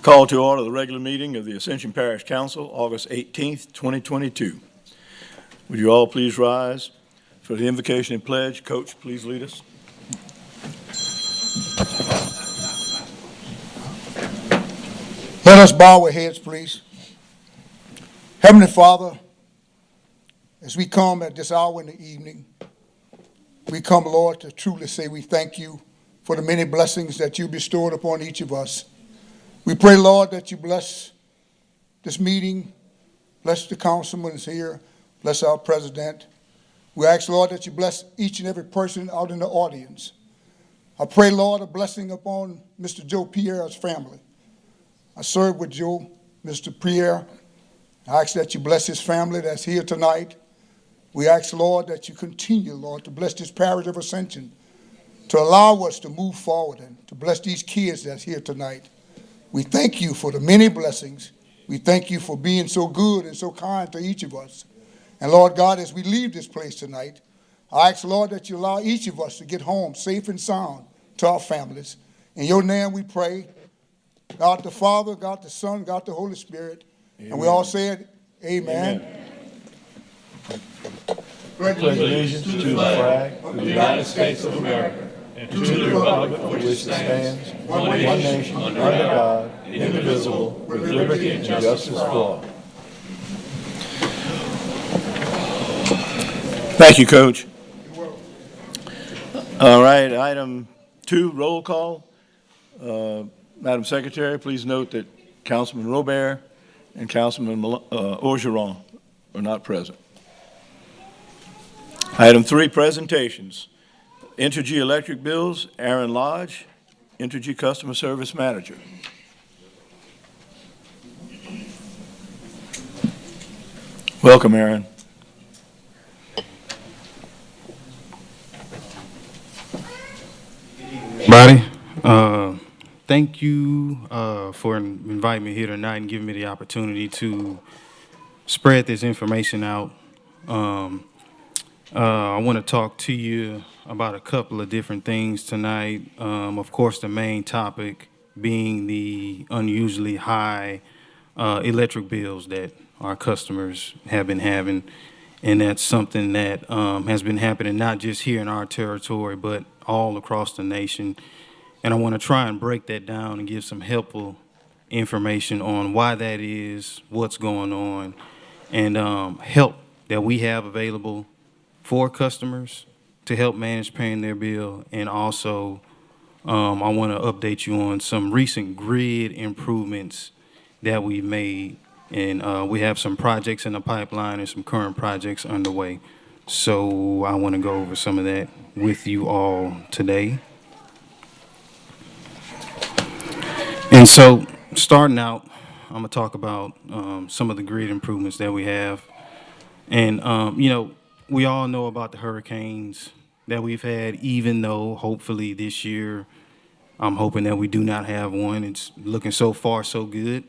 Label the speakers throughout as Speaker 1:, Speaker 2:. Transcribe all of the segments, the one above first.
Speaker 1: Call to order the regular meeting of the Ascension Parish Council, August 18th, 2022. Would you all please rise for the invocation and pledge? Coach, please lead us.
Speaker 2: Let us bow our heads, please. Heavenly Father, as we come at this hour in the evening, we come, Lord, to truly say we thank you for the many blessings that you bestowed upon each of us. We pray, Lord, that you bless this meeting, bless the councilmen here, bless our president. We ask, Lord, that you bless each and every person out in the audience. I pray, Lord, a blessing upon Mr. Joe Pierre's family. I serve with Joe, Mr. Pierre. I ask that you bless his family that's here tonight. We ask, Lord, that you continue, Lord, to bless this parish of Ascension, to allow us to move forward and to bless these kids that's here tonight. We thank you for the many blessings. We thank you for being so good and so kind to each of us. And Lord God, as we leave this place tonight, I ask, Lord, that you allow each of us to get home safe and sound to our families. In your name we pray. God the Father, God the Son, God the Holy Spirit. Amen. And we all said, amen.
Speaker 1: Pledge allegiance to the flag of the United States of America and to the republic for which it stands, one nation, under God, indivisible, with liberty and justice for all. Thank you, Coach. All right, item 2, roll call. Madam Secretary, please note that Councilman Robert and Councilman Orgeron are not present. Item 3, presentations. Entergy Electric Bills, Aaron Lodge, Entergy Customer Service Manager. Welcome, Aaron.
Speaker 3: Buddy, thank you for inviting me here tonight and giving me the opportunity to spread this information out. I want to talk to you about a couple of different things tonight. Of course, the main topic being the unusually high electric bills that our customers have been having. And that's something that has been happening not just here in our territory, but all across the nation. And I want to try and break that down and give some helpful information on why that is, what's going on, and help that we have available for customers to help manage paying their bill. And also, I want to update you on some recent grid improvements that we've made. And we have some projects in the pipeline and some current projects underway. So I want to go over some of that with you all today. And so starting out, I'm going to talk about some of the grid improvements that we have. And, you know, we all know about the hurricanes that we've had, even though hopefully this year I'm hoping that we do not have one. It's looking so far so good.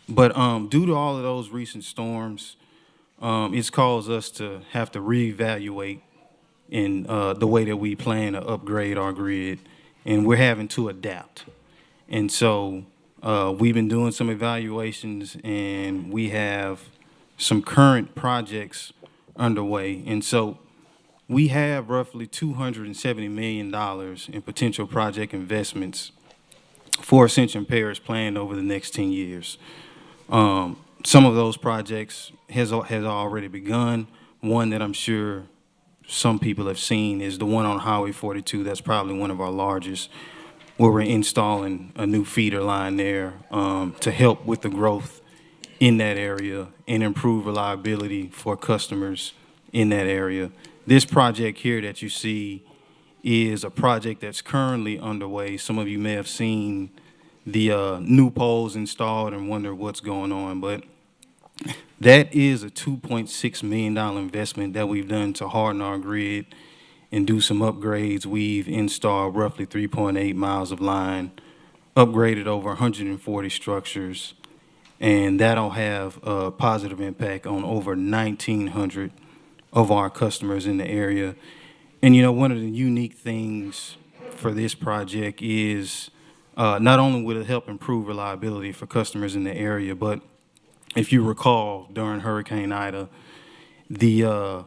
Speaker 3: But due to all of those recent storms, it's caused us to have to reevaluate in the way that we plan to upgrade our grid, and we're having to adapt. And so we've been doing some evaluations, and we have some current projects underway. And so we have roughly $270 million in potential project investments for Ascension Parish planned over the next 10 years. Some of those projects has already begun. One that I'm sure some people have seen is the one on Highway 42. That's probably one of our largest, where we're installing a new feeder line there to help with the growth in that area and improve reliability for customers in that area. This project here that you see is a project that's currently underway. Some of you may have seen the new poles installed and wonder what's going on, but that is a $2.6 million investment that we've done to harden our grid and do some upgrades. We've installed roughly 3.8 miles of line, upgraded over 140 structures, and that'll have a positive impact on over 1,900 of our customers in the area. And you know, one of the unique things for this project is Not only will it help improve reliability for customers in the area, but if you recall, during Hurricane Ida, the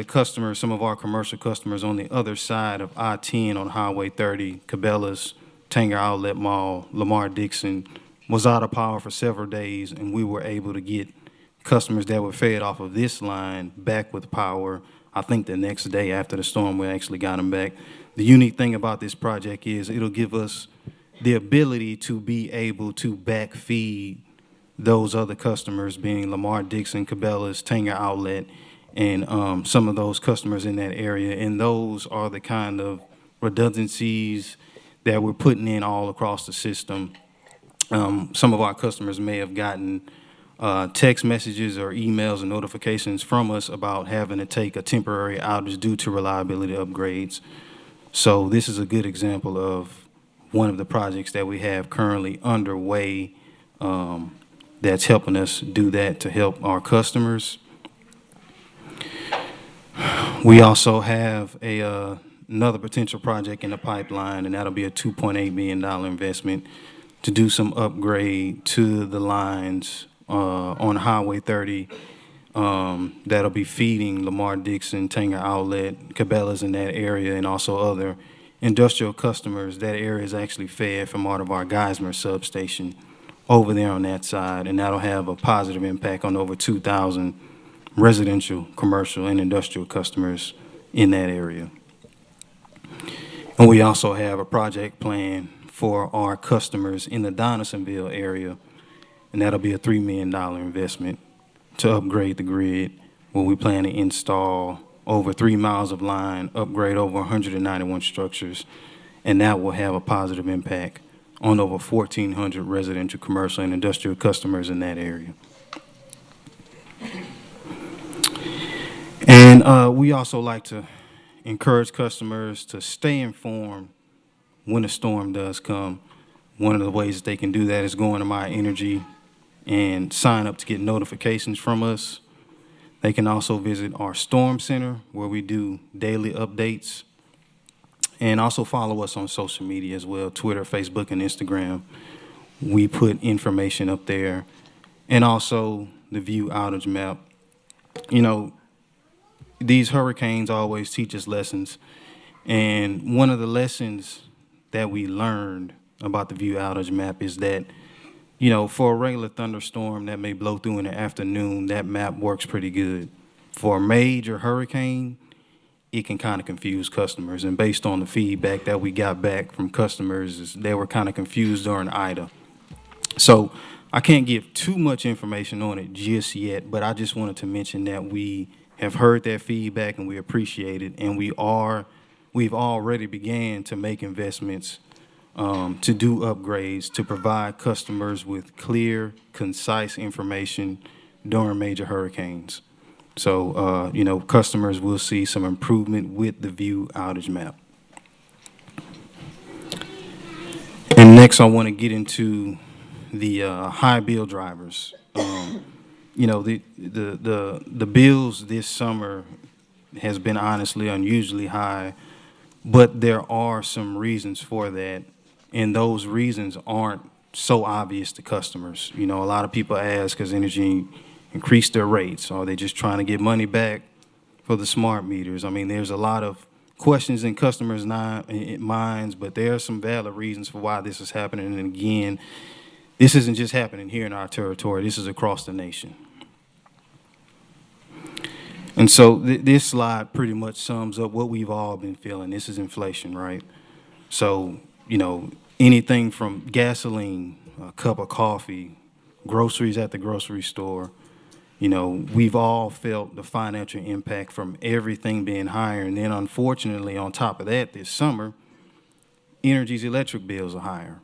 Speaker 3: customers, some of our commercial customers on the other side of I-10 on Highway 30, Cabela's, Tanger Outlet Mall, Lamar Dixon, was out of power for several days, and we were able to get customers that were fed off of this line back with power. I think the next day after the storm, we actually got them back. The unique thing about this project is it'll give us the ability to be able to backfeed those other customers, being Lamar Dixon, Cabela's, Tanger Outlet, and some of those customers in that area. And those are the kind of redundancies that we're putting in all across the system. Some of our customers may have gotten text messages or emails and notifications from us about having to take a temporary outage due to reliability upgrades. So this is a good example of one of the projects that we have currently underway that's helping us do that to help our customers. We also have another potential project in the pipeline, and that'll be a $2.8 million investment to do some upgrade to the lines on Highway 30 that'll be feeding Lamar Dixon, Tanger Outlet, Cabela's in that area, and also other industrial customers. That area is actually fed from out of our Geismar substation over there on that side, and that'll have a positive impact on over 2,000 residential, commercial, and industrial customers in that area. And we also have a project plan for our customers in the Donaldsonville area, and that'll be a $3 million investment to upgrade the grid, where we plan to install over 3 miles of line, upgrade over 191 structures, and that will have a positive impact on over 1,400 residential, commercial, and industrial customers in that area. And we also like to encourage customers to stay informed when a storm does come. One of the ways that they can do that is go into My Energy and sign up to get notifications from us. They can also visit our Storm Center, where we do daily updates, and also follow us on social media as well, Twitter, Facebook, and Instagram. We put information up there, and also the View Outage Map. You know, these hurricanes always teach us lessons, and one of the lessons that we learned about the View Outage Map is that, you know, for a regular thunderstorm that may blow through in the afternoon, that map works pretty good. For a major hurricane, it can kind of confuse customers. And based on the feedback that we got back from customers, they were kind of confused during Ida. So I can't give too much information on it just yet, but I just wanted to mention that we have heard that feedback and we appreciate it. And we've already began to make investments to do upgrades to provide customers with clear, concise information during major hurricanes. So, you know, customers will see some improvement with the View Outage Map. And next, I want to get into the high bill drivers. You know, the bills this summer has been honestly unusually high, but there are some reasons for that. And those reasons aren't so obvious to customers. You know, a lot of people ask, has Energy increased their rates? Or are they just trying to get money back for the smart meters? I mean, there's a lot of questions in customers' minds, but there are some valid reasons for why this is happening. And again, this isn't just happening here in our territory. This is across the nation. And so this slide pretty much sums up what we've all been feeling. This is inflation, right? So, you know, anything from gasoline, a cup of coffee, groceries at the grocery store, you know, we've all felt the financial impact from everything being higher. And then unfortunately, on top of that, this summer, Energy's electric bills are higher.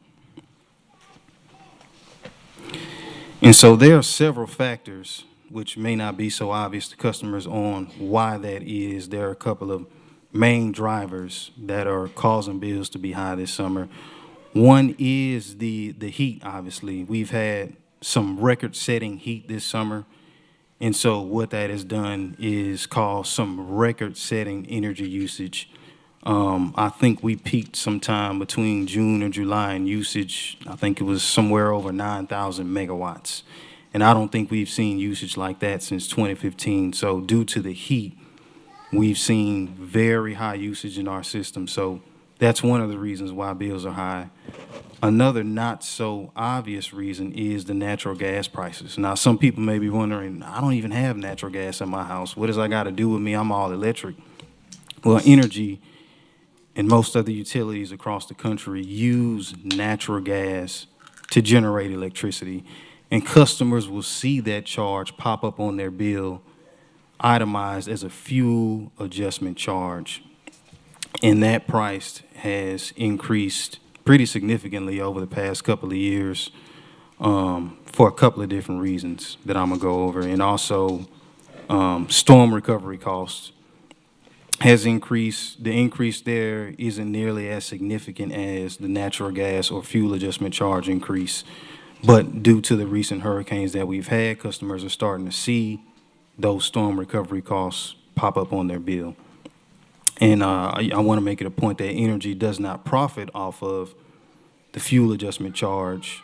Speaker 3: And so there are several factors which may not be so obvious to customers on why that is. There are a couple of main drivers that are causing bills to be high this summer. One is the heat, obviously. We've had some record-setting heat this summer, and so what that has done is caused some record-setting energy usage I think we peaked sometime between June and July in usage. I think it was somewhere over 9,000 megawatts. And I don't think we've seen usage like that since 2015. So due to the heat, we've seen very high usage in our system. So that's one of the reasons why bills are high. Another not so obvious reason is the natural gas prices. Now, some people may be wondering, I don't even have natural gas in my house. What does that got to do with me? I'm all electric. Well, energy and most other utilities across the country use natural gas to generate electricity. And customers will see that charge pop up on their bill itemized as a fuel adjustment charge. And that price has increased pretty significantly over the past couple of years for a couple of different reasons that I'm going to go over. And also, storm recovery costs has increased. The increase there isn't nearly as significant as the natural gas or fuel adjustment charge increase. But due to the recent hurricanes that we've had, customers are starting to see those storm recovery costs pop up on their bill. And I want to make it a point that energy does not profit off of the fuel adjustment charge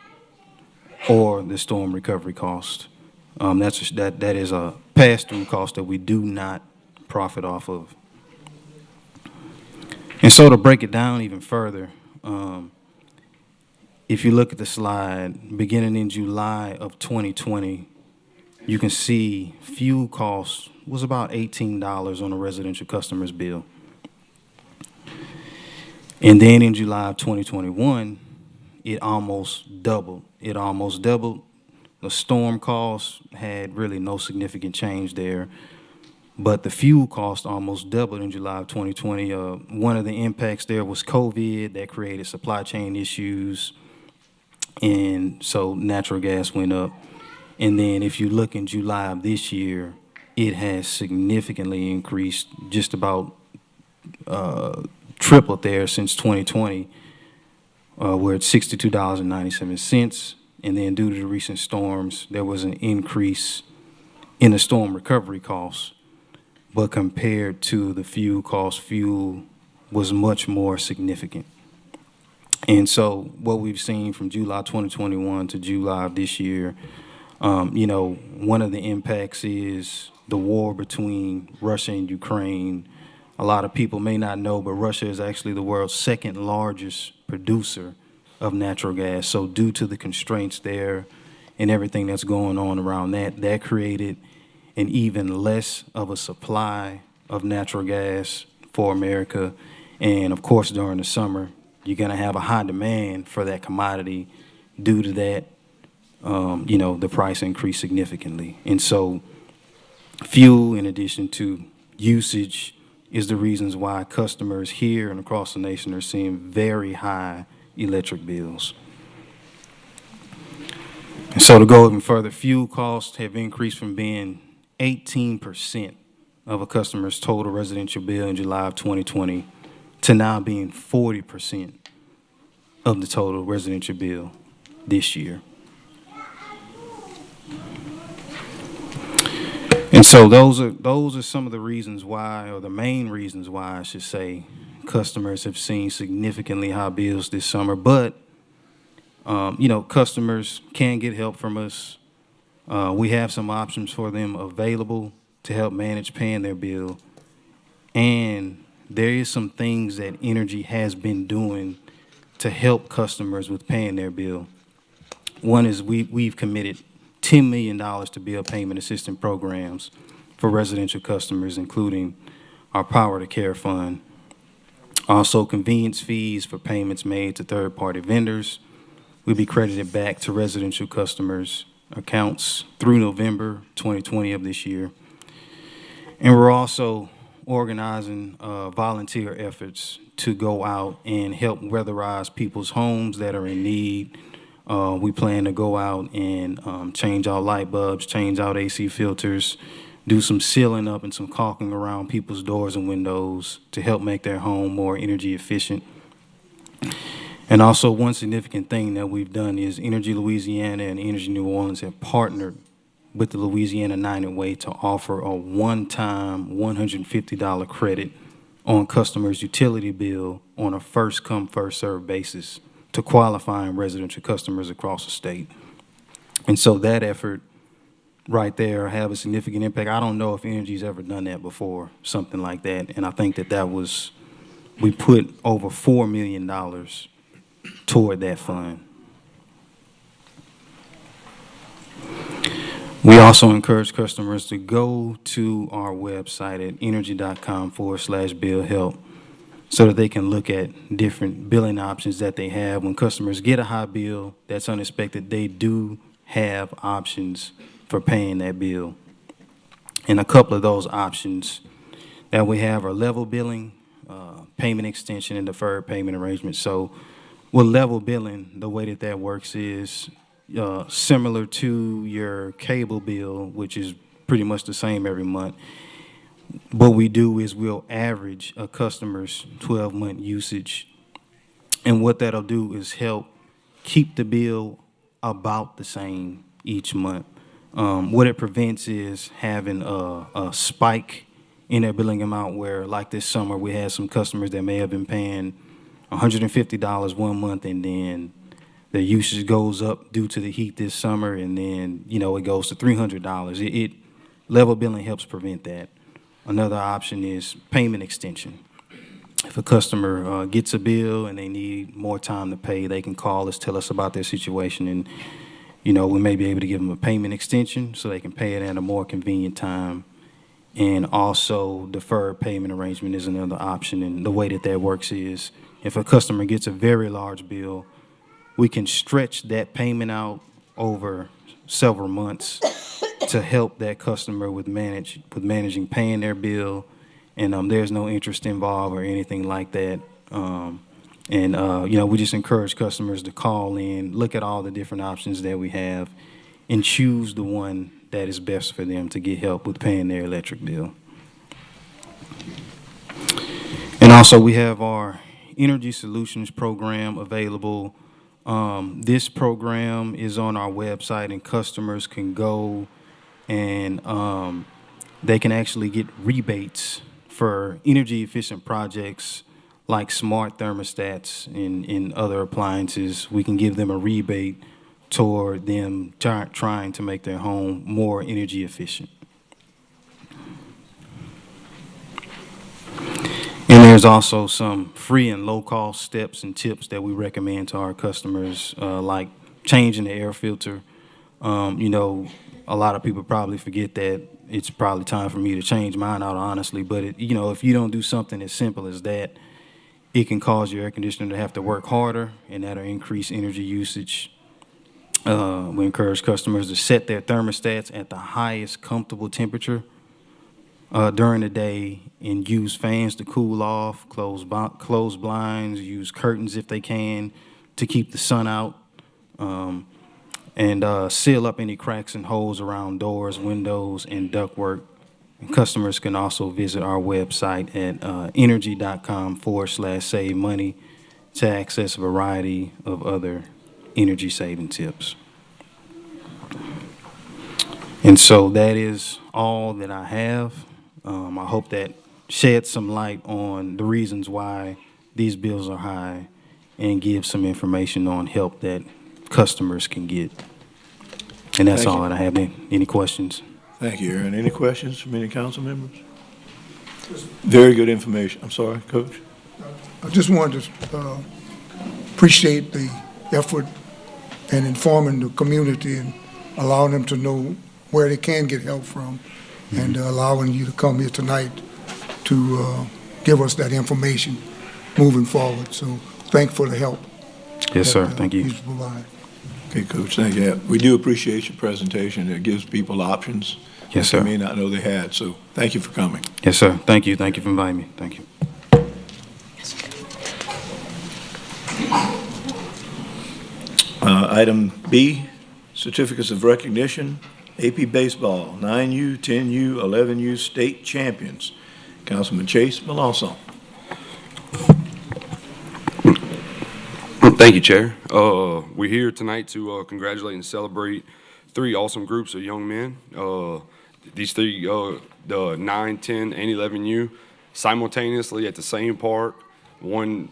Speaker 3: or the storm recovery cost. That is a pass-through cost that we do not profit off of. And so to break it down even further, if you look at the slide, beginning in July of 2020, you can see fuel costs was about $18 on a residential customer's bill. And then in July of 2021, it almost doubled. The storm costs had really no significant change there, but the fuel cost almost doubled in July of 2020. One of the impacts there was COVID that created supply chain issues, and so natural gas went up. And then if you look in July of this year, it has significantly increased, just about tripled there since 2020. We're at $62.97. And then due to the recent storms, there was an increase in the storm recovery costs. But compared to the fuel cost, fuel was much more significant. And so what we've seen from July 2021 to July of this year, one of the impacts is the war between Russia and Ukraine. A lot of people may not know, but Russia is actually the world's second largest producer of natural gas. So due to the constraints there and everything that's going on around that created an even less of a supply of natural gas for America. And of course, during the summer, you're going to have a high demand for that commodity. Due to that, the price increased significantly. And so fuel, in addition to usage, is the reasons why customers here and across the nation are seeing very high electric bills. And so to go even further, fuel costs have increased from being 18% of a customer's total residential bill in July of 2020 to now being 40% of the total residential bill this year. And so those are some of the reasons why, or the main reasons why I should say, customers have seen significantly high bills this summer. But customers can get help from us. We have some options for them available to help manage paying their bill. And there is some things that Energy has been doing to help customers with paying their bill. One is we've committed $10 million to bill payment assistance programs for residential customers, including our Power to Care Fund. Also, convenience fees for payments made to third-party vendors will be credited back to residential customers' accounts through November 2020 of this year. And we're also organizing volunteer efforts to go out and help weatherize people's homes that are in need. We plan to go out and change out light bulbs, change out AC filters, do some sealing up and some caulking around people's doors and windows to help make their home more energy efficient. And also, one significant thing that we've done is Energy Louisiana and Energy New Orleans have partnered with the Louisiana 90 Way to offer a one-time $150 credit on customers' utility bill on a first-come, first-served basis to qualifying residential customers across the state. And so that effort right there have a significant impact. I don't know if Energy's ever done that before, something like that. And I think that we put over $4 million toward that fund. We also encourage customers to go to our website at energy.com/bill help so that they can look at different billing options that they have. When customers get a high bill that's unexpected, they do have options for paying that bill. And a couple of those options that we have are level billing, payment extension, and deferred payment arrangement. So with level billing, the way that works is similar to your cable bill, which is pretty much the same every month. What we do is we'll average a customer's 12-month usage. And what that'll do is help keep the bill about the same each month. What it prevents is having a spike in their billing amount where, like this summer, we had some customers that may have been paying $150 one month, and then the usage goes up due to the heat this summer, and then, it goes to $300. Level billing helps prevent that. Another option is payment extension. If a customer gets a bill and they need more time to pay, they can call us, tell us about their situation, and we may be able to give them a payment extension so they can pay it at a more convenient time. And also, deferred payment arrangement is another option. And the way that works is if a customer gets a very large bill, we can stretch that payment out over several months to help that customer with managing paying their bill. And there's no interest involved or anything like that. We just encourage customers to call in, look at all the different options that we have, and choose the one that is best for them to get help with paying their electric bill. And also, we have our Energy Solutions program available. This program is on our website, and customers can go and they can actually get rebates for energy efficient projects like smart thermostats and other appliances. We can give them a rebate toward them trying to make their home more energy efficient. And there's also some free and low-cost steps and tips that we recommend to our customers, like changing the air filter. A lot of people probably forget that it's probably time for me to change mine out, honestly. But, if you don't do something as simple as that, it can cause your air conditioner to have to work harder, and that'll increase energy usage. We encourage customers to set their thermostats at the highest comfortable temperature during the day and use fans to cool off, close blinds, use curtains if they can to keep the sun out, and seal up any cracks and holes around doors, windows, and ductwork. And customers can also visit our website at energy.com/save money to access a variety of other energy saving tips. And so that is all that I have. I hope that sheds some light on the reasons why these bills are high and gives some information on help that customers can get. And that's all that I have. Any questions?
Speaker 1: Thank you, Aaron. Any questions from any council members? Very good information. I'm sorry, Coach.
Speaker 2: I just wanted to appreciate the effort in informing the community and allowing them to know where they can get help from, and allowing you to come here tonight to give us that information moving forward. So thank you for the help.
Speaker 3: Yes, sir. Thank you.
Speaker 2: Provide.
Speaker 1: Okay, Coach, thank you. We do appreciate your presentation. It gives people options.
Speaker 3: Yes, sir.
Speaker 1: They may not know they had, so thank you for coming.
Speaker 3: Yes, sir. Thank you. Thank you for inviting me. Thank you.
Speaker 1: Item B, certificates of recognition, AP Baseball, 9U, 10U, 11U state champions. Councilman Chase Melanson.
Speaker 4: Thank you, Chair. We're here tonight to congratulate and celebrate three awesome groups of young men. These three, the 9, 10, and 11U, simultaneously at the same park won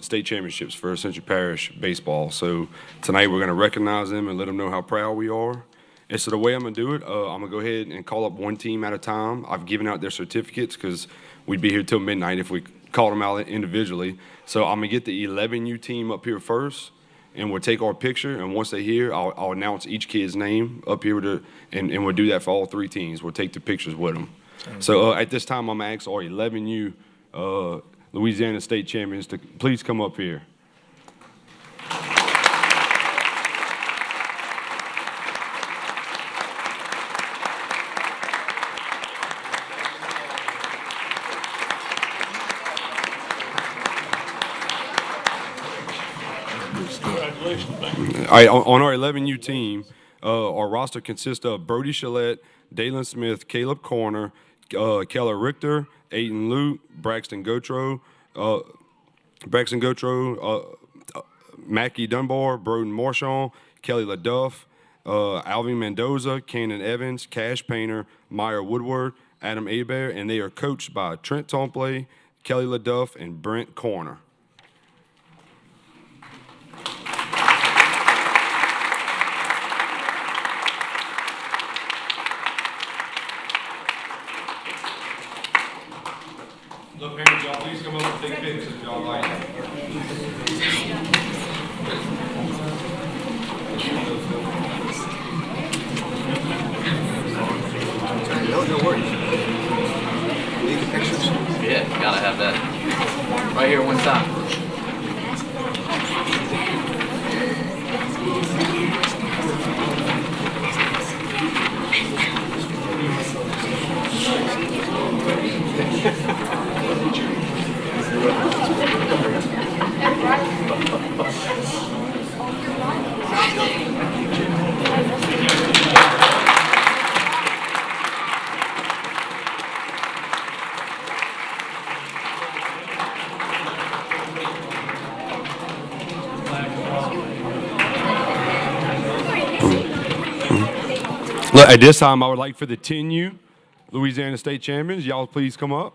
Speaker 4: state championships for Ascension Parish baseball. So tonight we're going to recognize them and let them know how proud we are. And so the way I'm going to do it, I'm going to go ahead and call up one team at a time. I've given out their certificates because we'd be here till midnight if we called them out individually. So I'm going to get the 11U team up here first, and we'll take our picture. And once they're here, I'll announce each kid's name up here, and we'll do that for all three teams. We'll take the pictures with them. So at this time, I'm going to ask our 11U Louisiana state champions to please come up here. All right, on our 11U team, our roster consists of Brody Shillette, Dalen Smith, Caleb Corner, Keller Richter, Aiden Luke, Braxton Gotro, Mackie Dunbar, Broden Marchand, Kelly LaDuff, Alvin Mendoza, Cannon Evans, Cash Painter, Meyer Woodward, Adam Hebert, and they are coached by Trent Tomplay, Kelly LaDuff, and Brent Corner. Look, parents, y'all please come up and take pictures if y'all like.
Speaker 5: No worries. Need the pictures?
Speaker 6: Yeah, gotta have that. Right here, one time.
Speaker 4: Look, at this time, I would like for the Tenu Louisiana state champions, y'all please come up.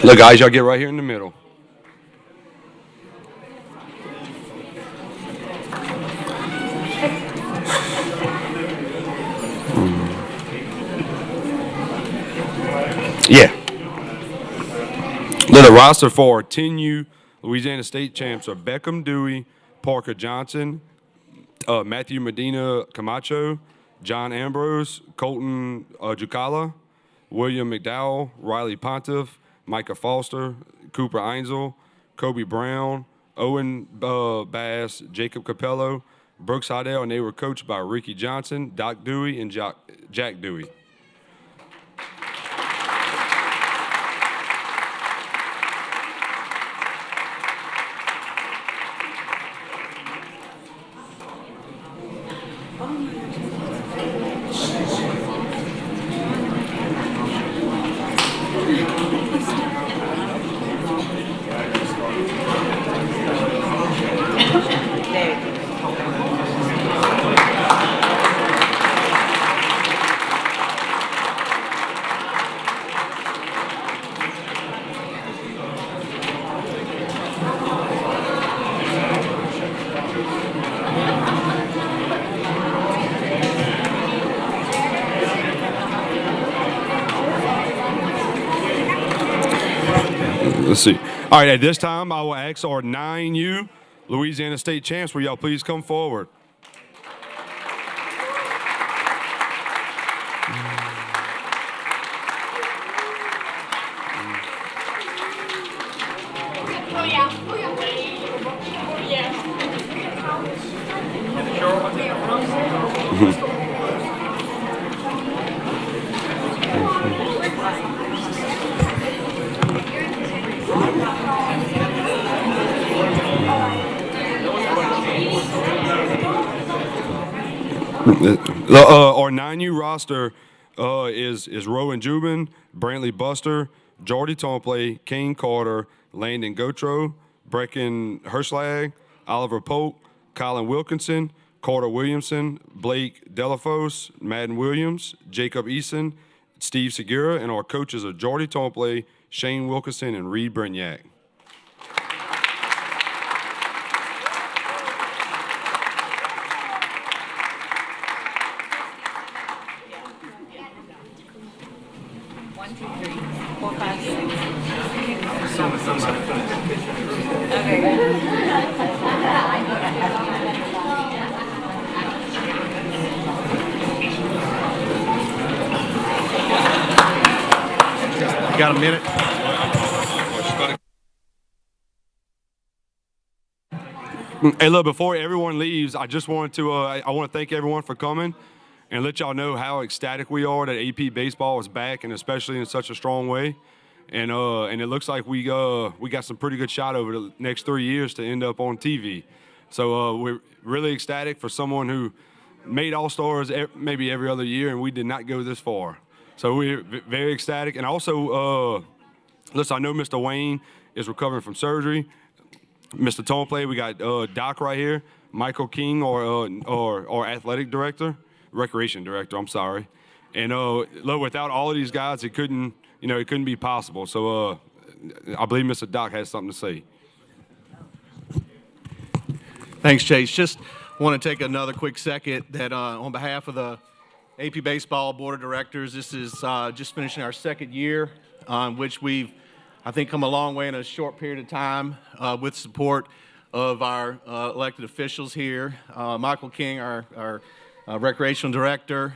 Speaker 4: Look, guys, y'all get right here in the middle. Yeah. The roster for our 10U Louisiana state champs are Beckham Dewey, Parker Johnson, Matthew Medina Camacho, John Ambrose, Colton Jucala, William McDowell, Riley Pontiff, Micah Foster, Cooper Einzel, Kobe Brown, Owen Bass, Jacob Capello, Brooks Hydell, and they were coached by Ricky Johnson, Doc Dewey, and Jack Dewey. Let's see. All right, at this time, I will ask our 9U Louisiana state champs, will y'all please come forward? Our 9U roster is Rowan Jubin, Brantley Buster, Jordy Tomplay, Kane Carter, Landon Gotro, Brecken Hirschlag, Oliver Polk, Colin Wilkinson, Carter Williamson, Blake Delafos, Madden Williams, Jacob Eason, Steve Segura, and our coaches are Jordy Tomplay, Shane Wilkinson, and Reed Brignac.
Speaker 3: Got a minute?
Speaker 4: Hey, look, before everyone leaves, I just wanted to, I want to thank everyone for coming and let y'all know how ecstatic we are that AP baseball is back, and especially in such a strong way. And it looks like we got some pretty good shot over the next 3 years to end up on TV. So we're really ecstatic for someone who made All-Stars maybe every other year, and we did not go this far. So we're very ecstatic. And also, listen, I know Mr. Wayne is recovering from surgery. Mr. Tomplay, we got Doc right here, Michael King, our athletic director, recreation director, I'm sorry. And look, without all of these guys, it couldn't be possible. So I believe Mr. Doc has something to say.
Speaker 3: Thanks, Chase. Just want to take another quick second that on behalf of the AP Baseball Board of Directors, this is just finishing our second year, which we've, I think, come a long way in a short period of time with support of our elected officials here. Michael King, our recreational director,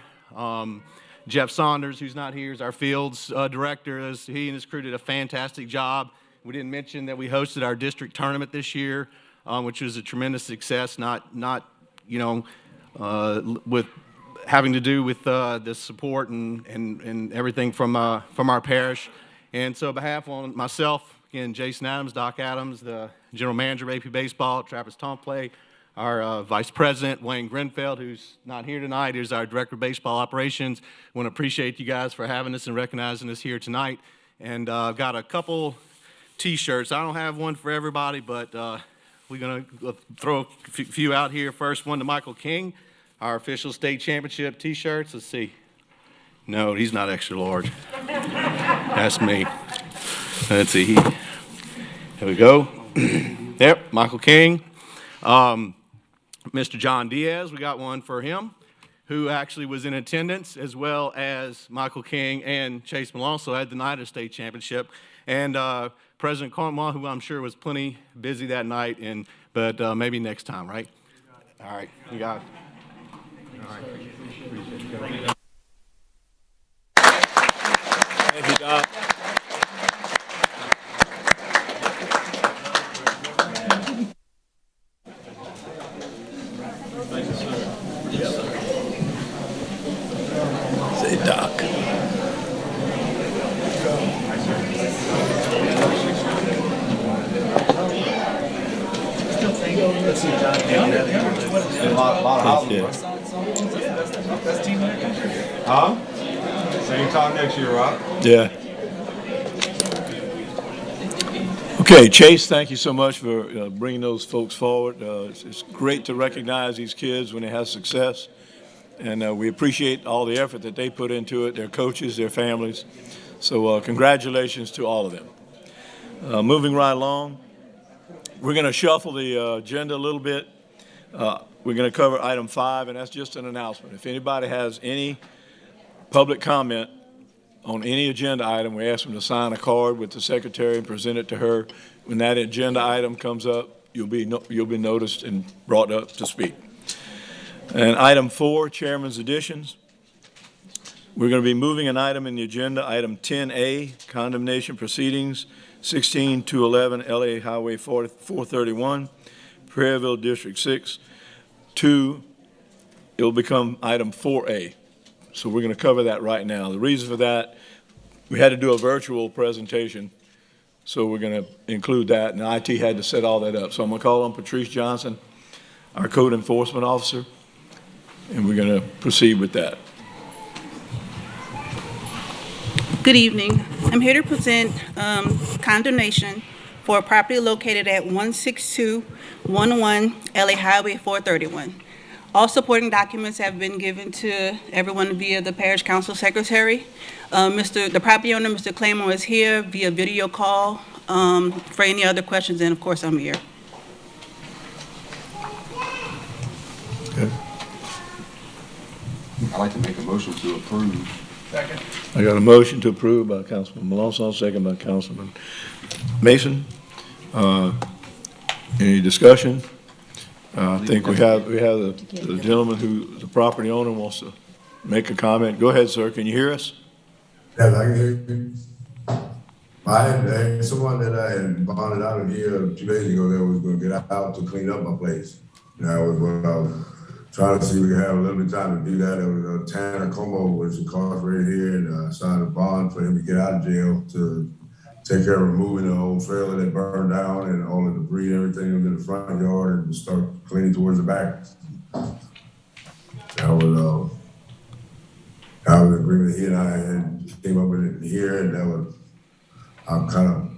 Speaker 3: Jeff Saunders, who's not here, is our fields director. He and his crew did a fantastic job. We didn't mention that we hosted our district tournament this year, which was a tremendous success, not with having to do with the support and everything from our parish. And so on behalf of myself, again, Jason Adams, Doc Adams, the general manager of AP Baseball, Travis Tomplay, our vice president, Wayne Grenfeld, who's not here tonight, is our director of baseball operations. I want to appreciate you guys for having us and recognizing us here tonight. And I've got a couple T-shirts. I don't have one for everybody, but we're going to throw a few out here. First one to Michael King, our official state championship T-shirts. Let's see. No, he's not extra large. That's me. Let's see. There we go. Yep, Michael King. Mr. John Diaz, we got one for him, who actually was in attendance, as well as Michael King and Chase Malonzo had the night of state championship. And President Cornwall, who I'm sure was plenty busy that night, but maybe next time, right? All right, we got it. All right.
Speaker 1: Thank you, Doc. Say, Doc.
Speaker 4: Huh? Same time next year, right?
Speaker 1: Yeah. Okay, Chase, thank you so much for bringing those folks forward. It's great to recognize these kids when they have success, and we appreciate all the effort that they put into it, their coaches, their families. So congratulations to all of them. Moving right along, we're going to shuffle the agenda a little bit. We're going to cover item 5, and that's just an announcement. If anybody has any public comment on any agenda item, we ask them to sign a card with the secretary and present it to her. When that agenda item comes up, you'll be noticed and brought up to speak. And item 4, chairman's additions. We're going to be moving an item in the agenda, item 10A, condemnation proceedings, 16-11 LA Highway 431, Prairieville District 6, to, it'll become item 4A. So we're going to cover that right now. The reason for that, we had to do a virtual presentation, so we're going to include that, and IT had to set all that up. So I'm going to call on Patrice Johnson, our code enforcement officer, and we're going to proceed with that.
Speaker 7: Good evening. I'm here to present condemnation for a property located at 16211 LA Highway 431. All supporting documents have been given to everyone via the Parish Council Secretary. The property owner, Mr. Claymore, is here via video call for any other questions, and of course, I'm here.
Speaker 1: Okay.
Speaker 4: I'd like to make a motion to approve.
Speaker 1: I got a motion to approve by Councilman Malonzo, second by Councilman Mason. Any discussion? I think we have the gentleman who, the property owner, wants to make a comment. Go ahead, sir. Can you hear us?
Speaker 8: Yes, I can hear you. I had someone that I had bonded out of here 2 days ago that was going to get out to clean up my place. That was what I was trying to see if we could have a little bit of time to do that. It was Tanner Como was incarcerated here, and signed a bond for him to get out of jail to take care of removing the old trailer that burned down and all the debris and everything in the front yard and start cleaning towards the back. That was an agreement he and I had came up with it here, and that was, I'm kind of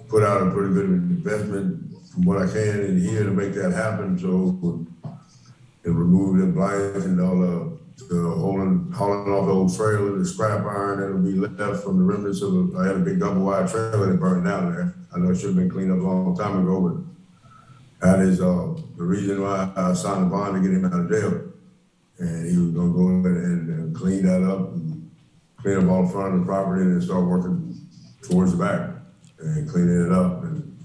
Speaker 8: put out a pretty good investment from what I can in here to make that happen. So and remove the blinds and all the hauling off the old trailer, the scrap iron that'll be left from the remnants of I had a big double wide trailer that burned down there. I know it should have been cleaned up a long time ago, but that is the reason why I signed a bond to get him out of jail. And he was gonna go ahead and clean that up and clean up all the front of the property and then start working towards the back and cleaning it up. And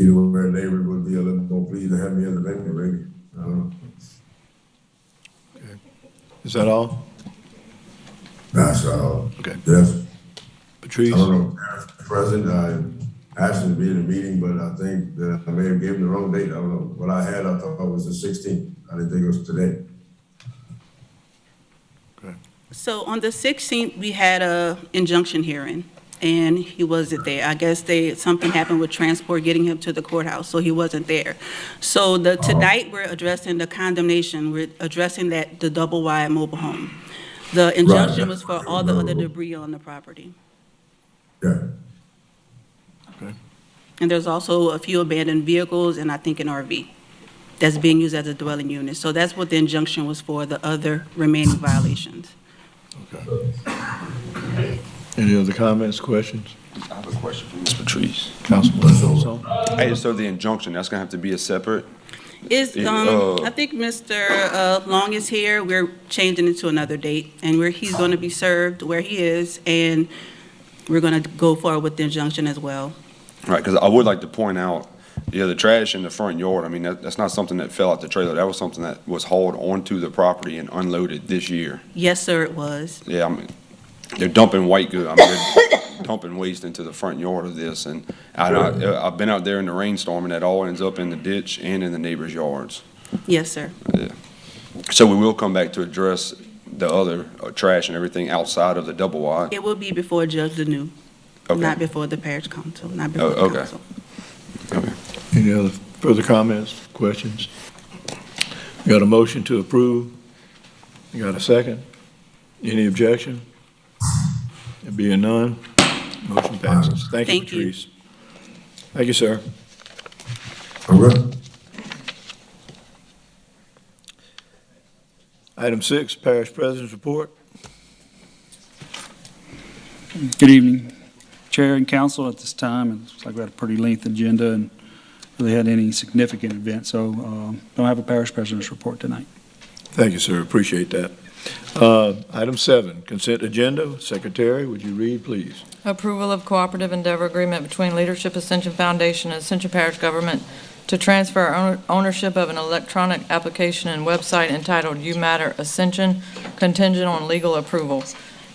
Speaker 8: either where a neighbor would be a little more pleased to have me as a neighbor, maybe. I don't know.
Speaker 1: Okay. Is that all?
Speaker 8: That's all.
Speaker 1: Okay.
Speaker 8: Yes.
Speaker 1: Patrice?
Speaker 8: I don't know, President, I asked him to be in the meeting, but I think that I may have given him the wrong date. I don't know. What I had, I thought it was the 16th. I didn't think it was today.
Speaker 1: Okay.
Speaker 7: So on the 16th, we had a injunction hearing, and he wasn't there. I guess something happened with transport getting him to the courthouse, so he wasn't there. So tonight, we're addressing the condemnation. We're addressing the double wide mobile home. The injunction was for all the other debris on the property.
Speaker 8: Yeah.
Speaker 1: Okay.
Speaker 7: And there's also a few abandoned vehicles and I think an RV that's being used as a dwelling unit. So that's what the injunction was for, the other remaining violations.
Speaker 1: Okay. Any other comments, questions?
Speaker 4: I have a question for Ms. Patrice.
Speaker 1: Councilman Malonzo?
Speaker 4: Hey, so the injunction, that's gonna have to be a separate?
Speaker 7: I think Mr. Long is here. We're changing it to another date, and he's going to be served where he is, and we're going to go forward with the injunction as well.
Speaker 4: Right, because I would like to point out, the trash in the front yard, I mean, that's not something that fell out the trailer. That was something that was hauled onto the property and unloaded this year.
Speaker 7: Yes, sir, it was.
Speaker 4: Yeah, I mean, they're dumping white goods. I mean, they're dumping waste into the front yard of this, and I've been out there in the rainstorm, and that all ends up in the ditch and in the neighbors' yards.
Speaker 7: Yes, sir.
Speaker 4: Yeah. So we will come back to address the other trash and everything outside of the double wide.
Speaker 7: It will be before Judge Tenu,
Speaker 4: Okay.
Speaker 7: not before the parish council, not before the
Speaker 4: okay.
Speaker 7: council.
Speaker 4: Okay.
Speaker 1: Any other further comments, questions? We got a motion to approve. You got a second? Any objection? There being none, motion passes. Thank you,
Speaker 7: Thank you.
Speaker 1: Patrice. Thank you, sir.
Speaker 8: Okay.
Speaker 1: Item 6, Parish President's Report.
Speaker 9: Good evening, Chair and Council. At this time, it looks like we had a pretty lengthy agenda and really had any significant event, so don't have a Parish President's Report tonight.
Speaker 1: Thank you, sir. Appreciate that. Item 7, Consent Agenda. Secretary, would you read, please?
Speaker 10: Approval of cooperative endeavor agreement between Leadership Ascension Foundation and Ascension Parish Government to transfer ownership of an electronic application and website entitled You Matter Ascension, contingent on legal approval.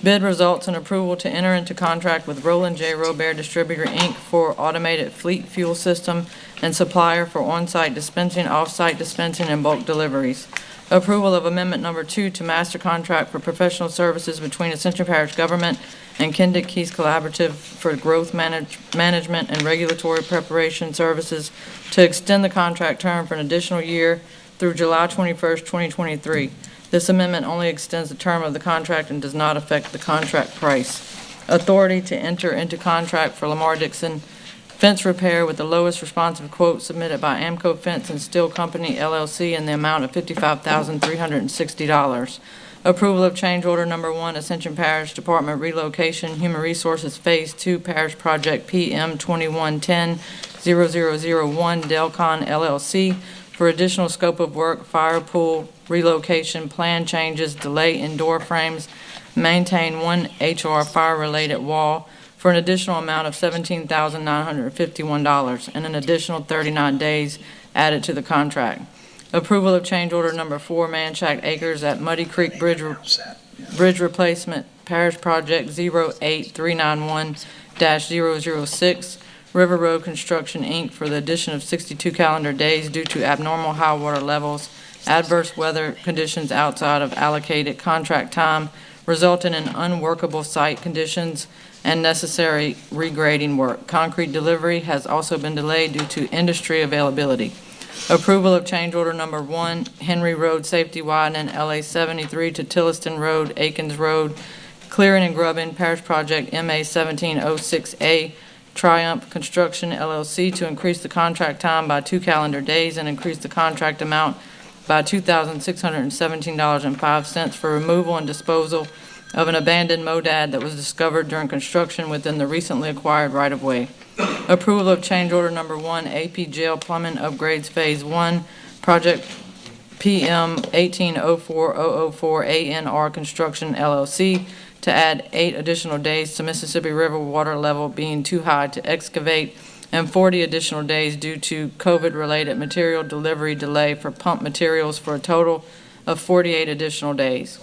Speaker 10: Bid results in approval to enter into contract with Roland J. Robert Distributor, Inc. for automated fleet fuel system and supplier for on-site dispensing, off-site dispensing, and bulk deliveries. Approval of Amendment Number 2 to Master Contract for Professional Services between Ascension Parish Government and Kendick Keys Collaborative for Growth Management and Regulatory Preparation Services to extend the contract term for an additional year through July 21st, 2023. This amendment only extends the term of the contract and does not affect the contract price. authority to enter into contract for Lamar Dixon fence repair with the lowest responsive quote submitted by Amco Fence and Steel Company LLC in the amount of $55,360. Approval of change order number 1, Ascension Parish Department Relocation Human Resources Phase 2 Parish Project PM 2110-0001 Delcon LLC for additional scope of work, fire pool relocation, plan changes, delay indoor frames, maintain one HR fire-related wall for an additional amount of $17,951 and an additional 39 days added to the contract. Approval of change order number 4, Manchac Acres at Muddy Creek Bridge Replacement Parish Project 08391-006, River Road Construction, Inc. for the addition of 62 calendar days due to abnormal high water levels, adverse weather conditions outside of allocated contract time, resulting in unworkable site conditions and necessary regrading work. Concrete delivery has also been delayed due to industry availability. Approval of change order number 1, Henry Road Safety Widening, LA 73 to Tilliston Road, Akins Road, Clearing and Grubbing, Parish Project MA 1706A, Triumph Construction LLC to increase the contract time by 2 calendar days and increase the contract amount by $2,617.05 for removal and disposal of an abandoned MODAD that was discovered during construction within the recently acquired right-of-way. Approval of change order number 1, AP Jail Plumbing Upgrades Phase 1, Project PM 1804004 ANR Construction LLC to add 8 additional days to Mississippi River water level being too high to excavate and 40 additional days due to COVID-related material delivery delay for pump materials for a total of 48 additional days.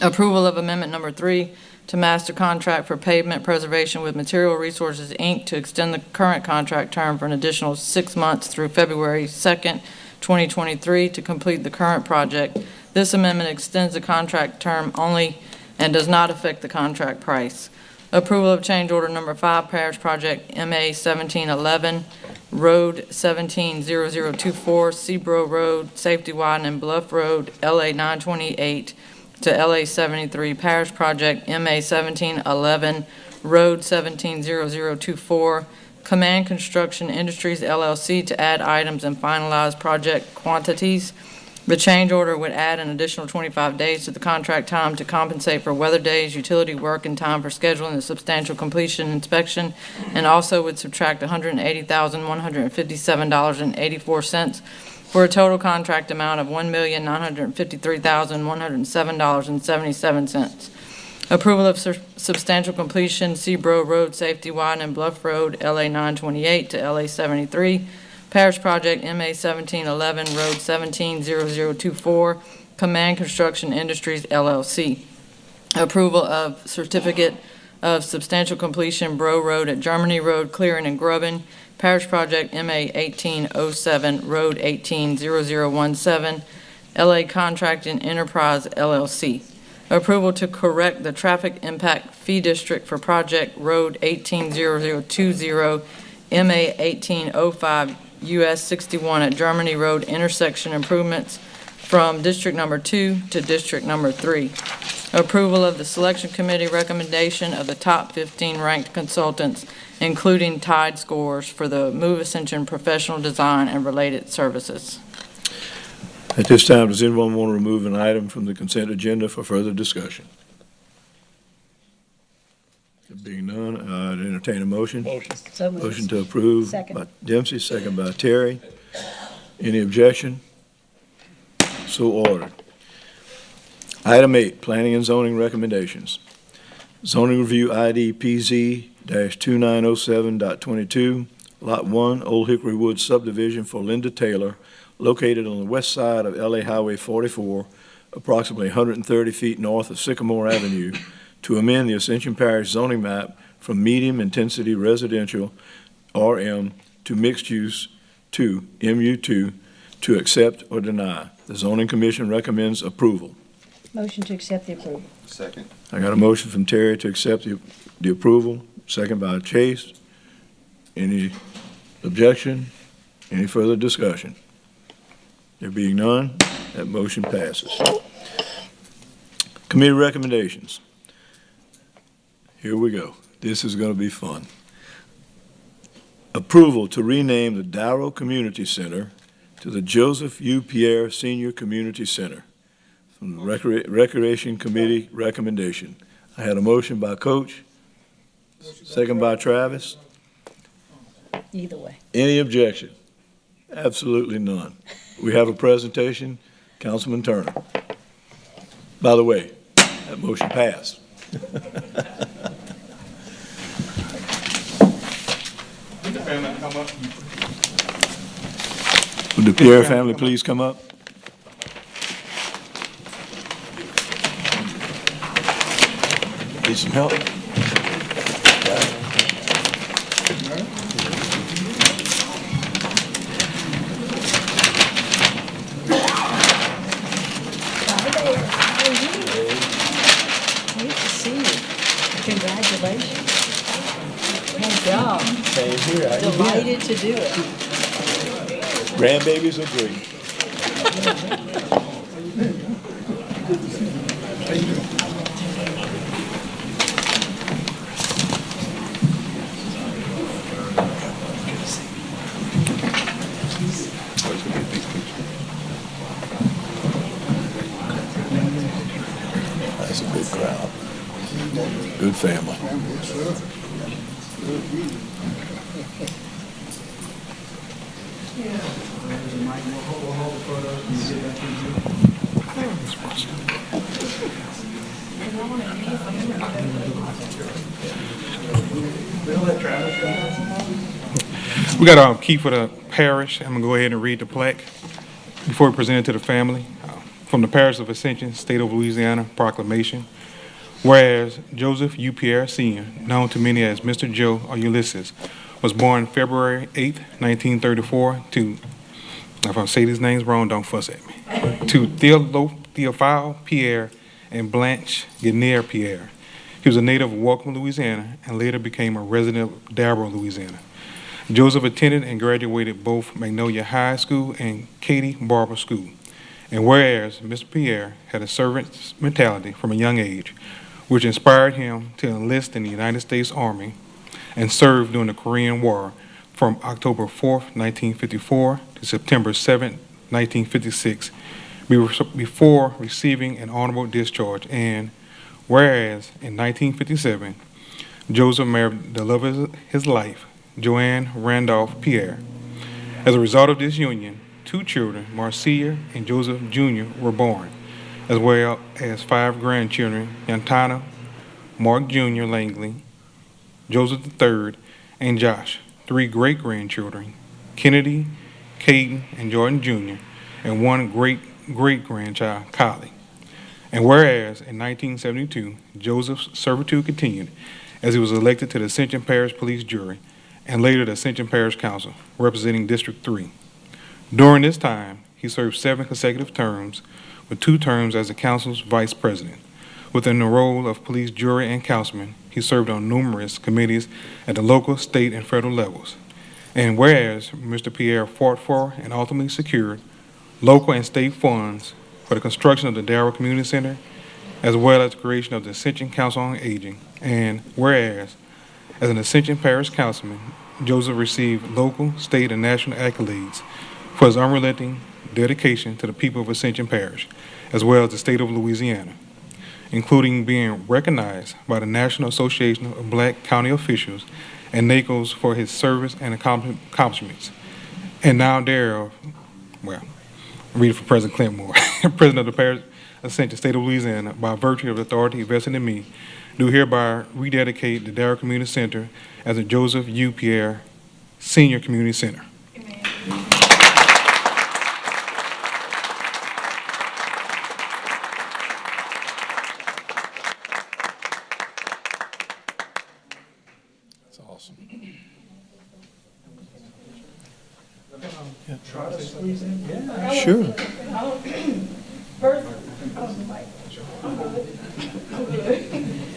Speaker 10: Approval of amendment number 3 to master contract for pavement preservation with Material Resources, Inc. to extend the current contract term for an additional 6 months through February 2nd, 2023 to complete the current project. This amendment extends the contract term only and does not affect the contract price. Approval of change order number 5, Parish Project MA 1711, Road 170024, Seabro Road, Safety Widening, Bluff Road, LA 928 to LA 73, Parish Project MA 1711, Road 170024, Command Construction Industries LLC to add items and finalize project quantities. The change order would add an additional 25 days to the contract time to compensate for weather days, utility work, and time for scheduling the substantial completion inspection, and also would subtract $180,157.84 for a total contract amount of $1,953,107.77. Approval of substantial completion, Seabro Road, Safety Widening, Bluff Road, LA 928 to LA 73, Parish Project MA 1711, Road 170024, Command Construction Industries LLC. Approval of certificate of substantial completion, Bro Road at Germany Road, Clearing and Grubbing, Parish Project MA 1807, Road 180017, LA Contracting Enterprise LLC. Approval to correct the traffic impact fee district for Project Road 180020, MA 1805, US 61 at Germany Road intersection improvements from District Number 2 to District Number 3. Approval of the Selection Committee recommendation of the top 15 ranked consultants, including tied scores for the Move Ascension professional design and related services.
Speaker 1: At this time, does anyone want to remove an item from the consent agenda for further discussion? There being none, I'd entertain a motion.
Speaker 11: So moved.
Speaker 1: Motion to approve
Speaker 11: Second.
Speaker 1: by Dempsey, second by Terry. Any objection? So ordered. Item 8, Planning and Zoning Recommendations. Zoning Review ID PZ-2907.22, Lot 1, Old Hickory Woods subdivision for Linda Taylor, located on the west side of LA Highway 44, approximately 130 feet north of Sycamore Avenue, to amend the Ascension Parish zoning map from medium-intensity residential, RM, to mixed-use, to MU2, to accept or deny. The Zoning Commission recommends approval.
Speaker 11: Motion to accept the approval.
Speaker 5: Second.
Speaker 1: I got a motion from Terry to accept the approval, second by Chase. Any objection? Any further discussion? There being none, that motion passes. Committee recommendations. Here we go. This is going to be fun. Approval to rename the Darrow Community Center to the Joseph U. Pierre Senior Community Center from the Recreation Committee recommendation. I had a motion by Coach, second by Travis.
Speaker 11: Either way.
Speaker 1: Any objection? Absolutely none. We have a presentation. Councilman Turner. By the way, that motion passed. Would the Pierre family please come up? Need some help?
Speaker 11: Nice to see you. Congratulations. Good job.
Speaker 1: Same here. How you doing?
Speaker 11: Delighted to do it.
Speaker 1: Grandbabies are great. That's a big crowd. Good family.
Speaker 12: We got a key for the parish. I'm gonna go ahead and read the plaque before we present it to the family. From the Parish of Ascension, State of Louisiana, proclamation. Whereas Joseph U. Pierre Sr., known to many as Mr. Joe or Ulysses, was born February 8, 1934 to, if I say these names wrong, don't fuss at me, to Theophile Pierre and Blanche Guinier Pierre. He was a native of Welcome, Louisiana, and later became a resident of Darrow, Louisiana. Joseph attended and graduated both Magnolia High School and Katy Barber School. And whereas Mr. Pierre had a servant's mentality from a young age, which inspired him to enlist in the United States Army and serve during the Korean War from October 4, 1954 to September 7, 1956, before receiving an honorable discharge. And whereas in 1957, Joseph married the love of his life, Joanne Randolph Pierre. As a result of this union, 2 children, Marcia and Joseph Jr., were born, as well as 5 grandchildren, Yantana, Mark Jr. Langley, Joseph III, and Josh, 3 great-grandchildren, Kennedy, Caden, and Jordan Jr., and 1 great-great-grandchild, Kylie. And whereas in 1972, Joseph's servitude continued as he was elected to the Ascension Parish Police Jury and later the Ascension Parish Council, representing District 3. During this time, he served 7 consecutive terms, with 2 terms as the council's vice president. Within the role of police jury and councilman, he served on numerous committees at the local, state, and federal levels. And whereas Mr. Pierre fought for and ultimately secured local and state funds for the construction of the Darrow Community Center, as well as the creation of the Ascension Council on Aging. And whereas, as an Ascension Parish councilman, Joseph received local, state, and national accolades for his unrelenting dedication to the people of Ascension Parish, as well as the state of Louisiana, including being recognized by the National Association of Black County Officials and NACOs for his service and accomplishments. And now Darrow, well, I read it for President Clint Moore, President of the Parish Ascension, State of Louisiana, by virtue of the authority vested in me, do hereby rededicate the Darrow Community Center as a Joseph U. Pierre Senior Community Center.
Speaker 1: That's awesome. Sure.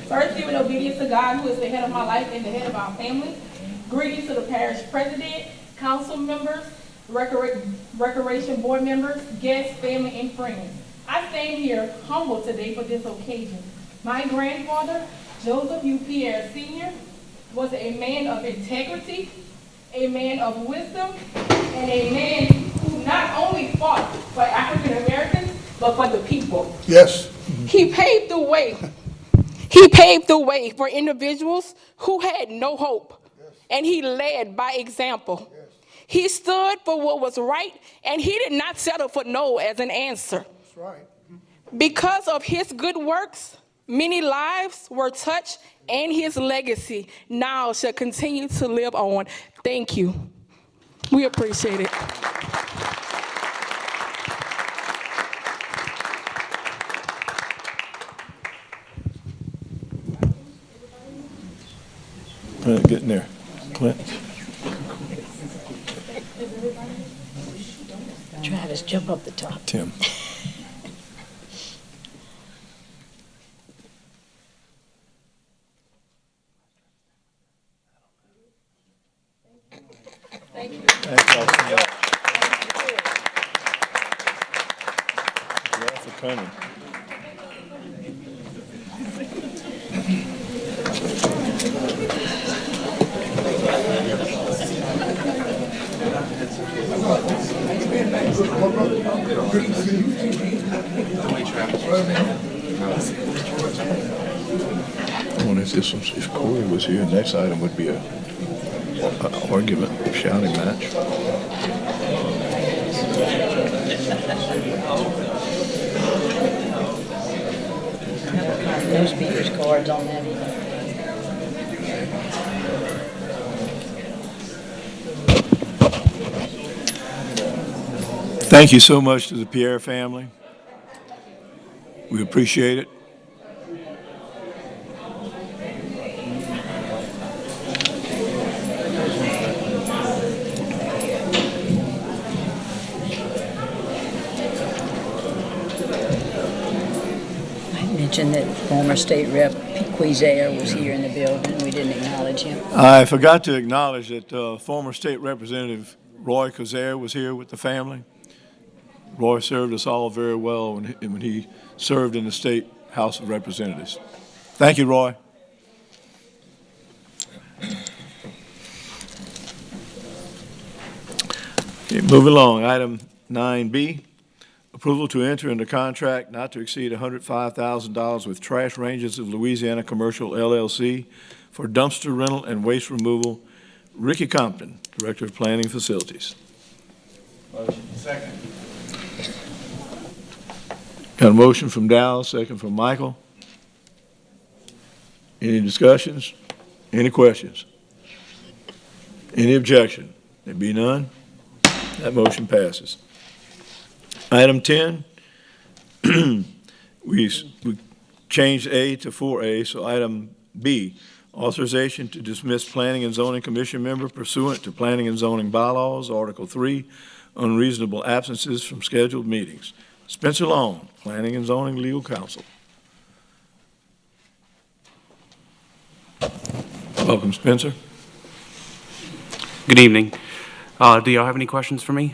Speaker 13: First, giving obedience to God, who is the head of my life and the head of our family. Greetings to the parish president, council members, recreation board members, guests, family, and friends. I stand here humbled today for this occasion. My grandfather, Joseph U. Pierre Sr. was a man of integrity, a man of wisdom, and a man who not only fought for African Americans, but for the people.
Speaker 2: Yes.
Speaker 13: He paved the way. He paved the way for individuals who had no hope, and he led by example. He stood for what was right, and he did not settle for no as an answer.
Speaker 2: That's right.
Speaker 13: Because of his good works, many lives were touched, and his legacy now shall continue to live on. Thank you. We appreciate it.
Speaker 1: Getting there. Clint.
Speaker 11: Travis, jump up the top.
Speaker 1: Tim.
Speaker 13: Thank you.
Speaker 1: Thank y'all so much. Thank y'all for coming. Well, if Corey was here, next item would be a argument, shouting match.
Speaker 11: No speakers cards on that either.
Speaker 1: Thank you so much to the Pierre family. We appreciate it.
Speaker 11: Mentioned that former state rep Quizair was here in the building. We didn't acknowledge him.
Speaker 1: I forgot to acknowledge that former state representative Roy Quizair was here with the family. Roy served us all very well when he served in the State House of Representatives. Thank you, Roy. Okay, move along. Item 9B, approval to enter into contract not to exceed $105,000 with Trash Ranges of Louisiana Commercial LLC for dumpster rental and waste removal. Ricky Compton, Director of Planning Facilities.
Speaker 5: Motion. Second.
Speaker 1: Got a motion from Dow, second from Michael. Any discussions? Any questions? Any objection? There be none. That motion passes. Item 10, we changed A to 4A, so item B, authorization to dismiss Planning and Zoning Commission member pursuant to Planning and Zoning Bylaws, Article 3, unreasonable absences from scheduled meetings. Spencer Long, Planning and Zoning Legal Counsel. Welcome, Spencer.
Speaker 14: Good evening. Do y'all have any questions for me?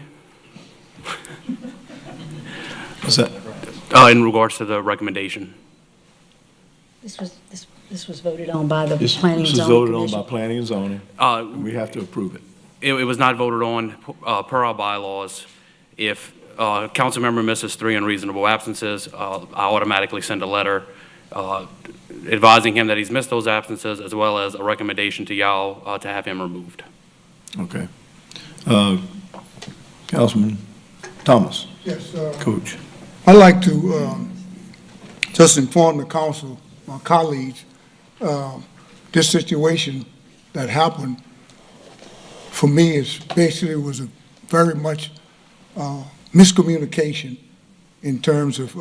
Speaker 1: What's that?
Speaker 14: In regards to the recommendation.
Speaker 11: This was voted on by the
Speaker 1: This
Speaker 11: Planning and
Speaker 1: was
Speaker 11: Zoning
Speaker 1: voted on
Speaker 11: Commission.
Speaker 1: by Planning and Zoning. We have to approve it.
Speaker 14: It was not voted on per our bylaws. If a council member misses 3 unreasonable absences, I automatically send a letter advising him that he's missed those absences, as well as a recommendation to y'all to have him removed.
Speaker 1: Okay. Councilman Thomas.
Speaker 2: Yes,
Speaker 1: Coach.
Speaker 2: I'd like to just inform the council, my colleagues, this situation that happened for me is basically was a very much miscommunication in terms of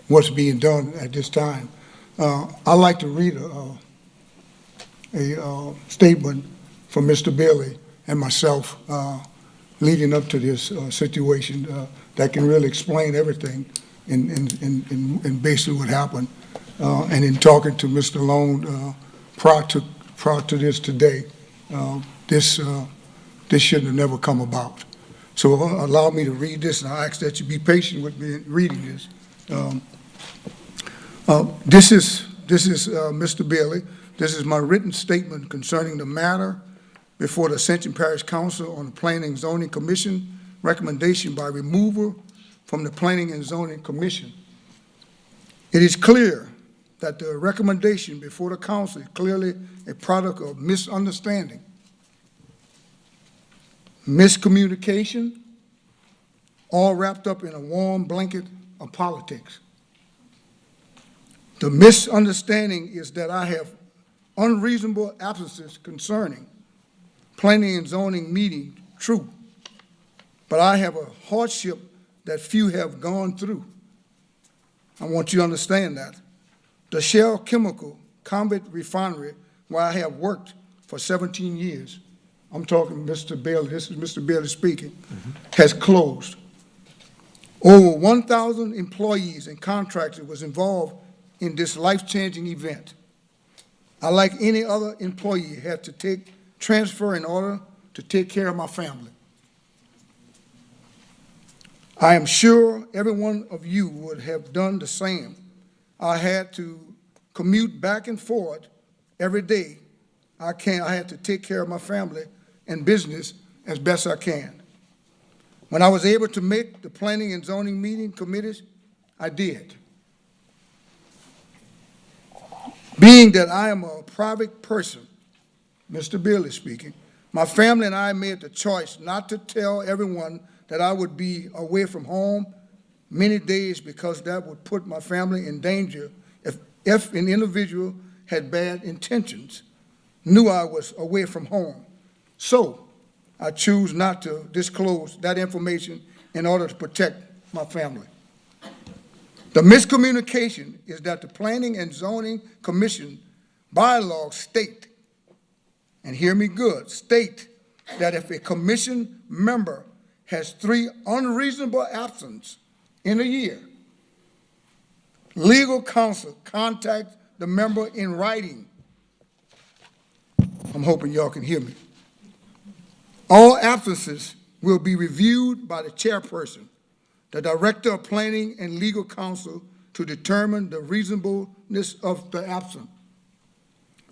Speaker 2: what's being done at this time. I'd like to read a statement from Mr. Bailey and myself leading up to this situation that can really explain everything in basically what happened. And in talking to Mr. Lone prior to this today, this shouldn't have never come about. So allow me to read this, and I ask that you be patient with me in reading this. This is Mr. Bailey. This is my written statement concerning the matter before the Ascension Parish Council on the Planning and Zoning Commission recommendation by removal from the Planning and Zoning Commission. It is clear that the recommendation before the council is clearly a product of misunderstanding, miscommunication, all wrapped up in a warm blanket of politics. The misunderstanding is that I have unreasonable absences concerning planning and zoning meeting, true, but I have a hardship that few have gone through. I want you to understand that. The Shell Chemical Convict Refinery, where I have worked for 17 years, I'm talking Mr. Bailey, this is Mr. Bailey speaking, has closed. Over 1,000 employees and contractors was involved in this life-changing event. I, like any other employee, had to transfer in order to take care of my family. I am sure every one of you would have done the same. I had to commute back and forth every day. I had to take care of my family and business as best I can. When I was able to make the planning and zoning meeting committees, I did. Being that I am a private person, Mr. Bailey speaking, my family and I made the choice not to tell everyone that I would be away from home many days because that would put my family in danger if an individual had bad intentions, knew I was away from home. So I choose not to disclose that information in order to protect my family. The miscommunication is that the Planning and Zoning Commission bylaws state, and hear me good, state that if a commission member has 3 unreasonable absences in a year, legal counsel contacts the member in writing. I'm hoping y'all can hear me. All absences will be reviewed by the chairperson, the director of planning and legal counsel, to determine the reasonableness of the absence.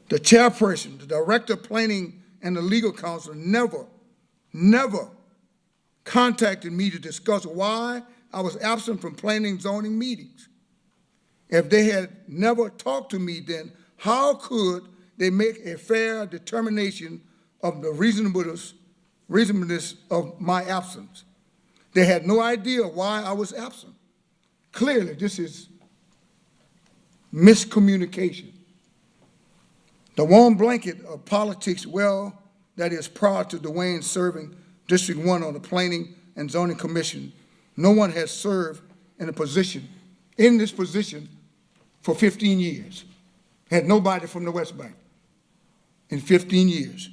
Speaker 2: The chairperson, the director of planning and the legal counsel never contacted me to discuss why I was absent from planning and zoning meetings. If they had never talked to me, then how could they make a fair determination of the reasonableness of my absence? They had no idea why I was absent. Clearly, this is miscommunication. The warm blanket of politics, well, that is prior to Dwayne serving District 1 on the Planning and Zoning Commission. No one has served in this position for 15 years. Had nobody from the West Bank in 15 years.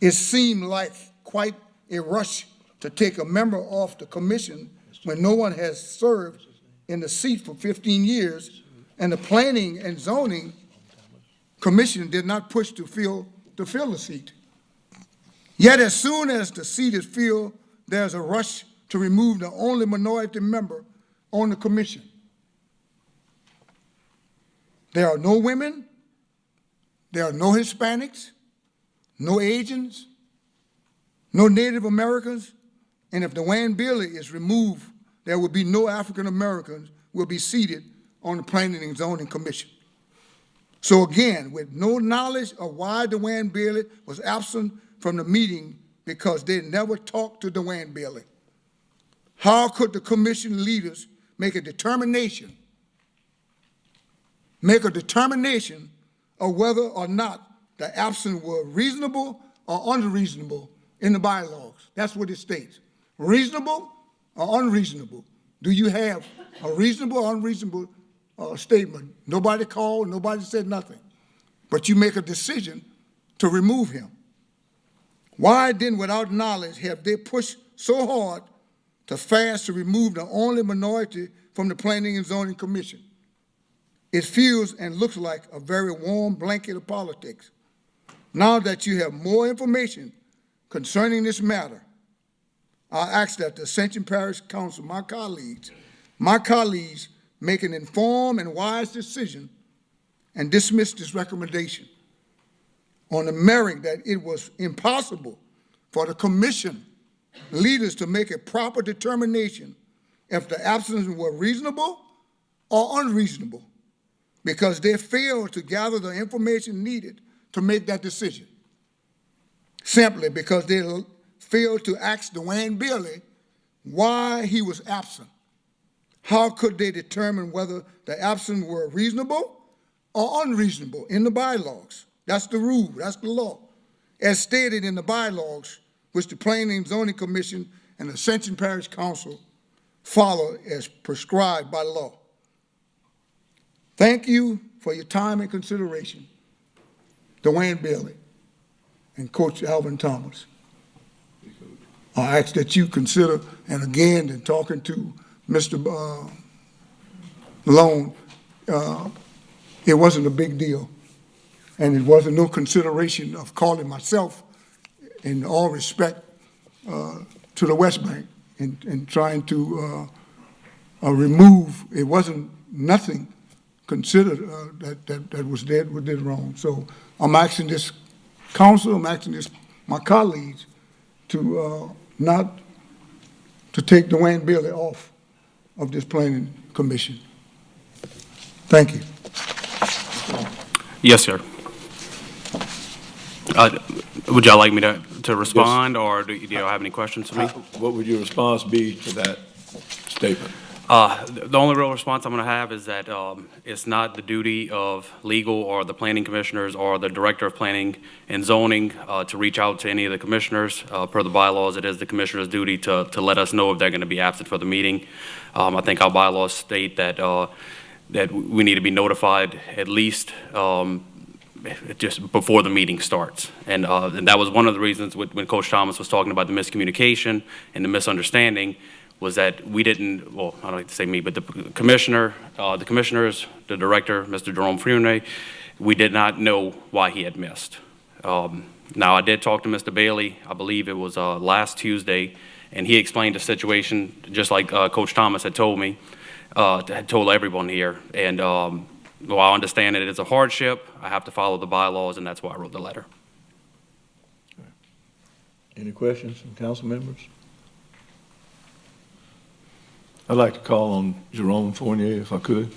Speaker 2: It seemed like quite a rush to take a member off the commission when no one has served in the seat for 15 years, and the Planning and Zoning Commission did not push to fill the seat. Yet as soon as the seat is filled, there's a rush to remove the only minority member on the commission. There are no women, there are no Hispanics, no Asians, no Native Americans, and if Dwayne Bailey is removed, there will be no African Americans will be seated on the Planning and Zoning Commission. So again, with no knowledge of why Dwayne Bailey was absent from the meeting because they never talked to Dwayne Bailey, how could the commission leaders make a determination of whether or not the absence were reasonable or unreasonable in the bylaws? That's what it states. Reasonable or unreasonable? Do you have a reasonable or unreasonable statement? Nobody called, nobody said nothing. But you make a decision to remove him. Why then, without knowledge, have they pushed so hard to remove the only minority from the Planning and Zoning Commission? It feels and looks like a very warm blanket of politics. Now that you have more information concerning this matter, I ask that the Ascension Parish Council, my colleagues, make an informed and wise decision and dismissed this recommendation on the merit that it was impossible for the commission leaders to make a proper determination if the absences were reasonable or unreasonable, because they failed to gather the information needed to make that decision. Simply because they failed to ask Dwayne Bailey why he was absent. How could they determine whether the absence were reasonable or unreasonable in the bylaws? That's the rule, that's the law. As stated in the bylaws, which the Planning and Zoning Commission and Ascension Parish Council follow as prescribed by law. Thank you for your time and consideration, Dwayne Bailey and Coach Alvin Thomas. I ask that you consider, and again, in talking to Mr. Malone, it wasn't a big deal, and it wasn't no consideration of calling myself, in all respect, to the West Bank and trying to remove. It wasn't nothing considered that was dead, was did wrong. So I'm asking this council, I'm asking my colleagues to not to take Dwayne Bailey off of this planning commission. Thank you.
Speaker 14: Yes, sir. Would y'all like me to respond, yes, or do you have any questions for me?
Speaker 1: What would your response be to that statement?
Speaker 14: The only real response I'm going to have is that it's not the duty of legal or the planning commissioners or the director of planning and zoning to reach out to any of the commissioners. Per the bylaws, it is the commissioner's duty to let us know if they're going to be absent for the meeting. I think our bylaws state that that we need to be notified at least just before the meeting starts. And that was one of the reasons when Coach Thomas was talking about the miscommunication and the misunderstanding, was that we didn't, well, I don't like to say me, but the commissioner, the commissioners, the director, Mr. Jerome Frione, we did not know why he had missed. Now, I did talk to Mr. Bailey, I believe it was last Tuesday, and he explained the situation just like Coach Thomas had told me, had told everyone here. And well, I understand that it is a hardship. I have to follow the bylaws, and that's why I wrote the letter.
Speaker 1: Any questions from council members? I'd like to call on Jerome Fournier, if I could.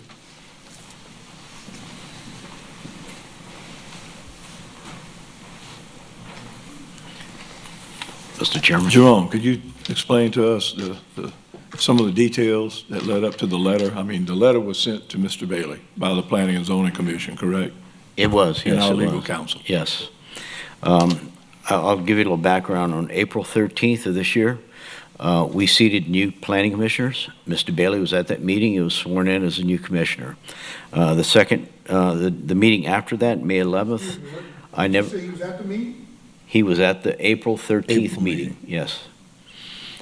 Speaker 15: Mr. Chairman.
Speaker 1: Jerome, could you explain to us some of the details that led up to the letter? I mean, the letter was sent to Mr. Bailey by the Planning and Zoning Commission, correct?
Speaker 15: It was, yes.
Speaker 1: And our
Speaker 15: it
Speaker 1: legal
Speaker 15: was.
Speaker 1: counsel.
Speaker 15: Yes. I'll give you a little background. On April 13th of this year, we seated new planning commissioners. Mr. Bailey was at that meeting. He was sworn in as a new commissioner. The meeting after that, May 11th, I never.
Speaker 2: He was at the meeting?
Speaker 15: He was at the April 13th meeting, yes.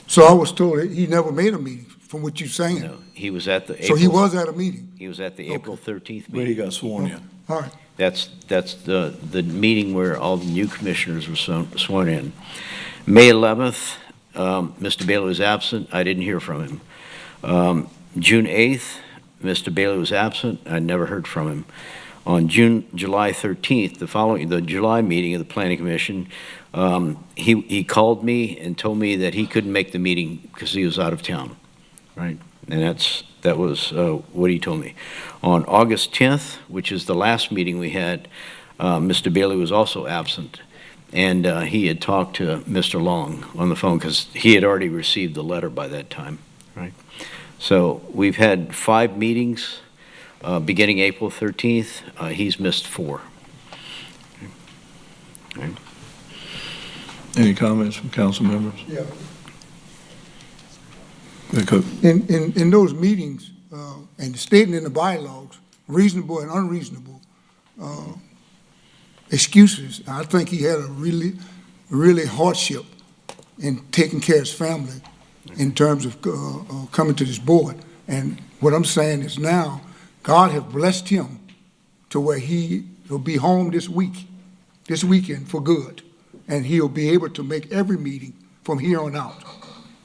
Speaker 2: So I was told he never made a meeting, from what you're saying.
Speaker 15: No, he was at the
Speaker 2: So he was at a meeting?
Speaker 15: He was at the April 13th meeting.
Speaker 1: Where he got sworn in.
Speaker 2: All right.
Speaker 15: That's the meeting where all the new commissioners were sworn in. May 11th, Mr. Bailey was absent. I didn't hear from him. June 8th, Mr. Bailey was absent. I never heard from him. On July 13th, the July meeting of the Planning Commission, he called me and told me that he couldn't make the meeting because he was out of town, right? And that was what he told me. On August 10th, which is the last meeting we had, Mr. Bailey was also absent. And he had talked to Mr. Long on the phone because he had already received the letter by that time, right? So we've had 5 meetings beginning April 13th. He's missed 4. Okay.
Speaker 1: Any comments from council members?
Speaker 2: Yeah.
Speaker 1: Okay.
Speaker 2: In those meetings, and stating in the bylaws, reasonable and unreasonable excuses, I think he had a really hardship in taking care of his family in terms of coming to this board. And what I'm saying is now, God has blessed him to where he will be home this weekend for good. And he'll be able to make every meeting from here on out.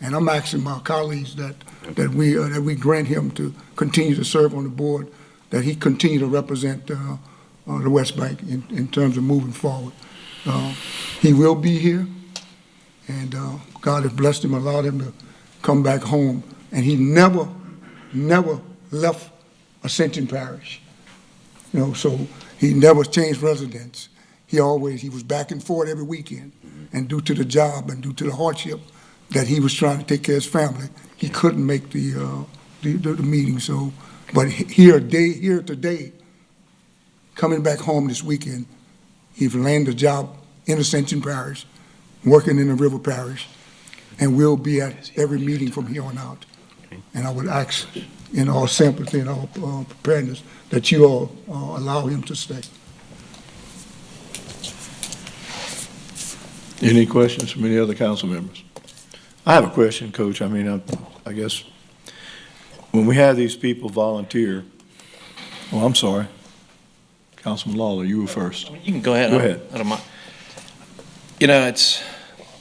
Speaker 2: And I'm asking my colleagues that we grant him to continue to serve on the board, that he continue to represent the West Bank in terms of moving forward. He will be here, and God has blessed him, allowed him to come back home, and he never left Ascension Parish. You know, so he never changed residence. He was back and forth every weekend, and due to the job and due to the hardship that he was trying to take care of his family, he couldn't make the meeting. So, but here today, coming back home this weekend, he's landed a job in Ascension Parish, working in the River Parish, and will be at every meeting from here on out. And I would ask, in all sympathy and all preparedness, that you all allow him to stay.
Speaker 1: Any questions from any other council members? I have a question, Coach. I mean, I guess when we have these people volunteer, oh, I'm sorry. Councilman Lawler, you were first.
Speaker 16: You can go ahead.
Speaker 1: Go ahead.
Speaker 16: I don't mind. You know,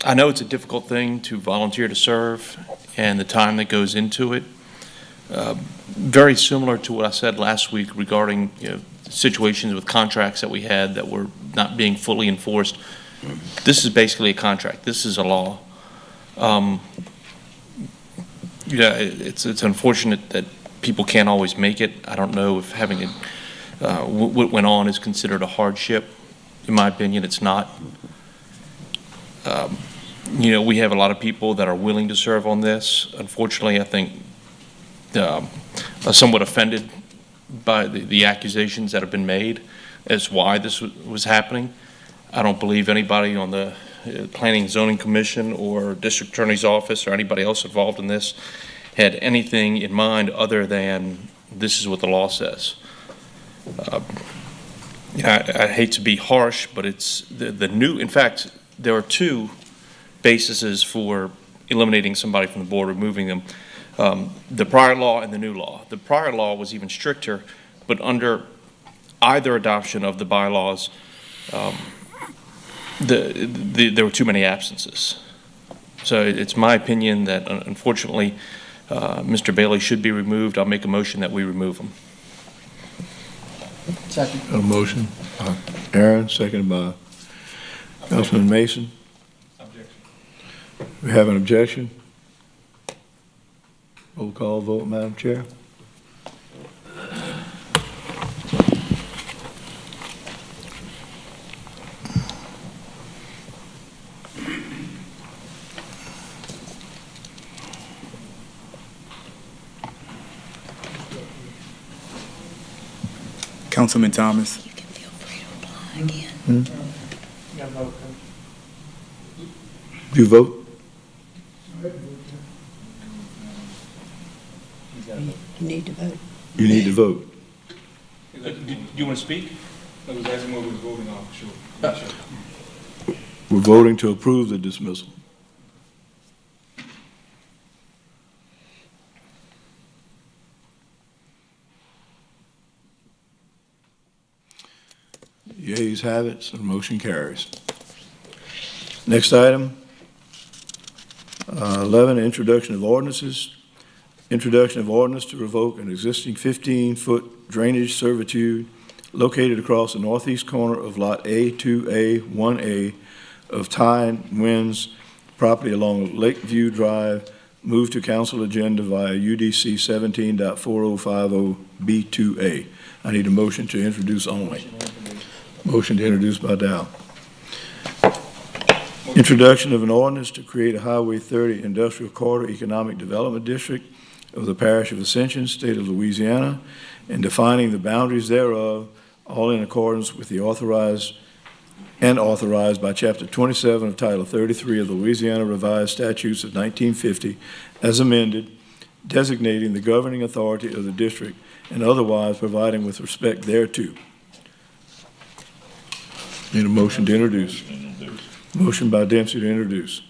Speaker 16: I know it's a difficult thing to volunteer to serve and the time that goes into it. Very similar to what I said last week regarding, you know, situations with contracts that we had that were not being fully enforced. This is basically a contract. This is a law. Yeah, it's unfortunate that people can't always make it. I don't know if having it, what went on is considered a hardship. In my opinion, it's not. You know, we have a lot of people that are willing to serve on this. Unfortunately, I think I'm somewhat offended by the accusations that have been made as why this was happening. I don't believe anybody on the Planning and Zoning Commission or District Attorney's Office or anybody else involved in this had anything in mind other than this is what the law says. You know, I hate to be harsh, but it's the new, in fact, there are two bases for eliminating somebody from the board, removing them. The prior law and the new law. The prior law was even stricter, but under either adoption of the bylaws, there were too many absences. So it's my opinion that unfortunately Mr. Bailey should be removed. I'll make a motion that we remove him.
Speaker 1: Second. A motion. Aaron, seconded by Councilman Mason. Objection. We have an objection. Roll call vote, Madam Chair.
Speaker 17: Councilman Thomas.
Speaker 11: You can feel free to apply again.
Speaker 1: Do you vote?
Speaker 11: You need to vote.
Speaker 1: You need to vote.
Speaker 12: Do you want to speak? I was asking what we were voting on, sure.
Speaker 1: We're voting to approve the dismissal. Yeas have it, so the motion carries. Next item, 11, introduction of ordinances. Introduction of ordinance to revoke an existing 15-foot drainage servitude located across the northeast corner of Lot A2A 1A of Tyne Winds property along Lakeview Drive, moved to council agenda via UDC 17.4050B2A. I need a motion to introduce only. Motion to introduce by Dow. Introduction of an ordinance to create a Highway 30 Industrial Corridor Economic Development District of the Parish of Ascension, State of Louisiana, and defining the boundaries thereof, all in accordance with the authorized by Chapter 27 of Title 33 of the Louisiana Revised Statutes of 1950, as amended, designating the governing authority of the district and otherwise providing with respect thereto. Need a motion to introduce. Motion by Dempsey to introduce.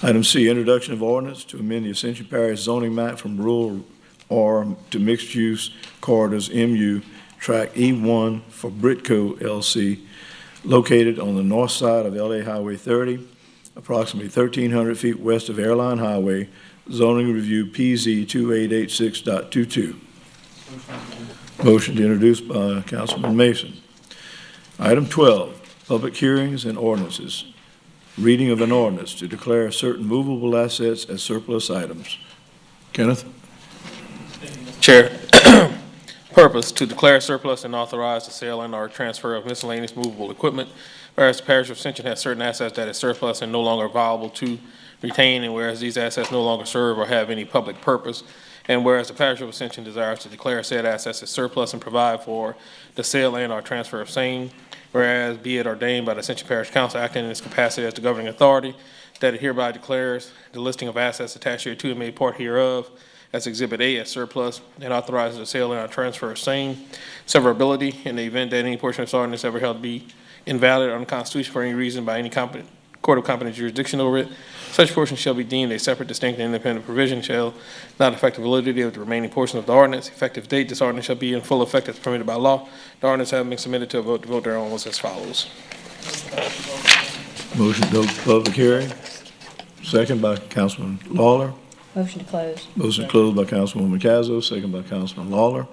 Speaker 1: Item C, introduction of ordinance to amend the Ascension Parish zoning map from rural R to mixed-use corridors MU, track E1 for Britco LC, located on the north side of LA Highway 30, approximately 1,300 feet west of Airline Highway, zoning review PZ 2886.22. Motion to introduce by Councilman Mason. Item 12, public hearings and ordinances. Reading of an ordinance to declare certain movable assets as surplus items. Kenneth?
Speaker 17: Chair, purpose, to declare surplus and authorize the sale and/or transfer of miscellaneous movable equipment, whereas the parish of Ascension has certain assets that is surplus and no longer viable to retain, and whereas these assets no longer serve or have any public purpose, and whereas the parish of Ascension desires to declare said assets as surplus and provide for the sale and/or transfer of same, whereas be it ordained by the Ascension Parish Council acting in its capacity as the governing authority, that it hereby declares the listing of assets attached hereto and made part hereof as Exhibit A as surplus and authorizes the sale and/or transfer of same. Severability, in the event that any portion of this ordinance ever held to be invalid or unconstitutional for any reason by any court of competent jurisdiction over it, such portion shall be deemed a separate, distinct, and independent provision, shall not affect the validity of the remaining portion of the ordinance. Effective date, this ordinance shall be in full effect as permitted by law. The ordinance having been submitted to a vote, the vote thereon was as follows.
Speaker 1: Motion to open public hearing. Second by Councilman Lawler.
Speaker 11: Motion to close.
Speaker 1: Motion closed by Councilwoman Cazzo, second by Councilman Lawler.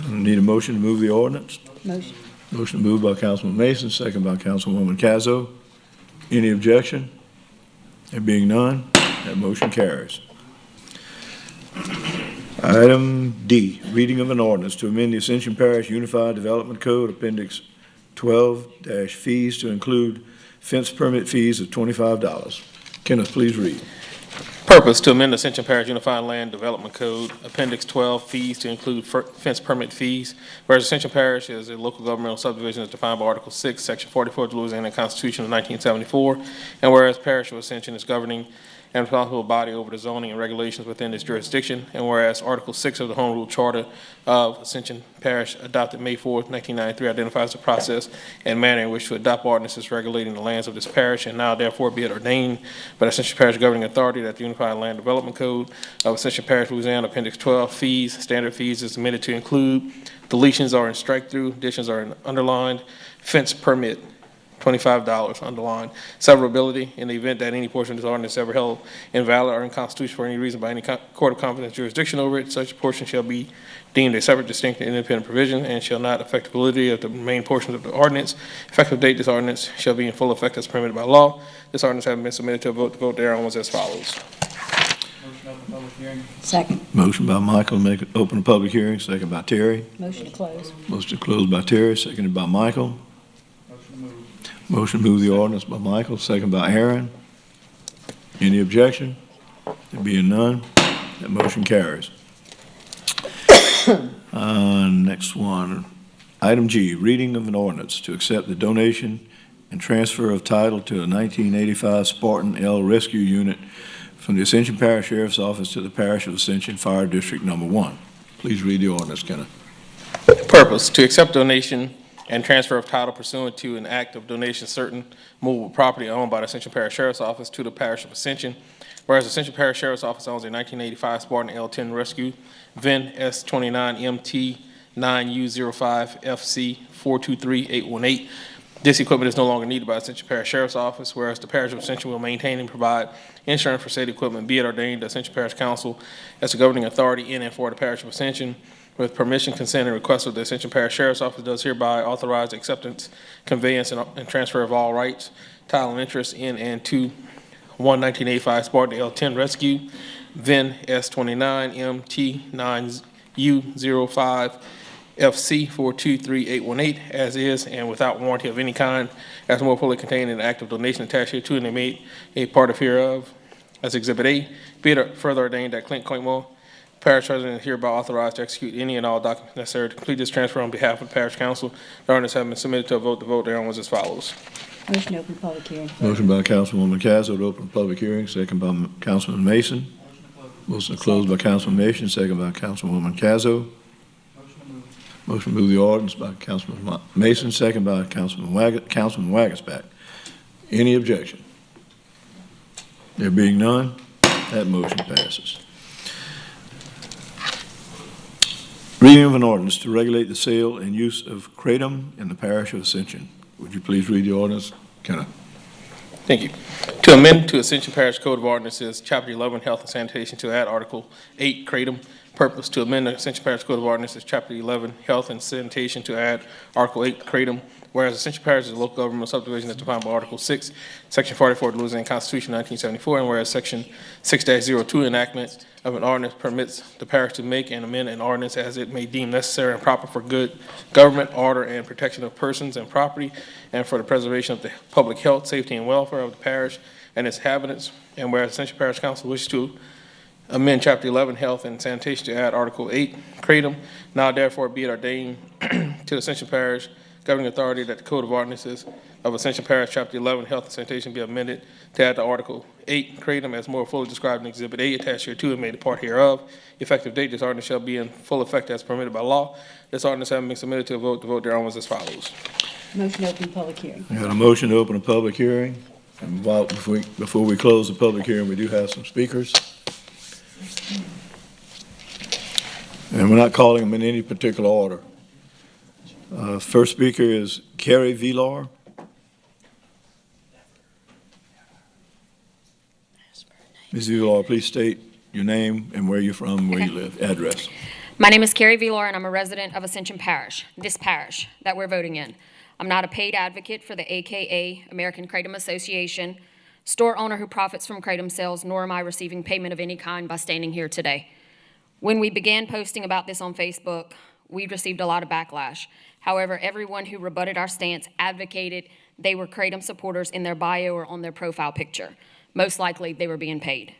Speaker 1: Need a motion to move the ordinance?
Speaker 11: Motion.
Speaker 1: Motion moved by Councilman Mason, second by Councilwoman Cazzo. Any objection? There being none, that motion carries. Item D, reading of an ordinance to amend the Ascension Parish Unified Development Code, Appendix 12-fees to include fence permit fees of $25. Kenneth, please read.
Speaker 17: Purpose, to amend the Ascension Parish Unified Land Development Code, Appendix 12, fees to include fence permit fees. Whereas Ascension Parish is a local governmental subdivision as defined by Article 6, Section 44 of the Louisiana Constitution of 1974, and whereas Parish of Ascension is governing and responsible body over the zoning and regulations within its jurisdiction, and whereas Article 6 of the Home Rule Charter of Ascension Parish adopted May 4, 1993 identifies the process and manner in which to adopt ordinances regulating the lands of this parish, and now therefore be it ordained by the Ascension Parish Governing Authority that the Unified Land Development Code of Ascension Parish, Louisiana, Appendix 12, fees, standard fees is submitted to include deletions are in strike-through, additions are in underlined, fence permit, $25 underlined. Severability, in the event that any portion of this ordinance ever held invalid or unconstitutional for any reason by any court of competent jurisdiction over it, such portion shall be deemed a separate, distinct, and independent provision and shall not affect the validity of the main portions of the ordinance. Effective date, this ordinance shall be in full effect as permitted by law. This ordinance having been submitted to a vote, the vote thereon was as follows.
Speaker 5: Motion to open public hearing.
Speaker 11: Second.
Speaker 1: Motion by Michael, open the public hearing, second by Terry.
Speaker 11: Motion to close.
Speaker 1: Motion closed by Terry, seconded by Michael.
Speaker 5: Motion to move.
Speaker 1: Motion to move the ordinance by Michael, second by Aaron. Any objection? There being none, that motion carries. Next one, item G, reading of an ordinance to accept the donation and transfer of title to a 1985 Spartan L Rescue Unit from the Ascension Parish Sheriff's Office to the Parish of Ascension Fire District Number 1. Please read the ordinance, Kenneth.
Speaker 17: Purpose, to accept donation and transfer of title pursuant to an act of donation certain movable property owned by the Ascension Parish Sheriff's Office to the Parish of Ascension. Whereas the Ascension Parish Sheriff's Office owns a 1985 Spartan L10 Rescue, VIN S29MT9U05FC423818. This equipment is no longer needed by the Ascension Parish Sheriff's Office, whereas the Parish of Ascension will maintain and provide insurance for said equipment, be it ordained the Ascension Parish Council as the governing authority in and for the Parish of Ascension. With permission, consent, and request of the Ascension Parish Sheriff's Office, does hereby authorize acceptance, conveyance, and transfer of all rights, title, and interest in and to 1985 Spartan L10 Rescue, VIN S29MT9U05FC423818, as is, and without warranty of any kind, as more fully contained in the act of donation attached hereto and made a part of hereof, as Exhibit A. Be it further ordained that Clint Coitmore, Parish President, is hereby authorized to execute any and all documents necessary to complete this transfer on behalf of the Parish Council. The ordinance having been submitted to a vote, the vote thereon was as follows.
Speaker 11: Motion to open public hearing.
Speaker 1: Motion by Councilwoman Cazzo to open public hearing, second by Councilman Mason. Motion to close by Councilman Mason, second by Councilwoman Cazzo. Motion to move the ordinance by Councilman Mason, second by Councilman Wagensback. Any objection? There being none, that motion passes. Reading of an ordinance to regulate the sale and use of Kratom in the Parish of Ascension. Would you please read the ordinance, Kenneth?
Speaker 17: Thank you. To amend to Ascension Parish Code of Ordinances, Chapter 11, Health and Sanitation, to add Article 8, Kratom, purpose to amend the Ascension Parish Code of Ordinances, Chapter 11, Health and Sanitation, to add Article 8, Kratom, whereas Ascension Parish is a local government subdivision as defined by Article 6, Section 44 of the Louisiana Constitution, 1974, and whereas Section 6-02 enactment of an ordinance permits the parish to make and amend an ordinance as it may deem necessary and proper for good government, order, and protection of persons and property, and for the preservation of the public health, safety, and welfare of the parish and its inhabitants, and whereas Ascension Parish Council wishes to amend Chapter 11, Health and Sanitation, to add Article 8, Kratom, now therefore be it ordained to the Ascension Parish governing authority that the Code of Ordinances of Ascension Parish, Chapter 11, Health and Sanitation, be amended to add to Article 8, Kratom, as more fully described in Exhibit A attached here to and made a part hereof. Effective date, this ordinance shall be in full effect as permitted by law. This ordinance having been submitted to a vote, the vote thereon was as follows.
Speaker 11: Motion to open public hearing.
Speaker 1: We got a motion to open a public hearing. And before we close the public hearing, we do have some speakers. And we're not calling them in any particular order. First speaker is Carrie Villar. Ms. Villar, please state your name and where you're from, where you live, address.
Speaker 18: My name is Carrie Villar, and I'm a resident of Ascension Parish, this parish that we're voting in. I'm not a paid advocate for the AKA, American Kratom Association, store owner who profits from Kratom sales, nor am I receiving payment of any kind by standing here today. When we began posting about this on Facebook, we received a lot of backlash. However, everyone who rebutted our stance advocated they were Kratom supporters in their bio or on their profile picture. Most likely, they were being paid.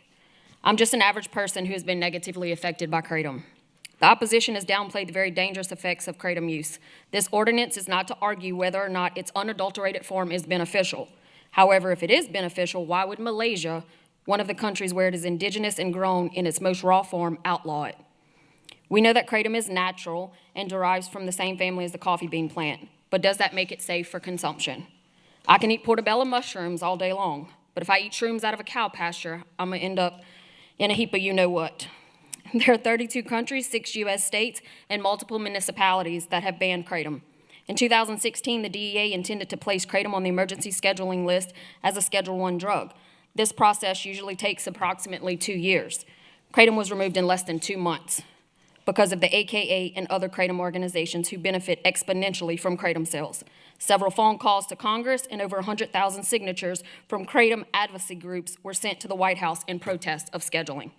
Speaker 18: I'm just an average person who has been negatively affected by Kratom. The opposition has downplayed the very dangerous effects of Kratom use. This ordinance is not to argue whether or not its unadulterated form is beneficial. However, if it is beneficial, why would Malaysia, one of the countries where it is indigenous and grown in its most raw form, outlaw it? We know that Kratom is natural and derives from the same family as the coffee bean plant, but does that make it safe for consumption? I can eat portobello mushrooms all day long, but if I eat shrooms out of a cow pasture, I'm gonna end up in a heap of you-know-what. There are 32 countries, 6 U.S. states, and multiple municipalities that have banned Kratom. In 2016, the DEA intended to place Kratom on the emergency scheduling list as a Schedule I drug. This process usually takes approximately 2 years. Kratom was removed in less than 2 months because of the AKA and other Kratom organizations who benefit exponentially from Kratom sales. Several phone calls to Congress and over 100,000 signatures from Kratom advocacy groups were sent to the White House in protest of scheduling.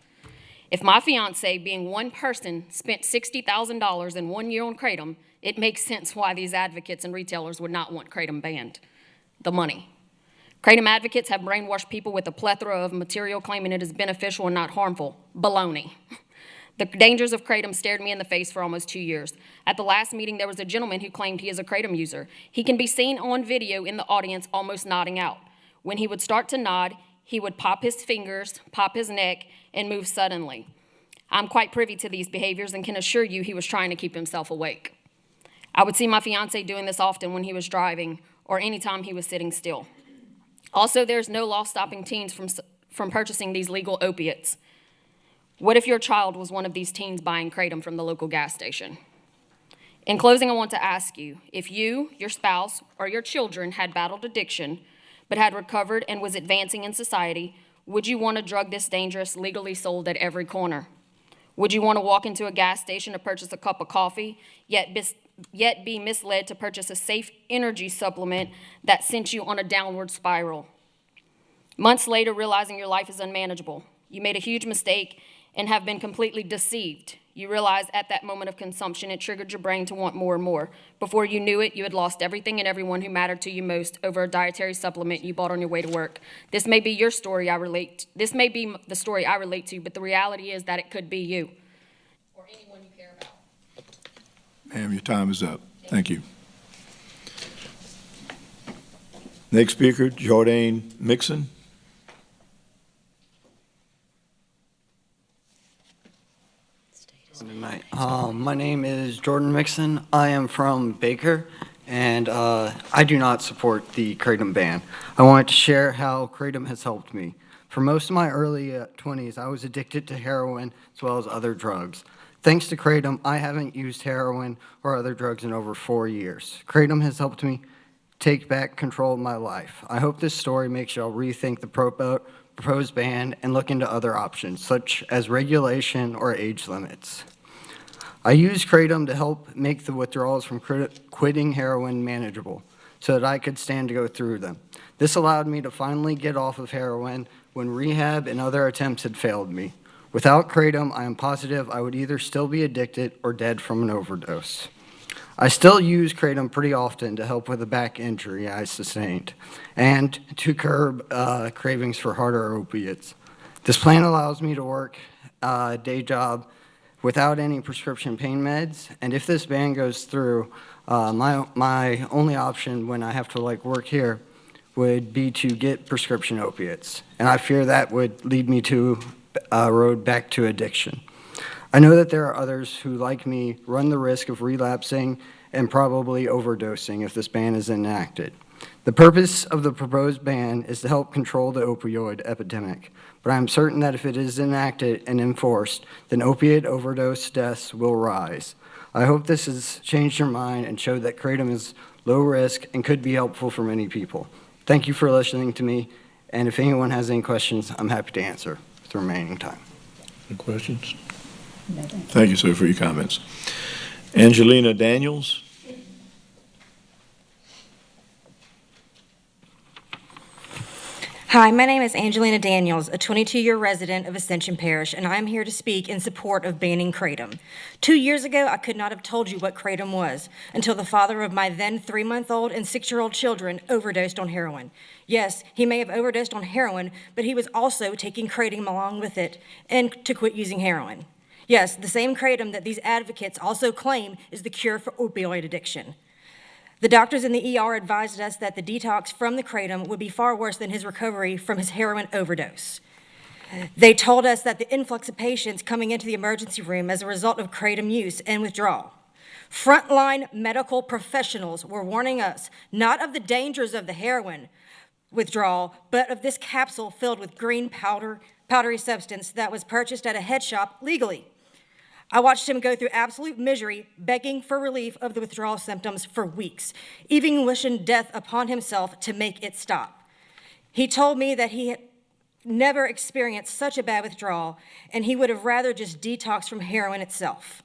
Speaker 18: If my fiance, being one person, spent $60,000 in 1 year on Kratom, it makes sense why these advocates and retailers would not want Kratom banned. The money. Kratom advocates have brainwashed people with a plethora of material claiming it is beneficial and not harmful. Baloney. The dangers of Kratom stared me in the face for almost 2 years. At the last meeting, there was a gentleman who claimed he is a Kratom user. He can be seen on video in the audience almost nodding out. When he would start to nod, he would pop his fingers, pop his neck, and move suddenly. I'm quite privy to these behaviors and can assure you he was trying to keep himself awake. I would see my fiance doing this often when he was driving or anytime he was sitting still. Also, there's no law stopping teens from purchasing these legal opiates. What if your child was one of these teens buying Kratom from the local gas station? In closing, I want to ask you, if you, your spouse, or your children had battled addiction, but had recovered and was advancing in society, would you want a drug this dangerous legally sold at every corner? Would you want to walk into a gas station to purchase a cup of coffee, yet be misled to purchase a safe energy supplement that sent you on a downward spiral? Months later, realizing your life is unmanageable, you made a huge mistake and have been completely deceived. You realized at that moment of consumption, it triggered your brain to want more and more. Before you knew it, you had lost everything and everyone who mattered to you most over a dietary supplement you bought on your way to work. This may be your story this may be the story I relate to, but the reality is that it could be you. Or anyone you care about.
Speaker 1: Ma'am, your time is up. Thank you. Next speaker, Jordan Mixon.
Speaker 19: My name is Jordan Mixon. I am from Baker, and I do not support the Kratom ban. I wanted to share how Kratom has helped me. For most of my early 20s, I was addicted to heroin as well as other drugs. Thanks to Kratom, I haven't used heroin or other drugs in over 4 years. Kratom has helped me take back control of my life. I hope this story makes y'all rethink the proposed ban and look into other options, such as regulation or age limits. I used Kratom to help make the withdrawals from quitting heroin manageable so that I could stand to go through them. This allowed me to finally get off of heroin when rehab and other attempts had failed me. Without Kratom, I am positive I would either still be addicted or dead from an overdose. I still use Kratom pretty often to help with a back injury I sustained and to curb cravings for harder opiates. This plan allows me to work a day job without any prescription pain meds, and if this ban goes through, my only option when I have to work here would be to get prescription opiates, and I fear that would lead me to a road back to addiction. I know that there are others who, like me, run the risk of relapsing and probably overdosing if this ban is enacted. The purpose of the proposed ban is to help control the opioid epidemic, but I am certain that if it is enacted and enforced, then opiate overdose deaths will rise. I hope this has changed your mind and showed that Kratom is low risk and could be helpful for many people. Thank you for listening to me, and if anyone has any questions, I'm happy to answer with the remaining time.
Speaker 1: Any questions? Thank you, sir, for your comments. Angelina Daniels.
Speaker 20: Hi, my name is Angelina Daniels, a 22-year resident of Ascension Parish, and I am here to speak in support of banning Kratom. 2 years ago, I could not have told you what Kratom was until the father of my then 3-month-old and 6-year-old children overdosed on heroin. Yes, he may have overdosed on heroin, but he was also taking Kratom along with it and to quit using heroin. Yes, the same Kratom that these advocates also claim is the cure for opioid addiction. The doctors in the ER advised us that the detox from the Kratom would be far worse than his recovery from his heroin overdose. They told us that the influx of patients coming into the emergency room as a result of Kratom use and withdrawal. Frontline medical professionals were warning us not of the dangers of the heroin withdrawal, but of this capsule filled with green powdery substance that was purchased at a head shop legally. I watched him go through absolute misery, begging for relief of the withdrawal symptoms for weeks, even wishing death upon himself to make it stop. He told me that he had never experienced such a bad withdrawal, and he would have rather just detoxed from heroin itself.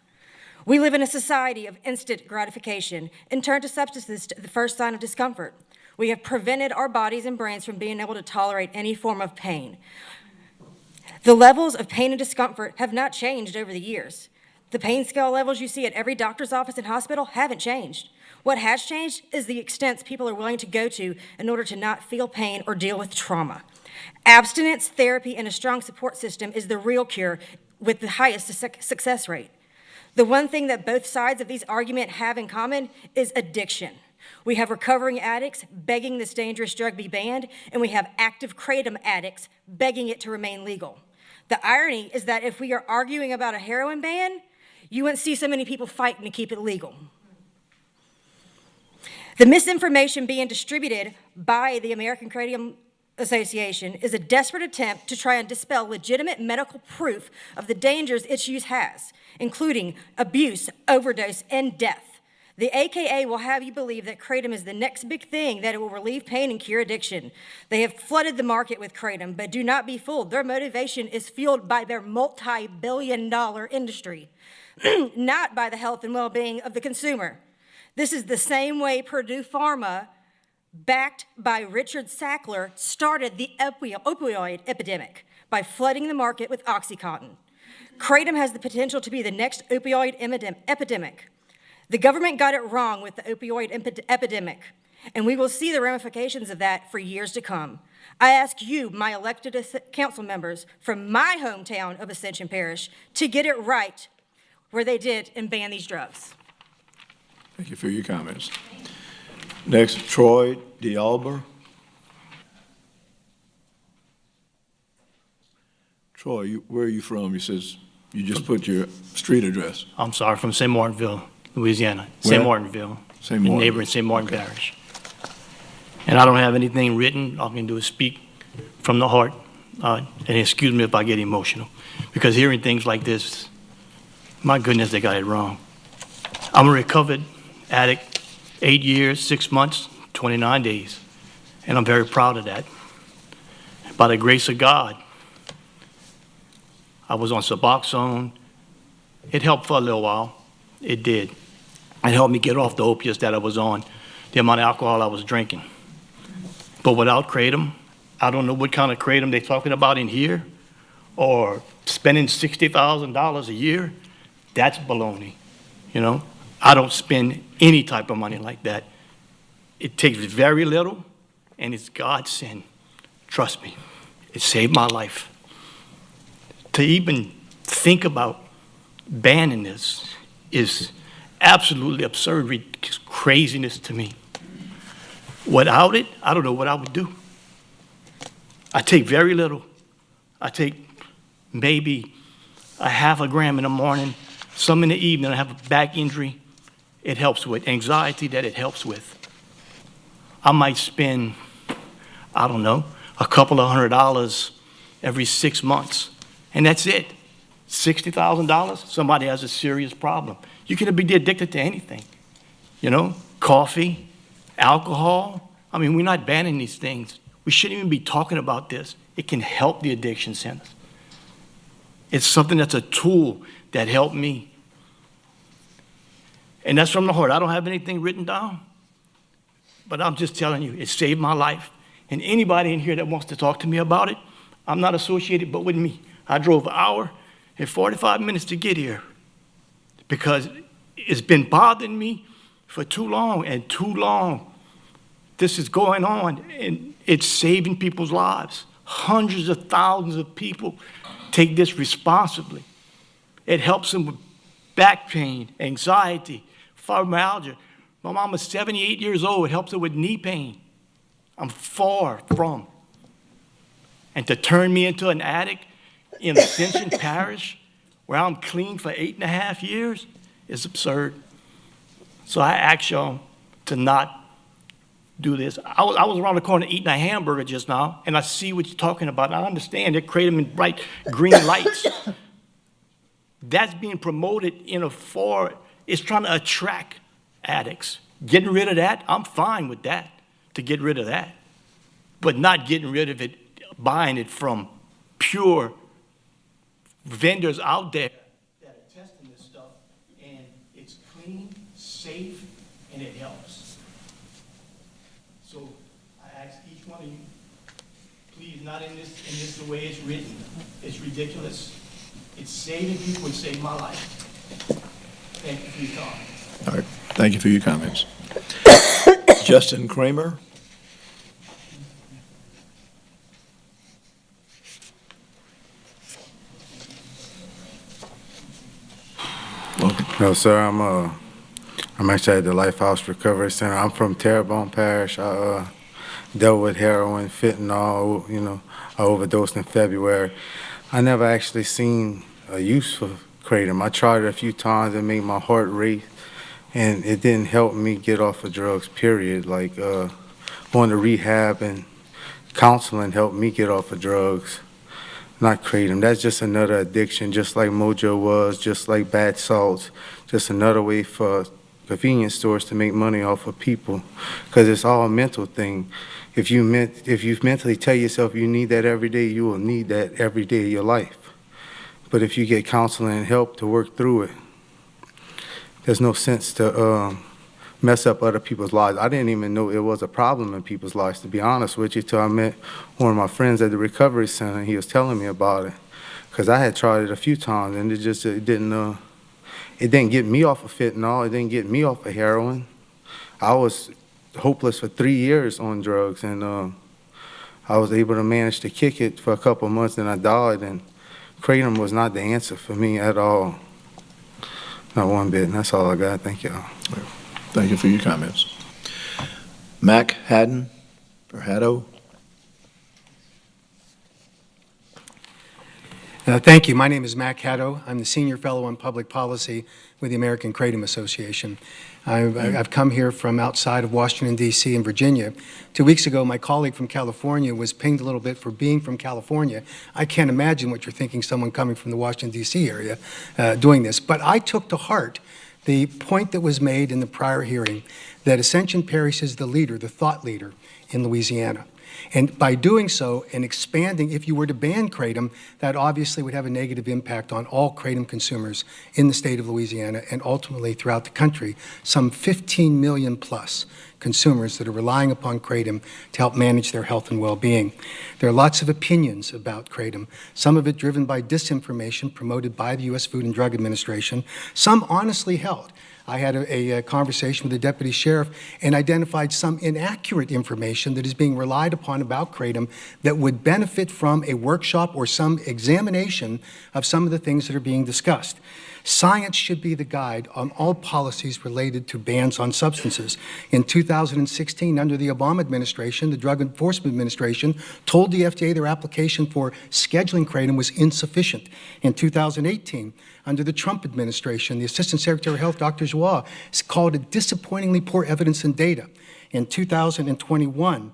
Speaker 20: We live in a society of instant gratification and turn to substances at the first sign of discomfort. We have prevented our bodies and brains from being able to tolerate any form of pain. The levels of pain and discomfort have not changed over the years. The pain scale levels you see at every doctor's office and hospital haven't changed. What has changed is the extents people are willing to go to in order to not feel pain or deal with trauma. Abstinence, therapy, and a strong support system is the real cure with the highest success rate. The one thing that both sides of these arguments have in common is addiction. We have recovering addicts begging this dangerous drug be banned, and we have active Kratom addicts begging it to remain legal. The irony is that if we are arguing about a heroin ban, you wouldn't see so many people fighting to keep it legal. The misinformation being distributed by the American Kratom Association is a desperate attempt to try and dispel legitimate medical proof of the dangers its use has, including abuse, overdose, and death. The AKA will have you believe that Kratom is the next big thing, that it will relieve pain and cure addiction. They have flooded the market with Kratom, but do not be fooled. Their motivation is fueled by their multi-billion-dollar industry, not by the health and well-being of the consumer. This is the same way Purdue Pharma, backed by Richard Sackler, started the opioid epidemic by flooding the market with OxyContin. Kratom has the potential to be the next opioid epidemic. The government got it wrong with the opioid epidemic, and we will see the ramifications of that for years to come. I ask you, my elected council members from my hometown of Ascension Parish, to get it right where they did and ban these drugs.
Speaker 1: Thank you for your comments. Next, Troy DeAlber. Troy, where are you from? You says you just put your street address.
Speaker 21: I'm sorry, from St. Martinville, Louisiana.
Speaker 1: Where?
Speaker 21: St. Martinville.
Speaker 1: St. Martin.
Speaker 21: Neighboring St. Martin Parish. And I don't have anything written. All I can do is speak from the heart. And excuse me if I get emotional, because hearing things like this, my goodness, they got it wrong. I'm a recovered addict, 8 years, 6 months, 29 days, and I'm very proud of that. By the grace of God, I was on Suboxone. It helped for a little while. It did. It helped me get off the opiates that I was on, the amount of alcohol I was drinking. But without Kratom, I don't know what kind of Kratom they're talking about in here, or spending $60,000 a year. That's baloney, you know? I don't spend any type of money like that. It takes very little, and it's God's sin. Trust me, it saved my life. To even think about banning this is absolutely absurd craziness to me. Without it, I don't know what I would do. I take very little. I take maybe a half a gram in the morning, some in the evening. I have a back injury. It helps with anxiety that it helps with. I might spend, I don't know, a couple of $100 every 6 months, and that's it. $60,000, somebody has a serious problem. You can be addicted to anything, you know, coffee, alcohol. I mean, we're not banning these things. We shouldn't even be talking about this. It can help the addiction centers. It's something that's a tool that helped me. And that's from the heart. I don't have anything written down, but I'm just telling you, it saved my life. And anybody in here that wants to talk to me about it, I'm not associated but with me. I drove an hour and 45 minutes to get here because it's been bothering me for too long and too long. This is going on, and it's saving people's lives. Hundreds of thousands of people take this responsibly. It helps them with back pain, anxiety, fibromyalgia. My mom is 78 years old. It helps her with knee pain. I'm far from. And to turn me into an addict in Ascension Parish, where I'm clean for 8.5 years, is absurd. So I ask y'all to not do this. I was around the corner eating a hamburger just now, and I see what you're talking about. I understand they're creating them in bright green lights. That's being promoted in a for, it's trying to attract addicts. Getting rid of that, I'm fine with that, to get rid of that. But not getting rid of it, buying it from pure vendors out there that are testing this stuff, and it's clean, safe, and it helps. So I ask each one of you, please, not in this the way it's written. It's ridiculous. It's saving people. It saved my life. Thank you for your time.
Speaker 1: All right, thank you for your comments. Justin Kramer.
Speaker 6: No, sir. I'm actually at the Lifehouse Recovery Center. I'm from Terrebonne Parish. I dealt with heroin, fentanyl. You know, I overdosed in February. I never actually seen a use for Kratom. I tried it a few times. It made my heart race, and it didn't help me get off of drugs. Period. Like going to rehab and counseling helped me get off of drugs. Not Kratom. That's just another addiction, just like Mojo was, just like bath salts, just another way for convenience stores to make money off of people, because it's all a mental thing. If you mentally tell yourself you need that every day, you will need that every day of your life. But if you get counseling and help to work through it, there's no sense to mess up other people's lives. I didn't even know it was a problem in people's lives, to be honest with you, till I met one of my friends at the recovery center, and he was telling me about it. Because I had tried it a few times, and it didn't get me off of fentanyl. It didn't get me off of heroin. I was hopeless for 3 years on drugs, and I was able to manage to kick it for a couple of months, and I died, and Kratom was not the answer for me at all. Not one bit, and that's all I got. Thank y'all.
Speaker 1: Thank you for your comments. Mac Haddon, or Haddo.
Speaker 22: Thank you. My name is Mac Haddo. I'm the Senior Fellow on Public Policy with the American Kratom Association. I've come here from outside of Washington, D.C. and Virginia. 2 weeks ago, my colleague from California was pinged a little bit for being from California. I can't imagine what you're thinking, someone coming from the Washington, D.C. area doing this. But I took to heart the point that was made in the prior hearing that Ascension Parish is the leader, the thought leader in Louisiana. And by doing so and expanding, if you were to ban kratom, that obviously would have a negative impact on all kratom consumers in the state of Louisiana and ultimately throughout the country, some 15 million plus consumers that are relying upon kratom to help manage their health and well-being. There are lots of opinions about kratom, some of it driven by disinformation promoted by the U.S. Food and Drug Administration, some honestly held. I had a conversation with the deputy sheriff and identified some inaccurate information that is being relied upon about kratom that would benefit from a workshop or some examination of some of the things that are being discussed. Science should be the guide on all policies related to bans on substances. In 2016, under the Obama administration, the Drug Enforcement Administration told the FDA their application for scheduling kratom was insufficient. In 2018, under the Trump administration, the Assistant Secretary of Health, Dr. Joie, called it disappointingly poor evidence and data. In 2021,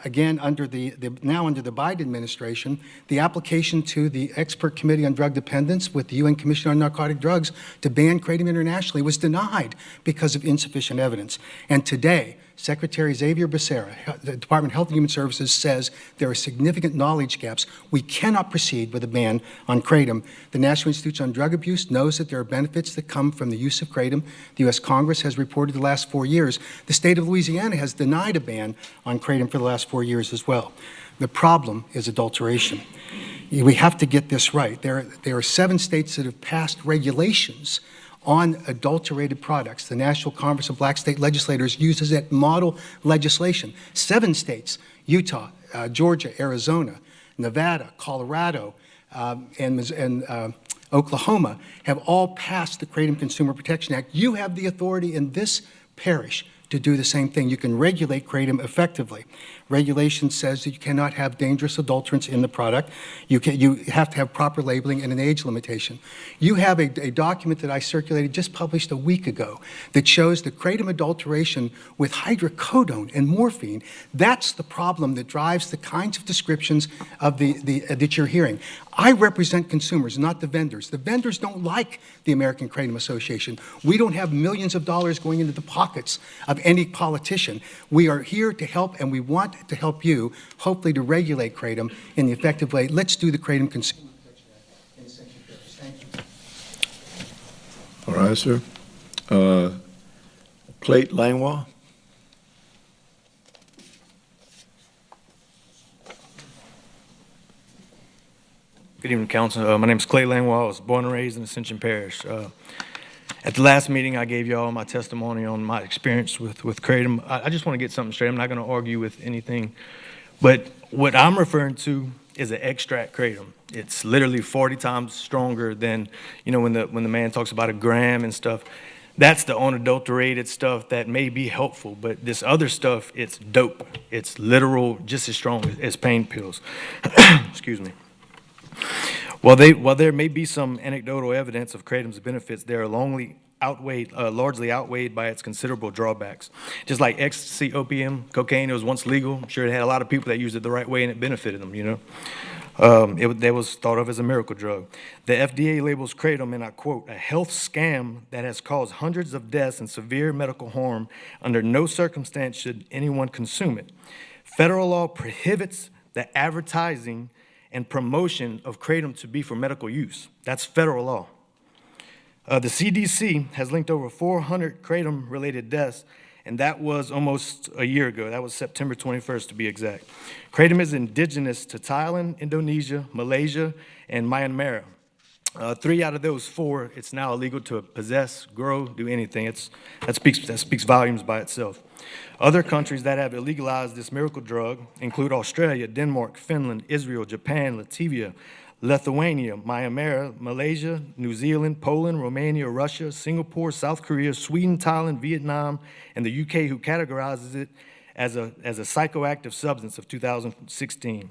Speaker 22: again, now under the Biden administration, the application to the Expert Committee on Drug Dependence with the UN Commission on Narcotic Drugs to ban kratom internationally was denied because of insufficient evidence. And today, Secretary Xavier Becerra, the Department of Health and Human Services, says there are significant knowledge gaps. We cannot proceed with a ban on kratom. The National Institute on Drug Abuse knows that there are benefits that come from the use of kratom. The U.S. Congress has reported the last 4 years. The state of Louisiana has denied a ban on kratom for the last 4 years as well. The problem is adulteration. We have to get this right. There are 7 states that have passed regulations on adulterated products. The National Conference of Black State Legislators uses it model legislation. 7 states, Utah, Georgia, Arizona, Nevada, Colorado, and Oklahoma, have all passed the Kratom Consumer Protection Act. You have the authority in this parish to do the same thing. You can regulate kratom effectively. Regulation says that you cannot have dangerous adulterants in the product. You have to have proper labeling and an age limitation. You have a document that I circulated, just published a week ago, that shows that kratom adulteration with hydrocodone and morphine, that's the problem that drives the kinds of descriptions of that you're hearing. I represent consumers, not the vendors. The vendors don't like the American Kratom Association. We don't have millions of dollars going into the pockets of any politician. We are here to help, and we want to help you, hopefully to regulate kratom in the effective way. Let's do the Kratom Consumer Protection Act in Ascension Parish. Thank you.
Speaker 1: All right, sir. Clayton Langlois.
Speaker 3: Good evening, Council. My name is Clay Langlois. I was born and raised in Ascension Parish. At the last meeting, I gave you all my testimony on my experience with kratom. I just want to get something straight. I'm not going to argue with anything. But what I'm referring to is an extract kratom. It's literally 40 times stronger than, when the man talks about a gram and stuff. That's the unadulterated stuff that may be helpful. But this other stuff, it's dope. It's literal, just as strong as pain pills. Excuse me. While there may be some anecdotal evidence of kratom's benefits, they are largely outweighed by its considerable drawbacks. Just like ecstasy, opium, cocaine, it was once legal. I'm sure it had a lot of people that used it the right way and it benefited them, It was thought of as a miracle drug. The FDA labels kratom, and I quote, "a health scam that has caused hundreds of deaths and severe medical harm. Under no circumstance should anyone consume it. Federal law prohibits the advertising and promotion of kratom to be for medical use." That's federal law. The CDC has linked over 400 kratom-related deaths, and that was almost a year ago. That was September 21st, to be exact. Kratom is indigenous to Thailand, Indonesia, Malaysia, and Myanmar. 3 out of those 4, it's now illegal to possess, grow, do anything. That speaks volumes by itself. Other countries that have illegalized this miracle drug include Australia, Denmark, Finland, Israel, Japan, Latvia, Lithuania, Myanmar, Malaysia, New Zealand, Poland, Romania, Russia, Singapore, South Korea, Sweden, Thailand, Vietnam, and the UK, who categorizes it as a psychoactive substance of 2016.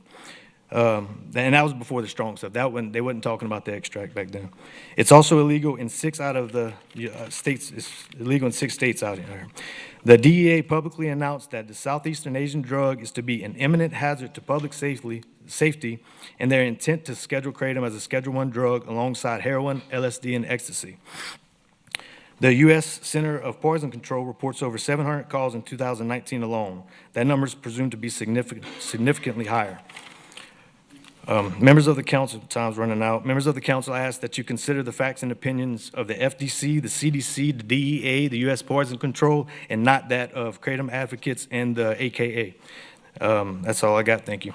Speaker 3: And that was before the strong stuff. They wasn't talking about the extract back then. It's also illegal in 6 out of the states. It's illegal in 6 states out here. The DEA publicly announced that the Southeastern Asian drug is to be an imminent hazard to public safety, and their intent to schedule kratom as a Schedule I drug alongside heroin, LSD, and ecstasy. The U.S. Center of Poison Control reports over 700 calls in 2019 alone. That number is presumed to be significantly higher. Members of the council, time's running out. Members of the council ask that you consider the facts and opinions of the FDC, the CDC, the DEA, the U.S. Poison Control, and not that of Kratom advocates and the AKA. That's all I got. Thank you.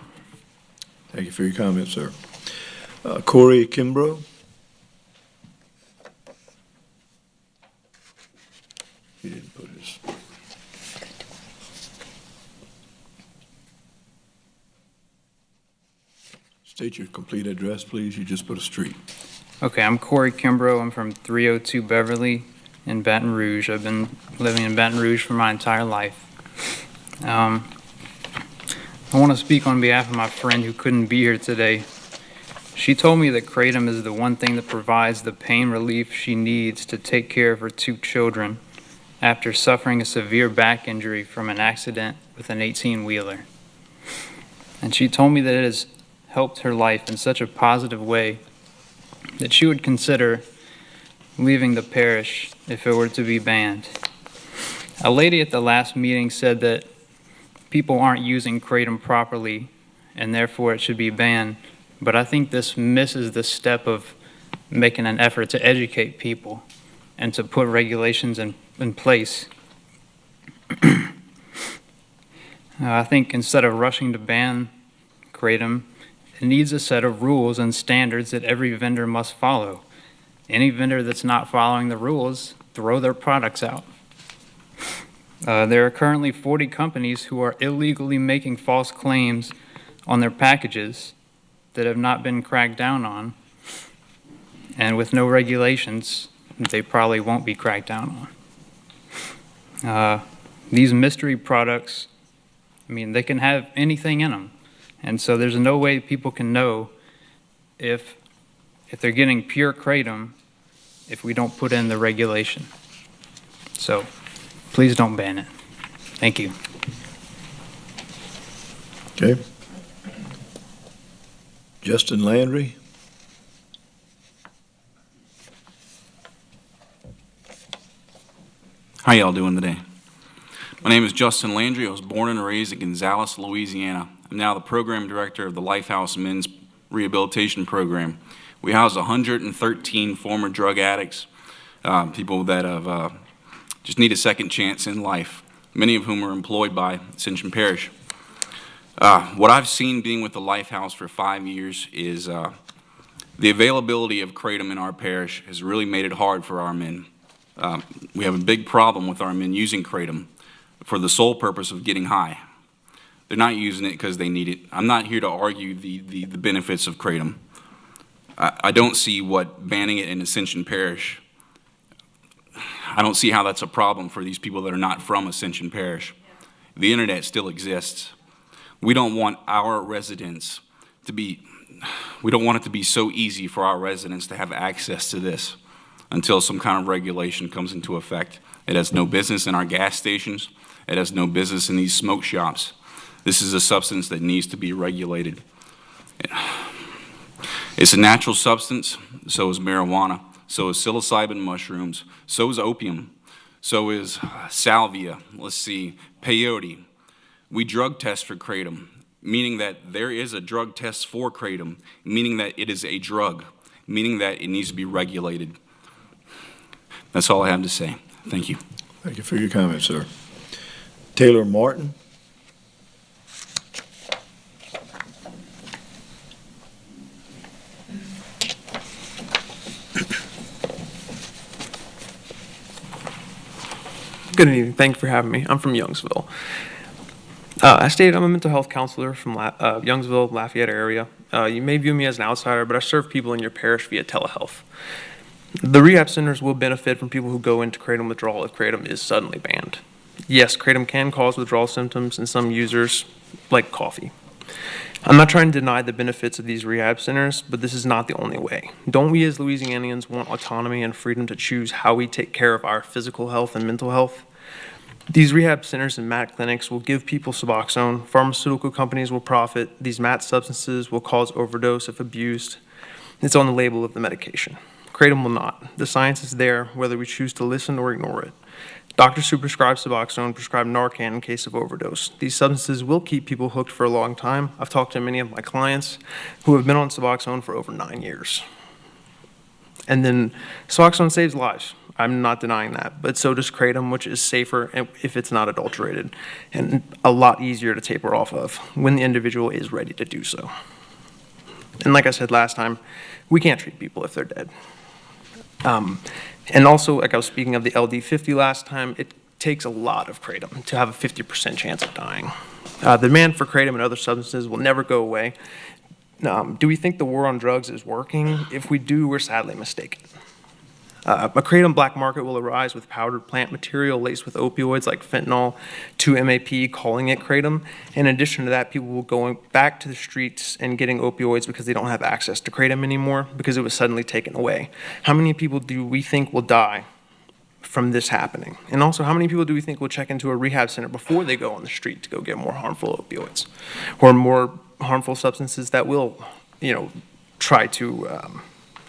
Speaker 1: Thank you for your comments, sir. Corey Kimbrough. He didn't put his. State your complete address, please. You just put a street.
Speaker 4: Okay, I'm Corey Kimbrough. I'm from 302 Beverly in Baton Rouge. I've been living in Baton Rouge for my entire life. I want to speak on behalf of my friend who couldn't be here today. She told me that Kratom is the one thing that provides the pain relief she needs to take care of her 2 children after suffering a severe back injury from an accident with an 18-wheeler. And she told me that it has helped her life in such a positive way that she would consider leaving the parish if it were to be banned. A lady at the last meeting said that people aren't using Kratom properly and therefore it should be banned, but I think this misses the step of making an effort to educate people and to put regulations in place. I think instead of rushing to ban Kratom, it needs a set of rules and standards that every vendor must follow. Any vendor that's not following the rules, throw their products out. There are currently 40 companies who are illegally making false claims on their packages that have not been cracked down on, and with no regulations, they probably won't be cracked down on. These mystery products, I mean, they can have anything in them. And so there's no way people can know if they're getting pure Kratom if we don't put in the regulation. So please don't ban it. Thank you.
Speaker 1: Okay. Justin Landry.
Speaker 7: How y'all doing today? My name is Justin Landry. I was born and raised in Gonzales, Louisiana. I'm now the program director of the Lifehouse Men's Rehabilitation Program. We house 113 former drug addicts, people that have just need a second chance in life, many of whom are employed by Ascension Parish. What I've seen being with the Lifehouse for 5 years is the availability of Kratom in our parish has really made it hard for our men. We have a big problem with our men using Kratom for the sole purpose of getting high. They're not using it because they need it. I'm not here to argue the benefits of Kratom. I don't see what banning it in Ascension Parish, I don't see how that's a problem for these people that are not from Ascension Parish. The internet still exists. We don't want our residents to be, we don't want it to be so easy for our residents to have access to this until some kind of regulation comes into effect. It has no business in our gas stations. It has no business in these smoke shops. This is a substance that needs to be regulated. It's a natural substance, so is marijuana, so is psilocybin mushrooms, so is opium, so is salvia, let's see, peyote. We drug test for Kratom, meaning that there is a drug test for Kratom, meaning that it is a drug, meaning that it needs to be regulated. That's all I have to say. Thank you.
Speaker 1: Thank you for your comments, sir. Taylor Martin.
Speaker 23: Good evening. Thank you for having me. I'm from Youngsville. As stated, I'm a mental health counselor from Youngsville, Lafayette area. You may view me as an outsider, but I serve people in your parish via telehealth. The rehab centers will benefit from people who go into Kratom withdrawal if Kratom is suddenly banned. Yes, Kratom can cause withdrawal symptoms in some users, like coffee. I'm not trying to deny the benefits of these rehab centers, but this is not the only way. Don't we as Louisianians want autonomy and freedom to choose how we take care of our physical health and mental health? These rehab centers and MAT clinics will give people Suboxone. Pharmaceutical companies will profit. These MAT substances will cause overdose if abused. It's on the label of the medication. Kratom will not. The science is there, whether we choose to listen or ignore it. Doctors who prescribe Suboxone prescribe Narcan in case of overdose. These substances will keep people hooked for a long time. I've talked to many of my clients who have been on Suboxone for over 9 years. And then Suboxone saves lives. I'm not denying that, but so does Kratom, which is safer if it's not adulterated and a lot easier to taper off of when the individual is ready to do so. And like I said last time, we can't treat people if they're dead. And also, like I was speaking of the LD50 last time, it takes a lot of Kratom to have a 50% chance of dying. The demand for Kratom and other substances will never go away. Do we think the war on drugs is working? If we do, we're sadly mistaken. A Kratom black market will arise with powdered plant material laced with opioids like fentanyl, 2-MAP, calling it Kratom. In addition to that, people will go back to the streets and getting opioids because they don't have access to Kratom anymore because it was suddenly taken away. How many people do we think will die from this happening? And also, how many people do we think will check into a rehab center before they go on the street to go get more harmful opioids or more harmful substances that will, try to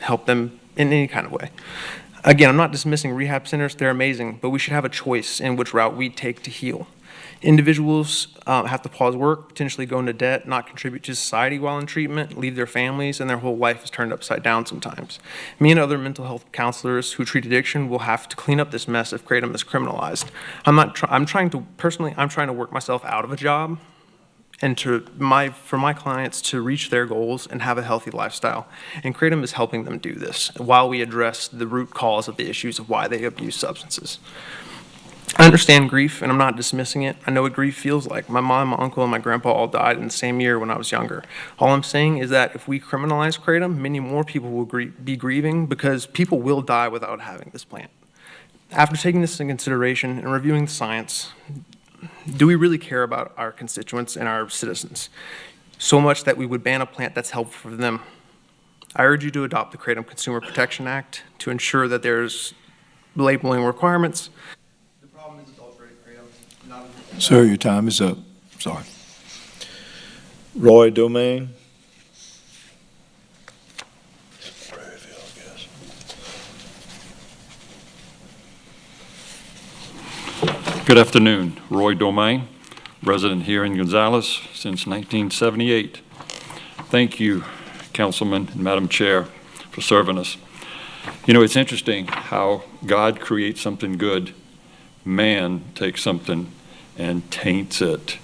Speaker 23: help them in any kind of way? Again, I'm not dismissing rehab centers. They're amazing, but we should have a choice in which route we take to heal. Individuals have to pause work, potentially go into debt, not contribute to society while in treatment, leave their families, and their whole life is turned upside down sometimes. Me and other mental health counselors who treat addiction will have to clean up this mess if Kratom is criminalized. I'm trying to work myself out of a job and for my clients to reach their goals and have a healthy lifestyle. And Kratom is helping them do this while we address the root cause of the issues of why they abuse substances. I understand grief, and I'm not dismissing it. I know what grief feels like. My mom, my uncle, and my grandpa all died in the same year when I was younger. All I'm saying is that if we criminalize Kratom, many more people will be grieving because people will die without having this plant. After taking this into consideration and reviewing the science, do we really care about our constituents and our citizens so much that we would ban a plant that's helpful for them? I urge you to adopt the Kratom Consumer Protection Act to ensure that there's labeling requirements. The problem is adulterated Kratom.
Speaker 1: Sir, your time is up. Sorry. Roy Domain.
Speaker 8: Good afternoon. Roy Domain, resident here in Gonzales since 1978. Thank you, Councilman and Madam Chair, for serving us. It's interesting how God creates something good, man takes something and taints it.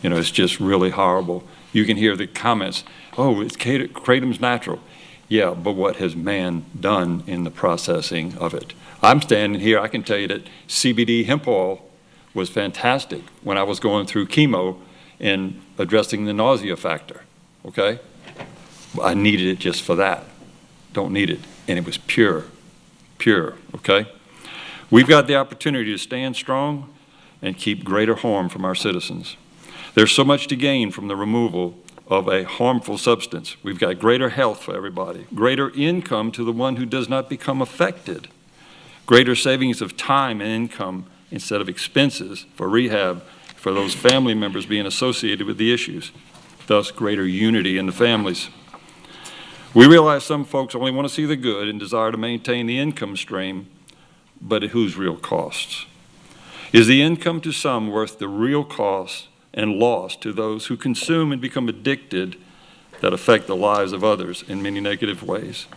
Speaker 8: It's just really horrible. You can hear the comments, Kratom's natural. Yeah, but what has man done in the processing of it? I'm standing here, I can tell you that CBD hemp oil was fantastic when I was going through chemo and addressing the nausea factor, okay? I needed it just for that. Don't need it. And it was pure, okay? We've got the opportunity to stand strong and keep greater harm from our citizens. There's so much to gain from the removal of a harmful substance. We've got greater health for everybody, greater income to the one who does not become affected, greater savings of time and income instead of expenses for rehab for those family members being associated with the issues, thus greater unity in the families. We realize some folks only want to see the good and desire to maintain the income stream, but at whose real costs? Is the income to some worth the real cost and loss to those who consume and become addicted that affect the lives of others in many negative ways?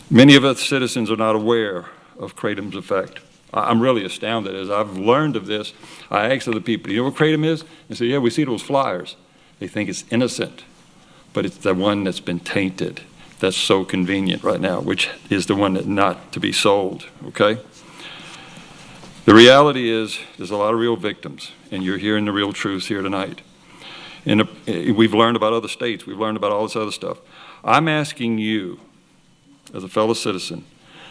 Speaker 8: Many of us citizens are not aware of Kratom's effect. I'm really astounded as I've learned of this. I ask other people, you know what Kratom is? They say, yeah, we see those flyers. They think it's innocent, but it's the one that's been tainted. That's so convenient right now, which is the one that not to be sold, okay? The reality is there's a lot of real victims, and you're hearing the real truths here tonight. And we've learned about other states. We've learned about all this other stuff. I'm asking you, as a fellow citizen,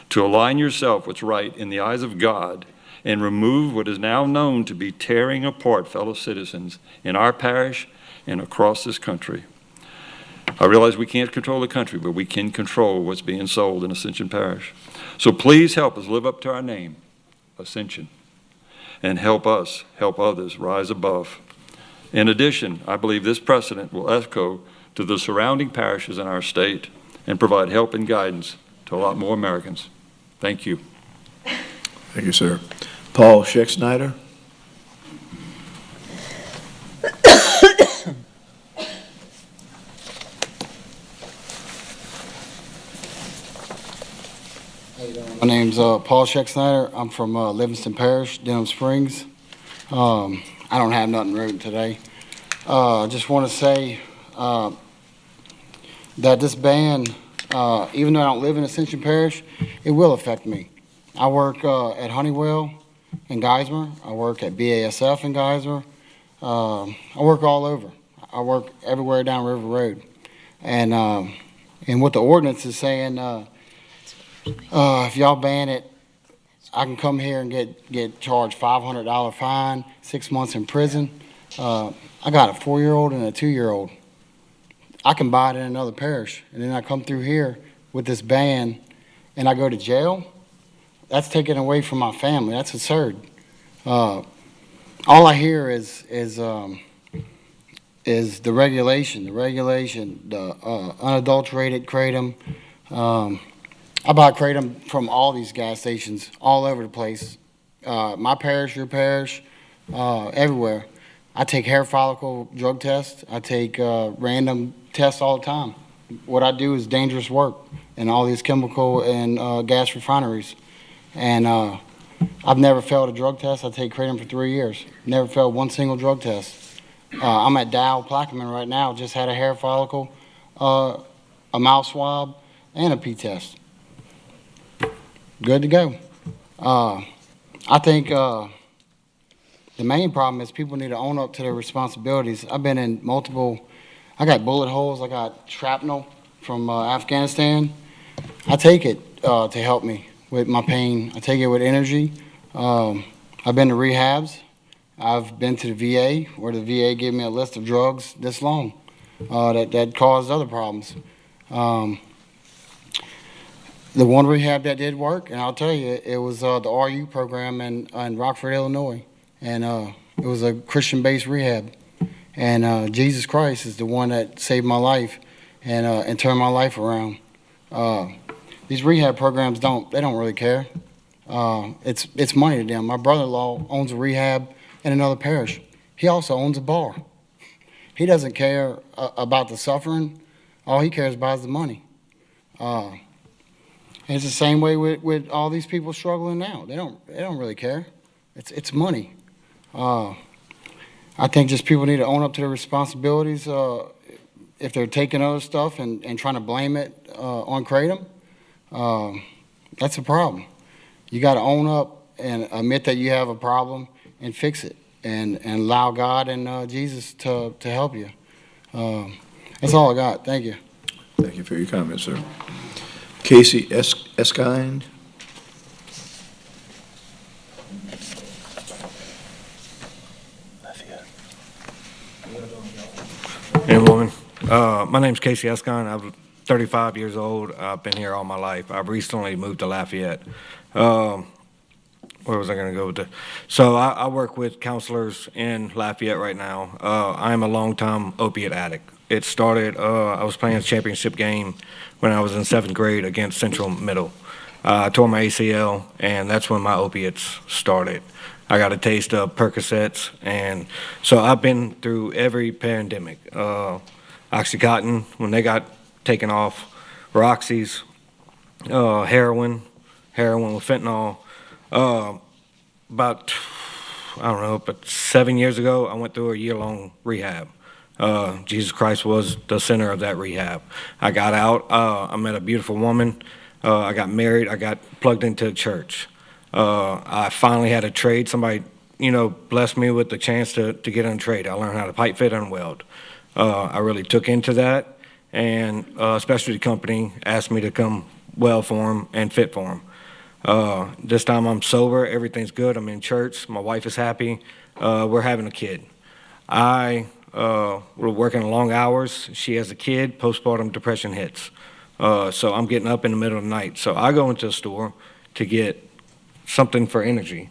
Speaker 8: to align yourself what's right in the eyes of God and remove what is now known to be tearing apart fellow citizens in our parish and across this country. I realize we can't control the country, but we can control what's being sold in Ascension Parish. So please help us live up to our name, Ascension, and help us help others rise above. In addition, I believe this precedent will echo to the surrounding parishes in our state and provide help and guidance to a lot more Americans. Thank you.
Speaker 1: Thank you, sir. Paul Scheck-Snyder.
Speaker 9: My name's Paul Scheck-Snyder. I'm from Livingston Parish, Denham Springs. I don't have nothing written today. I just want to say that this ban, even though I don't live in Ascension Parish, it will affect me. I work at Honeywell in Geismar. I work at BASF in Geismar. I work all over. I work everywhere down River Road. And what the ordinance is saying, if y'all ban it, I can come here and get charged $500 fine, 6 months in prison. I got a 4-year-old and a 2-year-old. I can buy it in another parish, and then I come through here with this ban, and I go to jail. That's taken away from my family. That's absurd. All I hear is the regulation, the unadulterated Kratom. I buy Kratom from all these gas stations all over the place. My parish, your parish, everywhere. I take hair follicle drug tests. I take random tests all the time. What I do is dangerous work in all these chemical and gas refineries. And I've never failed a drug test. I take Kratom for 3 years. Never failed one single drug test. I'm at Dow Plaquemine right now. Just had a hair follicle, a mouth swab, and a P test. Good to go. I think the main problem is people need to own up to their responsibilities. I've been in I got bullet holes, I got shrapnel from Afghanistan. I take it to help me with my pain. I take it with energy. I've been to rehabs. I've been to the VA, where the VA gave me a list of drugs this long that caused other problems. The one rehab that did work, and I'll tell you, it was the RU program in Rockford, Illinois. And it was a Christian-based rehab. And Jesus Christ is the one that saved my life and turned my life around. These rehab programs don't really care. It's money to them. My brother-in-law owns a rehab in another parish. He also owns a bar. He doesn't care about the suffering. All he cares about is the money. And it's the same way with all these people struggling now. They don't really care. It's money. I think just people need to own up to their responsibilities. If they're taking other stuff and trying to blame it on Kratom, that's a problem. You got to own up and admit that you have a problem and fix it, and allow God and Jesus to help you. That's all I got. Thank you.
Speaker 1: Thank you for your comments, sir. Casey Eskind.
Speaker 3: Hey, woman. My name's Casey Eskind. I'm 35 years old. I've been here all my life. I've recently moved to Lafayette. Where was I going to go with that? So I work with counselors in Lafayette right now. I'm a long-time opiate addict. It started, I was playing a championship game when I was in 7th grade against Central Middle. I tore my ACL, and that's when my opiates started. I got a taste of Percocets, and so I've been through every pandemic. Oxycontin, when they got taken off, Roxy's, heroin with fentanyl. About, I don't know, but 7 years ago, I went through a year-long rehab. Jesus Christ was the center of that rehab. I got out. I met a beautiful woman. I got married. I got plugged into a church. I finally had a trade. Somebody, blessed me with the chance to get on a trade. I learned how to pipe fit and weld. I really took into that, and a specialty company asked me to come weld for them and fit for them. This time I'm sober. Everything's good. I'm in church. My wife is happy. We're having a kid. We're working long hours. She has a kid. Postpartum depression hits. So I'm getting up in the middle of the night. So I go into a store to get something for energy,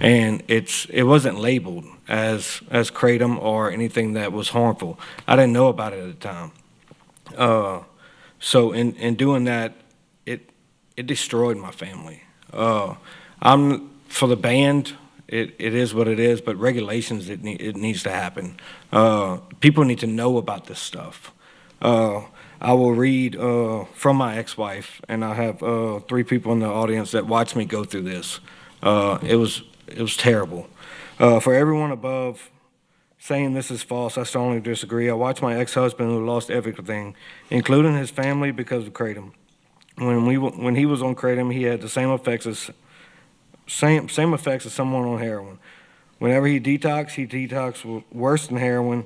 Speaker 3: and it wasn't labeled as Kratom or anything that was harmful. I didn't know about it at the time. So in doing that,
Speaker 10: it destroyed my family. I'm for the band. It is what it is, but regulations, it needs to happen. People need to know about this stuff. I will read from my ex-wife, and I have 3 people in the audience that watched me go through this. It was terrible. For everyone above saying this is false, I strongly disagree. I watched my ex-husband who lost everything, including his family, because of Kratom. When he was on Kratom, he had the same effects as someone on heroin. Whenever he detoxed worse than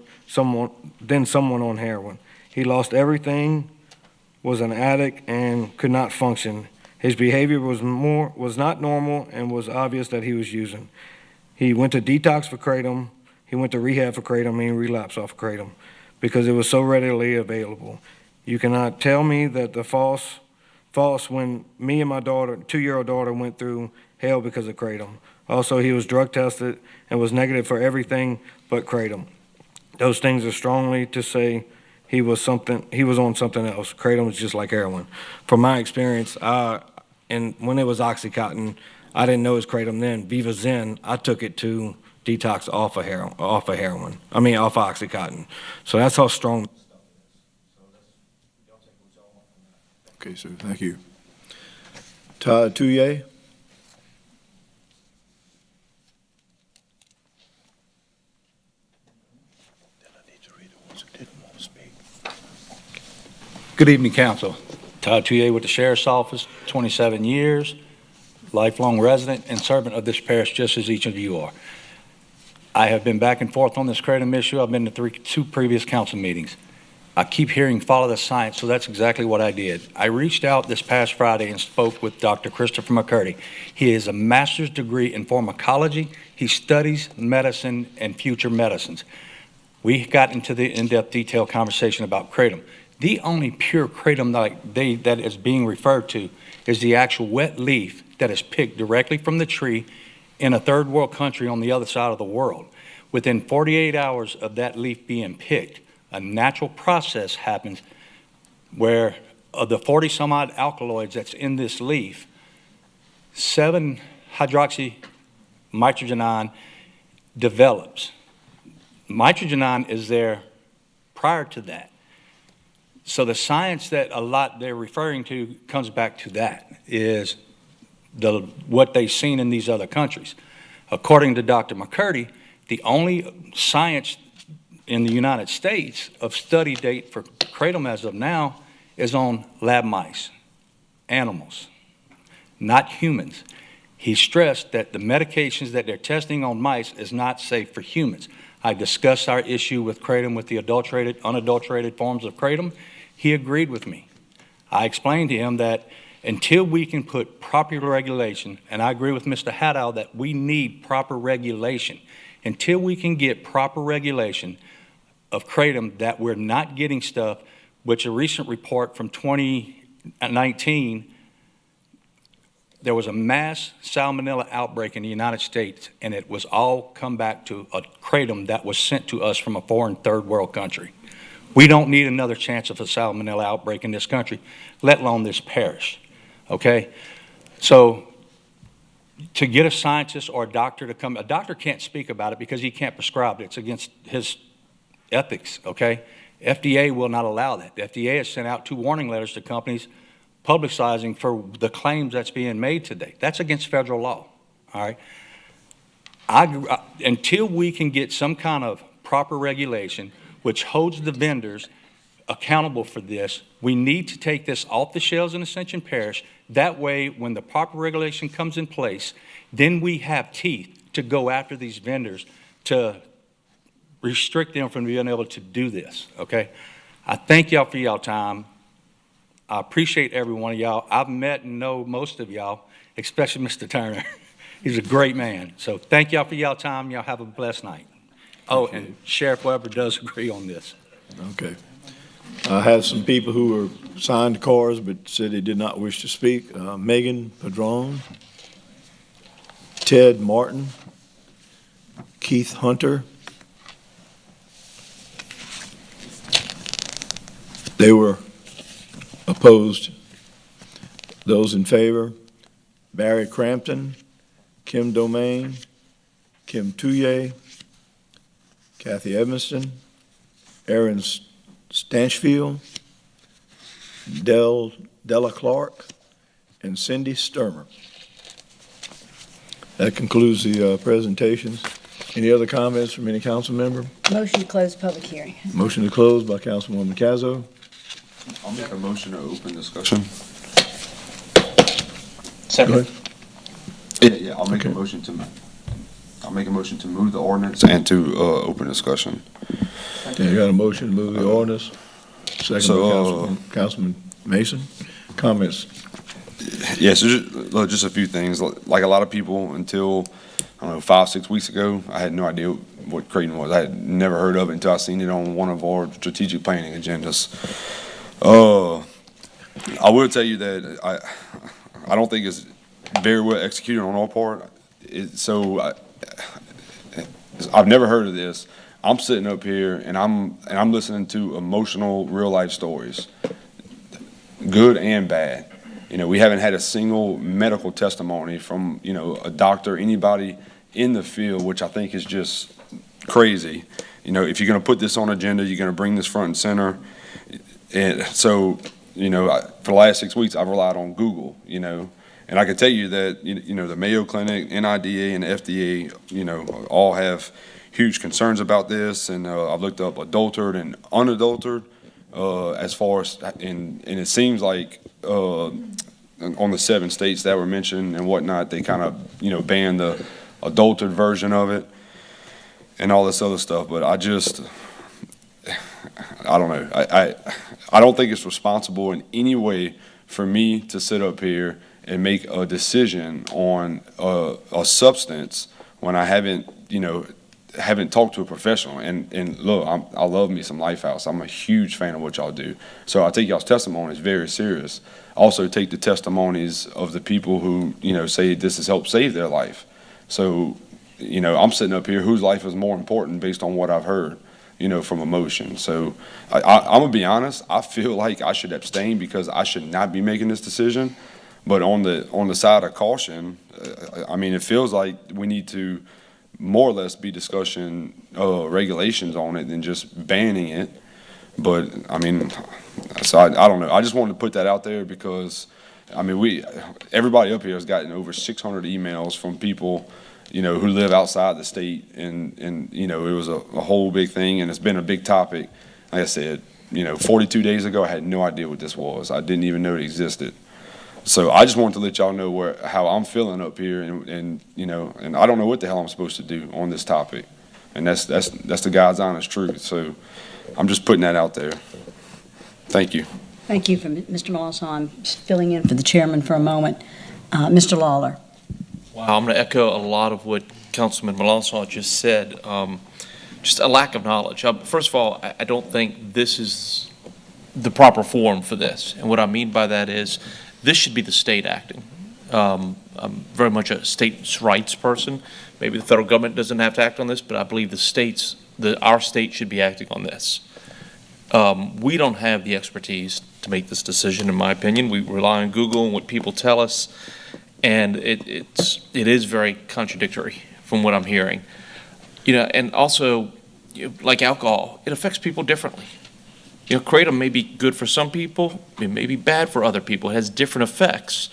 Speaker 10: someone on heroin. He lost everything, was an addict, and could not function. His behavior was not normal and was obvious that he was using. He went to detox for Kratom. He went to rehab for Kratom, and he relapsed off Kratom because it was so readily available. You cannot tell me that the false when me and my daughter, 2-year-old daughter, went through hell because of Kratom. Also, he was drug tested and was negative for everything but Kratom. Those things are strongly to say he was on something else. Kratom was just like heroin. From my experience, and when it was Oxycontin, I didn't know it was Kratom then. Viva Zen, I took it to detox off of Oxycontin. So that's how strong.
Speaker 1: Okay, sir, thank you. Todd Touye.
Speaker 13: Good evening, Council. Todd Touye with the Sheriff's Office, 27 years, lifelong resident and servant of this parish, just as each of you are. I have been back and forth on this Kratom issue. I've been to 2 previous council meetings. I keep hearing follow the science, so that's exactly what I did. I reached out this past Friday and spoke with Dr. Christopher McCurdy. He has a master's degree in pharmacology. He studies medicine and future medicines. We got into the in-depth detailed conversation about Kratom. The only pure Kratom that is being referred to is the actual wet leaf that is picked directly from the tree in a third world country on the other side of the world. Within 48 hours of that leaf being picked, a natural process happens where of the 40 some odd alkaloids that's in this leaf, 7-hydroxymitrogenin develops. Mitrogenin is there prior to that. So the science that a lot they're referring to comes back to that, is what they've seen in these other countries. According to Dr. McCurdy, the only science in the United States of study date for Kratom as of now is on lab mice, animals, not humans. He stressed that the medications that they're testing on mice is not safe for humans. I discussed our issue with Kratom, with the unadulterated forms of Kratom. He agreed with me. I explained to him that until we can put proper regulation, and I agree with Mr. Haddow that we need proper regulation, until we can get proper regulation of Kratom, that we're not getting stuff, which a recent report from 2019, there was a mass salmonella outbreak in the United States, and it was all come back to a Kratom that was sent to us from a foreign third world country. We don't need another chance of a salmonella outbreak in this country, let alone this parish, okay? So to get a scientist or a doctor to come, a doctor can't speak about it because he can't prescribe it. It's against his ethics, okay? FDA will not allow that. The FDA has sent out 2 warning letters to companies publicizing for the claims that's being made today. That's against federal law, all right? Until we can get some kind of proper regulation which holds the vendors accountable for this, we need to take this off the shelves in Ascension Parish. That way, when the proper regulation comes in place, then we have teeth to go after these vendors to restrict them from being able to do this, okay? I thank y'all for y'all time. I appreciate every one of y'all. I've met and know most of y'all, especially Mr. Turner. He's a great man. So thank y'all for y'all time. Y'all have a blessed night. Oh, and Sheriff Weber does agree on this.
Speaker 1: Okay. I have some people who were signed cards but said they did not wish to speak. Megan Padron, Ted Martin, Keith Hunter. They were opposed Those in favor, Barry Crampton, Kim Domain, Kim Touye, Kathy Evanston, Aaron Stanchfield, Della Clark, and Cindy Sturmer. That concludes the presentations. Any other comments from any council member?
Speaker 11: Motion to close public hearing.
Speaker 1: Motion to close by Councilwoman Cazzo.
Speaker 2: I'll make a motion to open discussion.
Speaker 1: Second.
Speaker 2: Yeah, I'll make a motion to move the ordinance and to open discussion.
Speaker 1: Okay, you got a motion to move the ordinance. Second by Councilman Mason. Comments?
Speaker 2: Yes, just a few things. Like a lot of people, until, I don't know, 5-6 weeks ago, I had no idea what Kratom was. I had never heard of it until I seen it on one of our strategic planning agendas. I will tell you that I don't think it's very well executed on our part. I've never heard of this. I'm sitting up here and I'm listening to emotional real life stories, good and bad. You know, we haven't had a single medical testimony from, you know, a doctor, anybody in the field, which I think is just crazy. You know, if you're going to put this on agenda, you're going to bring this front and center. And so, you know, for the last 6 weeks, I've relied on Google, you know, and I can tell you that, you know, the Mayo Clinic, NIDA, and the FDA, you know, all have huge concerns about this. And I've looked up adulterated and unadulterated as far as, and it seems like on the 7 states that were mentioned and whatnot, they kind of, you know, banned the adulterated version of it and all this other stuff. But I don't know. I don't think it's responsible in any way for me to sit up here and make a decision on a substance when I haven't, you know, haven't talked to a professional. And look, I love me some Lifehouse. I'm a huge fan of what y'all do. So I take y'all's testimonies very serious. Also take the testimonies of the people who, you know, say this has helped save their life. So, you know, I'm sitting up here, whose life is more important based on what I've heard, you know, from emotion. So I'm gonna be honest, I feel like I should abstain because I should not be making this decision. But on the side of caution, I mean, it feels like we need to more or less be discussing regulations on it than just banning it. But I mean, so I don't know. I just wanted to put that out there because, I mean, everybody up here has gotten over 600 emails from people, you know, who live outside the state, and you know, it was a whole big thing, and it's been a big topic. Like I said, you know, 42 days ago, I had no idea what this was. I didn't even know it existed. So I just wanted to let y'all know how I'm feeling up here, and you know, and I don't know what the hell I'm supposed to do on this topic, and that's the God's honest truth. So I'm just putting that out there. Thank you.
Speaker 11: Thank you, Mr. Molson. I'm filling in for the chairman for a moment. Mr. Lawler.
Speaker 16: Wow, I'm going to echo a lot of what Councilman Melanson just said. Just a lack of knowledge. First of all, I don't think this is the proper forum for this. And what I mean by that is this should be the state acting. I'm very much a states' rights person. Maybe the federal government doesn't have to act on this, but I believe our state should be acting on this. We don't have the expertise to make this decision, in my opinion. We rely on Google and what people tell us, and it is very contradictory from what I'm hearing. You know, and also, like alcohol, it affects people differently. You know, Kratom may be good for some people, it may be bad for other people. It has different effects.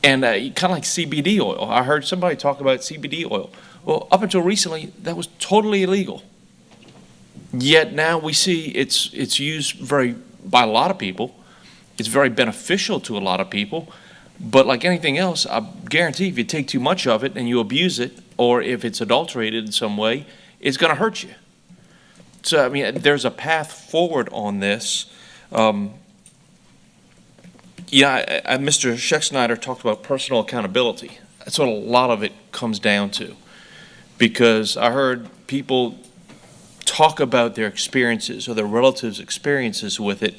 Speaker 16: And kind of like CBD oil. I heard somebody talk about CBD oil. Well, up until recently, that was totally illegal. Yet now we see it's used by a lot of people. It's very beneficial to a lot of people. But like anything else, I guarantee if you take too much of it and you abuse it, or if it's adulterated in some way, it's going to hurt you. So, I mean, there's a path forward on this. Mr. Schexnayder talked about personal accountability. That's what a lot of it comes down to. Because I heard people talk about their experiences or their relatives' experiences with it,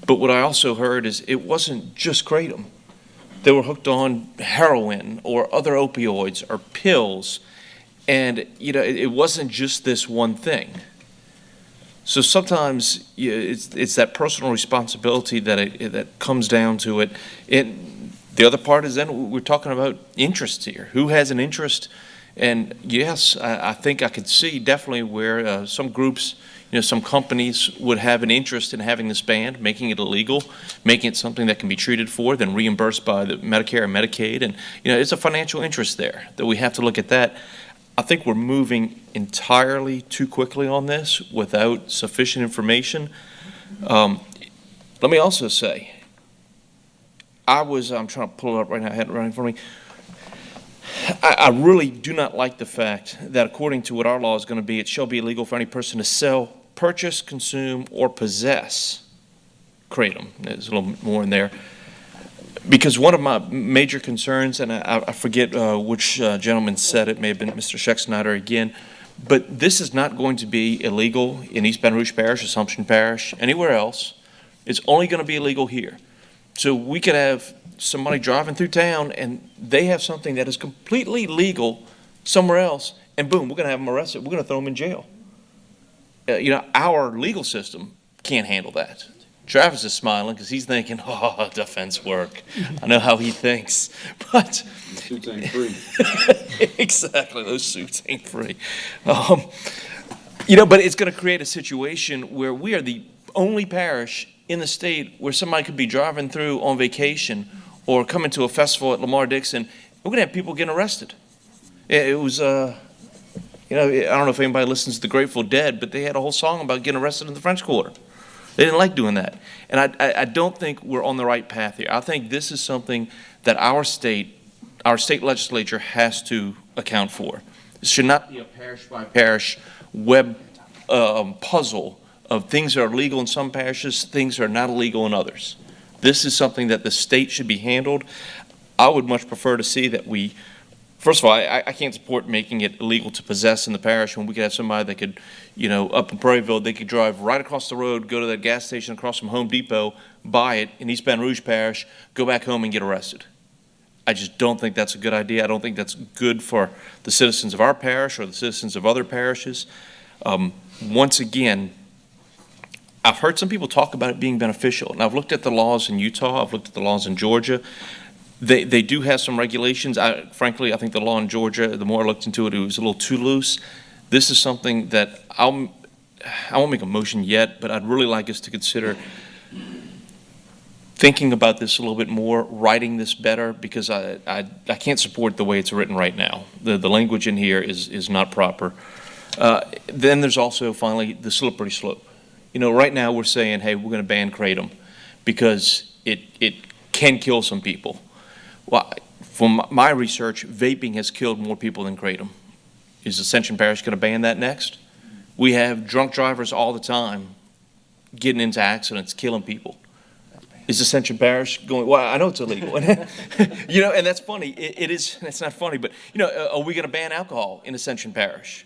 Speaker 16: but what I also heard is it wasn't just Kratom. They were hooked on heroin or other opioids or pills, and you know, it wasn't just this one thing. So sometimes it's that personal responsibility that comes down to it. The other part is then we're talking about interests here. Who has an interest? And yes, I think I could see definitely where some groups, some companies would have an interest in having this banned, making it illegal, making it something that can be treated for, then reimbursed by the Medicare and Medicaid. And, it's a financial interest there that we have to look at that. I think we're moving entirely too quickly on this without sufficient information. Let me also say, I'm trying to pull it up right now, I had it right in front of me. I really do not like the fact that according to what our law is going to be, it shall be illegal for any person to sell, purchase, consume, or possess kratom. There's a little more in there. Because one of my major concerns, and I forget which gentleman said it, may have been Mr. Scheck-Snyder again, but this is not going to be illegal in East Baton Rouge Parish, Assumption Parish, anywhere else. It's only going to be illegal here. So we could have somebody driving through town and they have something that is completely legal somewhere else, and boom, we're going to have them arrested. We're going to throw them in jail. Our legal system can't handle that. Travis is smiling because he's thinking, oh, defense work. I know how he thinks. But
Speaker 2: the suits ain't free.
Speaker 16: Exactly, those suits ain't free. But it's going to create a situation where we are the only parish in the state where somebody could be driving through on vacation or coming to a festival at Lamar-Dixon. We're going to have people getting arrested. It was, I don't know if anybody listens to the Grateful Dead, but they had a whole song about getting arrested in the French Quarter. They didn't like doing that. And I don't think we're on the right path here. I think this is something that our state legislature has to account for. This should not be a parish-by-parish web puzzle of things that are legal in some parishes, things that are not illegal in others. This is something that the state should be handled. I would much prefer to see that first of all, I can't support making it illegal to possess in the parish when we could have somebody that could, up in Prairieville, they could drive right across the road, go to that gas station across from Home Depot, buy it in East Baton Rouge Parish, go back home and get arrested. I just don't think that's a good idea. I don't think that's good for the citizens of our parish or the citizens of other parishes. Once again, I've heard some people talk about it being beneficial, and I've looked at the laws in Utah, I've looked at the laws in Georgia. They do have some regulations. Frankly, I think the law in Georgia, the more I looked into it, it was a little too loose. This is something that I won't make a motion yet, but I'd really like us to consider thinking about this a little bit more, writing this better, because I can't support the way it's written right now. The language in here is not proper. Then there's also, finally, the slippery slope. Right now we're saying, hey, we're going to ban kratom because it can kill some people. Well, from my research, vaping has killed more people than kratom. Is Ascension Parish going to ban that next? We have drunk drivers all the time getting into accidents, killing people. Is Ascension Parish going, well, I know it's illegal. And that's funny. It is, it's not funny, but, are we going to ban alcohol in Ascension Parish?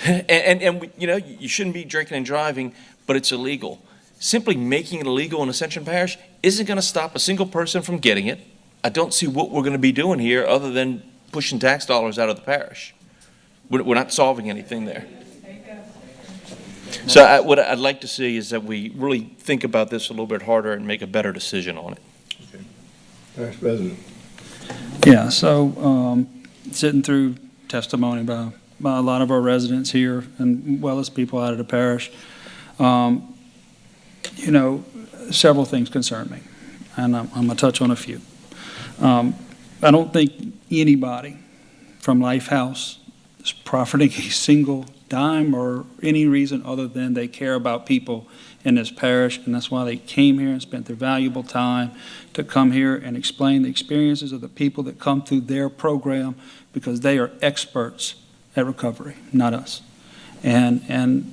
Speaker 16: And you shouldn't be drinking and driving, but it's illegal. Simply making it illegal in Ascension Parish isn't going to stop a single person from getting it. I don't see what we're going to be doing here other than pushing tax dollars out of the parish. We're not solving anything there. So what I'd like to see is that we really think about this a little bit harder and make a better decision on it.
Speaker 1: Okay. Parish President.
Speaker 5: Yeah, so sitting through testimony by a lot of our residents here, and well as people out of the parish, several things concern me, and I'm going to touch on a few. I don't think anybody from Lifehouse is profiting a single dime or any reason other than they care about people in this parish, and that's why they came here and spent their valuable time to come here and explain the experiences of the people that come through their program, because they are experts at recovery, not us. And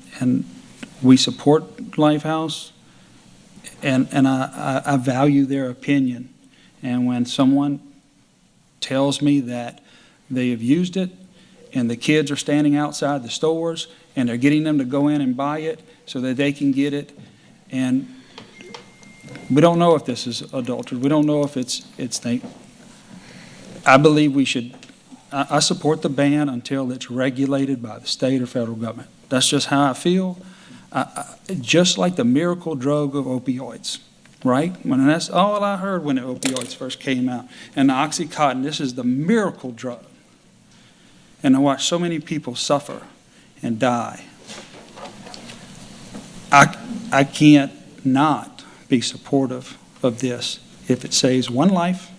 Speaker 5: we support Lifehouse, and I value their opinion. And when someone tells me that they have used it and the kids are standing outside the stores and they're getting them to go in and buy it so that they can get it, and we don't know if this is adultery, we don't know if it's I believe we should, I support the ban until it's regulated by the state or federal government. That's just how I feel, just like the miracle drug of opioids, right? When that's all I heard when the opioids first came out. And the Oxycontin, this is the miracle drug. And I watched so many people suffer and die. I can't not be supportive of this if it saves one life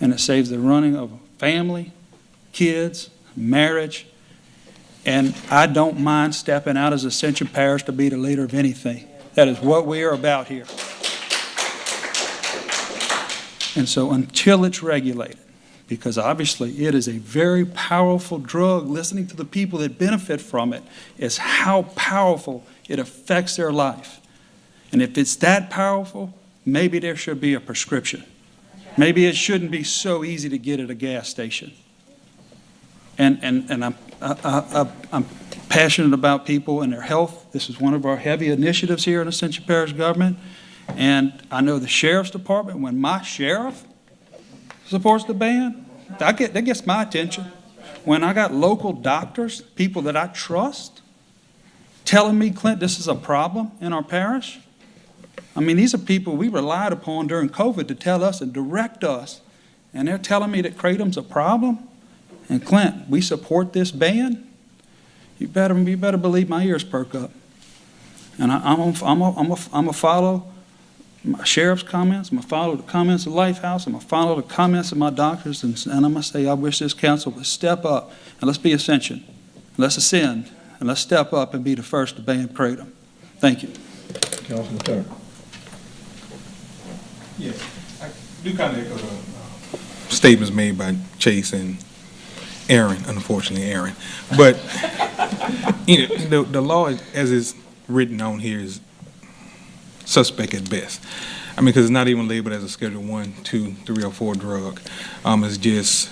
Speaker 5: and it saves the running of a family, kids, marriage. And I don't mind stepping out as Ascension Parish to be the leader of anything. That is what we are about here. And so until it's regulated, because obviously it is a very powerful drug, listening to the people that benefit from it is how powerful it affects their life. And if it's that powerful, maybe there should be a prescription. Maybe it shouldn't be so easy to get at a gas station. And I'm passionate about people and their health. This is one of our heavy initiatives here in Ascension Parish government. And I know the sheriff's department, when my sheriff supports the ban, that gets my attention. When I got local doctors, people that I trust, telling me, Clint, this is a problem in our parish. I mean, these are people we relied upon during COVID to tell us and direct us. And they're telling me that Kratom's a problem. And Clint, we support this ban. You better believe my ears perk up. And I'm gonna follow my sheriff's comments. I'm gonna follow the comments of Lifehouse. I'm gonna follow the comments of my doctors. And I'm gonna say, I wish this council would step up and let's be Ascension. Let's ascend and let's step up and be the first to ban Kratom. Thank you.
Speaker 1: Councilman Turner.
Speaker 12: Yes, I do kind of echo the statements made by Chase and Aaron, unfortunately Aaron. But you know, the law as it's written on here is suspect at best. I mean, because it's not even labeled as a Schedule 1, 2, 3, or 4 drug. It's just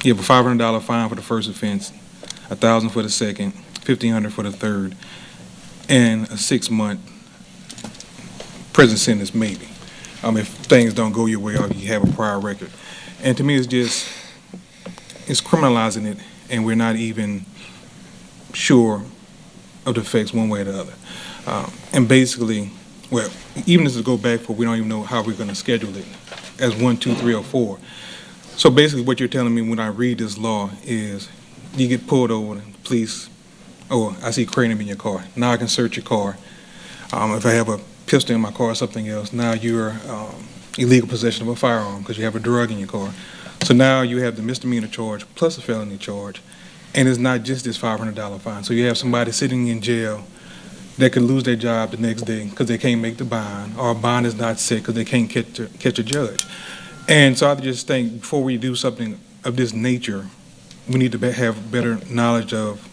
Speaker 12: you have a $500 fine for the first offense, $1,000 for the second, $1,500 for the third, and a 6-month prison sentence maybe. If things don't go your way or you have a prior record. And to me, it's criminalizing it, and we're not even sure of the effects one way or the other. And basically, well, even as it go back for, we don't even know how we're going to schedule it as 1, 2, 3, or 4. So basically what you're telling me when I read this law is you get pulled over, the police, oh, I see Kratom in your car. Now I can search your car. If I have a pistol in my car or something else, now you're illegal possession of a firearm because you have a drug in your car. So now you have the misdemeanor charge plus a felony charge, and it's not just this $500 fine. So you have somebody sitting in jail that could lose their job the next day because they can't make the bond, or a bond is not set because they can't catch a judge. And so I just think before we do something of this nature, we need to have better knowledge of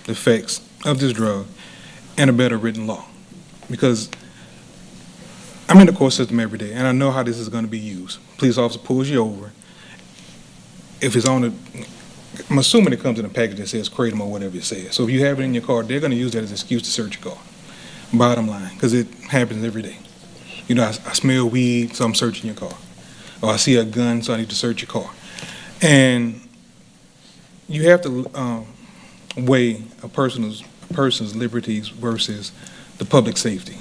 Speaker 12: the effects of this drug and a better written law. Because I'm in the court system every day, and I know how this is going to be used. Police officer pulls you over. If it's on I'm assuming it comes in a package that says Kratom or whatever it says. So if you have it in your car, they're going to use that as an excuse to search your car. Bottom line, because it happens every day. You know, I smell weed, so I'm searching your car. Or I see a gun, so I need to search your car. And you have to weigh a person's liberties versus the public safety.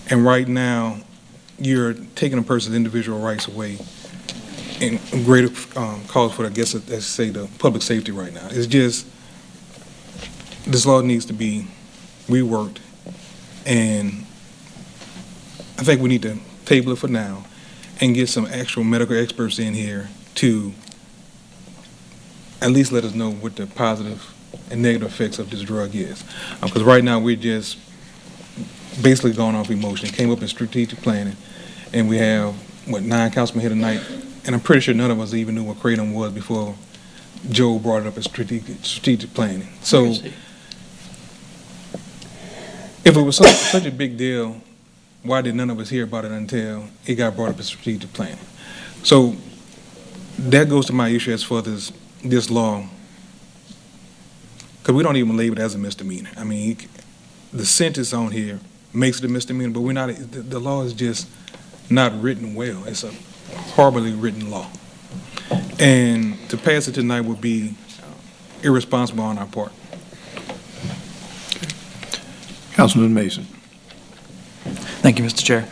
Speaker 12: And right now, you're taking a person's individual rights away in greater cause for, I guess, let's say, the public safety right now. It's just, this law needs to be reworked, and I think we need to table it for now and get some actual medical experts in here to at least let us know what the positive and negative effects of this drug is. Because right now we're just basically going off emotion. It came up in strategic planning, and we have, 9 councilmen here tonight, and I'm pretty sure none of us even knew what Kratom was before Joe brought it up as strategic planning. So if it was such a big deal, why did none of us hear about it until it got brought up as strategic planning? So that goes to my issue as far as this law, because we don't even label it as a misdemeanor. I mean, the sentence on here makes it a misdemeanor, but we're not. The law is just not written well. It's a horribly written law, and to pass it tonight would be irresponsible on our part.
Speaker 1: Councilman Mason.
Speaker 14: Thank you, Mr. Chair.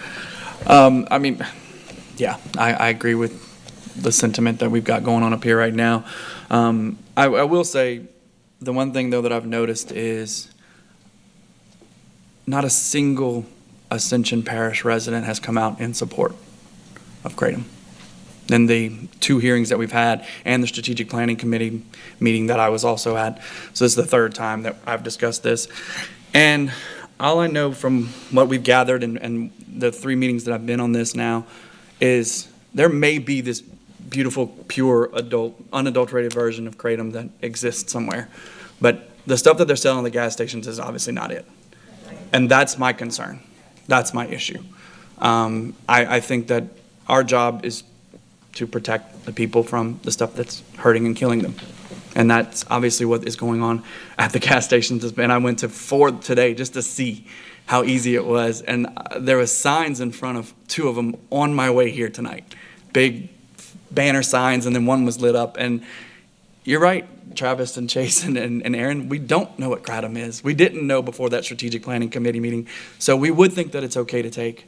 Speaker 14: I agree with the sentiment that we've got going on up here right now. I will say the one thing, though, that I've noticed is not a single Ascension Parish resident has come out in support of Kratom. In the 2 hearings that we've had and the Strategic Planning Committee meeting that I was also at. So this is the 3rd time that I've discussed this. And all I know from what we've gathered and the 3 meetings that I've been on this now is there may be this beautiful, pure, unadulterated version of Kratom that exists somewhere. But the stuff that they're selling at the gas stations is obviously not it. And that's my concern. That's my issue. I think that our job is to protect the people from the stuff that's hurting and killing them. And that's obviously what is going on at the gas stations. And I went to 4 today just to see how easy it was. And there was signs in front of 2 of them on my way here tonight. Big banner signs, and then one was lit up. And you're right, Travis and Chase and Aaron, we don't know what Kratom is. We didn't know before that Strategic Planning Committee meeting. So we would think that it's okay to take.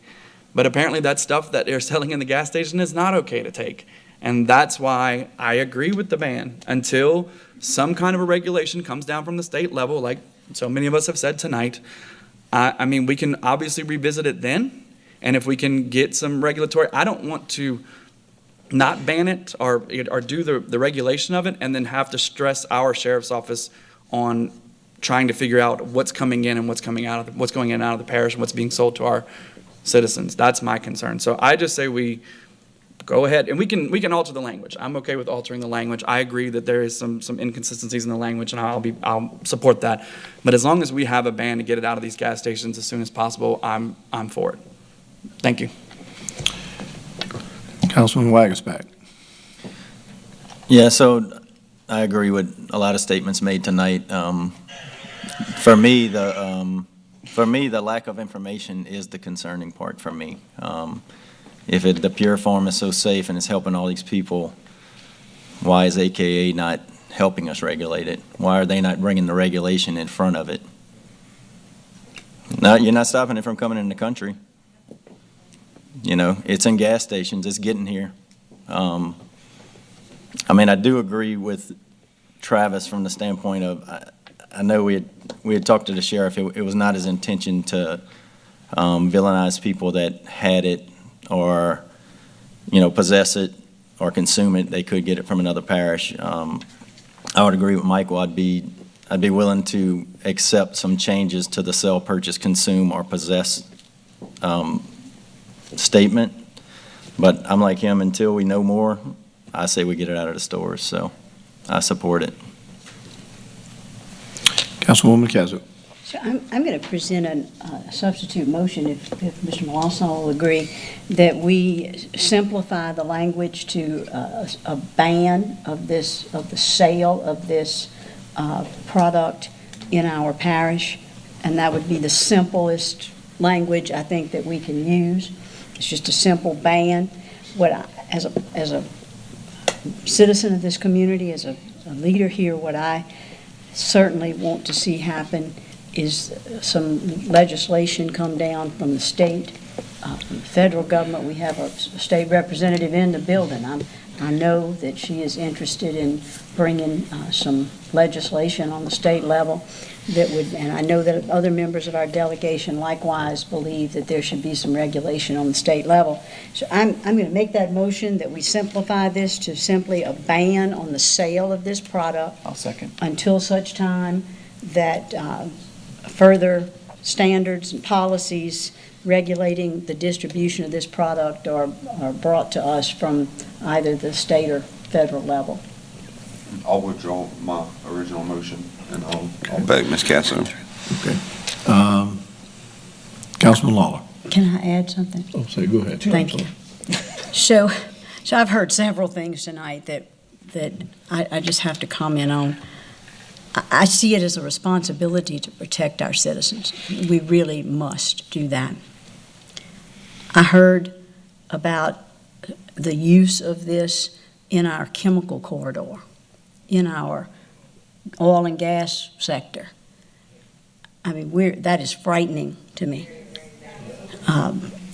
Speaker 14: But apparently that stuff that they're selling in the gas station is not okay to take. And that's why I agree with the ban until some kind of a regulation comes down from the state level, like so many of us have said tonight. I mean, we can obviously revisit it then. And if we can get some regulatory, I don't want to not ban it or do the regulation of it and then have to stress our sheriff's office on trying to figure out what's coming in and what's coming out, what's going in and out of the parish and what's being sold to our citizens. That's my concern. So I just say we go ahead and we can alter the language. I'm okay with altering the language. I agree that there is some inconsistencies in the language, and I'll support that. But as long as we have a ban to get it out of these gas stations as soon as possible, I'm for it. Thank you.
Speaker 1: Councilman Wagerspack.
Speaker 15: Yeah, so I agree with a lot of statements made tonight. For me, the lack of information is the concerning part for me. If the pure form is so safe and it's helping all these people, why is AKA not helping us regulate it? Why are they not bringing the regulation in front of it? No, you're not stopping it from coming in the country. You know, it's in gas stations, it's getting here. I mean, I do agree with Travis from the standpoint of, I know we had talked to the sheriff, it was not his intention to villainize people that had it or, possess it or consume it. They could get it from another parish. I would agree with Michael. I'd be willing to accept some changes to the sell, purchase, consume, or possess statement. But I'm like him, until we know more, I say we get it out of the stores. So I support it.
Speaker 1: Councilwoman Kazu.
Speaker 11: So I'm going to present a substitute motion, if Mr. Mawson will agree, that we simplify the language to a ban of the sale of this product in our parish, and that would be the simplest language I think that we can use. It's just a simple ban. As a citizen of this community, as a leader here, what I certainly want to see happen is some legislation come down from the state, from the federal government. We have a state representative in the building. I know that she is interested in bringing some legislation on the state level that would, and I know that other members of our delegation likewise believe that there should be some regulation on the state level. So I'm going to make that motion that we simplify this to simply a ban on the sale of this product.
Speaker 14: I'll second.
Speaker 11: Until such time that further standards and policies regulating the distribution of this product are brought to us from either the state or federal level.
Speaker 2: I'll withdraw my original motion and I'll back Ms. Casso.
Speaker 1: Okay. Councilman Lawler.
Speaker 11: Can I add something?
Speaker 1: Oh, say, go ahead.
Speaker 11: Thank you. So I've heard several things tonight that I just have to comment on. I see it as a responsibility to protect our citizens. We really must do that. I heard about the use of this in our chemical corridor, in our oil and gas sector. I mean, that is frightening to me.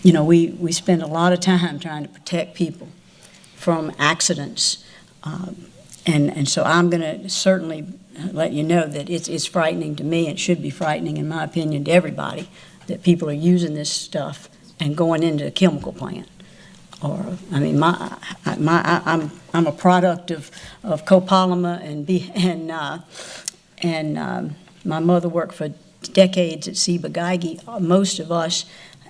Speaker 11: You know, we spend a lot of time trying to protect people from accidents. And so I'm going to certainly let you know that it's frightening to me. It should be frightening, in my opinion, to everybody, that people are using this stuff and going into a chemical plant. Or, I mean, I'm a product of copolymer and my mother worked for decades at Ciba-Geigy. Most of us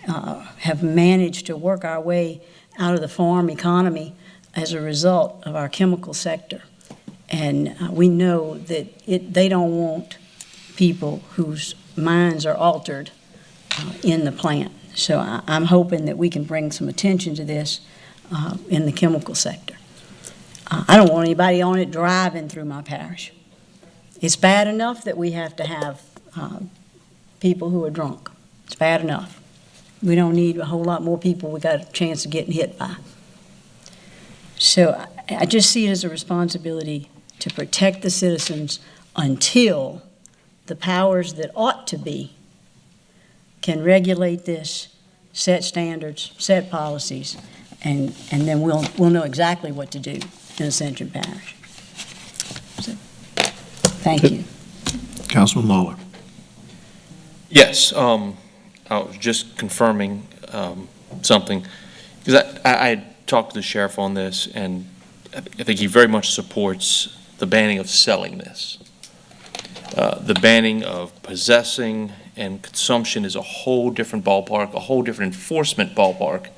Speaker 11: have managed to work our way out of the farm economy as a result of our chemical sector. And we know that they don't want people whose minds are altered in the plant. So I'm hoping that we can bring some attention to this in the chemical sector. I don't want anybody on it driving through my parish. It's bad enough that we have to have people who are drunk. It's bad enough. We don't need a whole lot more people we got a chance of getting hit by. So I just see it as a responsibility to protect the citizens until the powers that ought to be can regulate this, set standards, set policies, and then we'll know exactly what to do in Ascension Parish. So, thank you.
Speaker 1: Councilman Lawler.
Speaker 16: Yes, I was just confirming something, because I talked to the sheriff on this, and I think he very much supports the banning of selling this. The banning of possessing and consumption is a whole different ballpark, a whole different enforcement ballpark,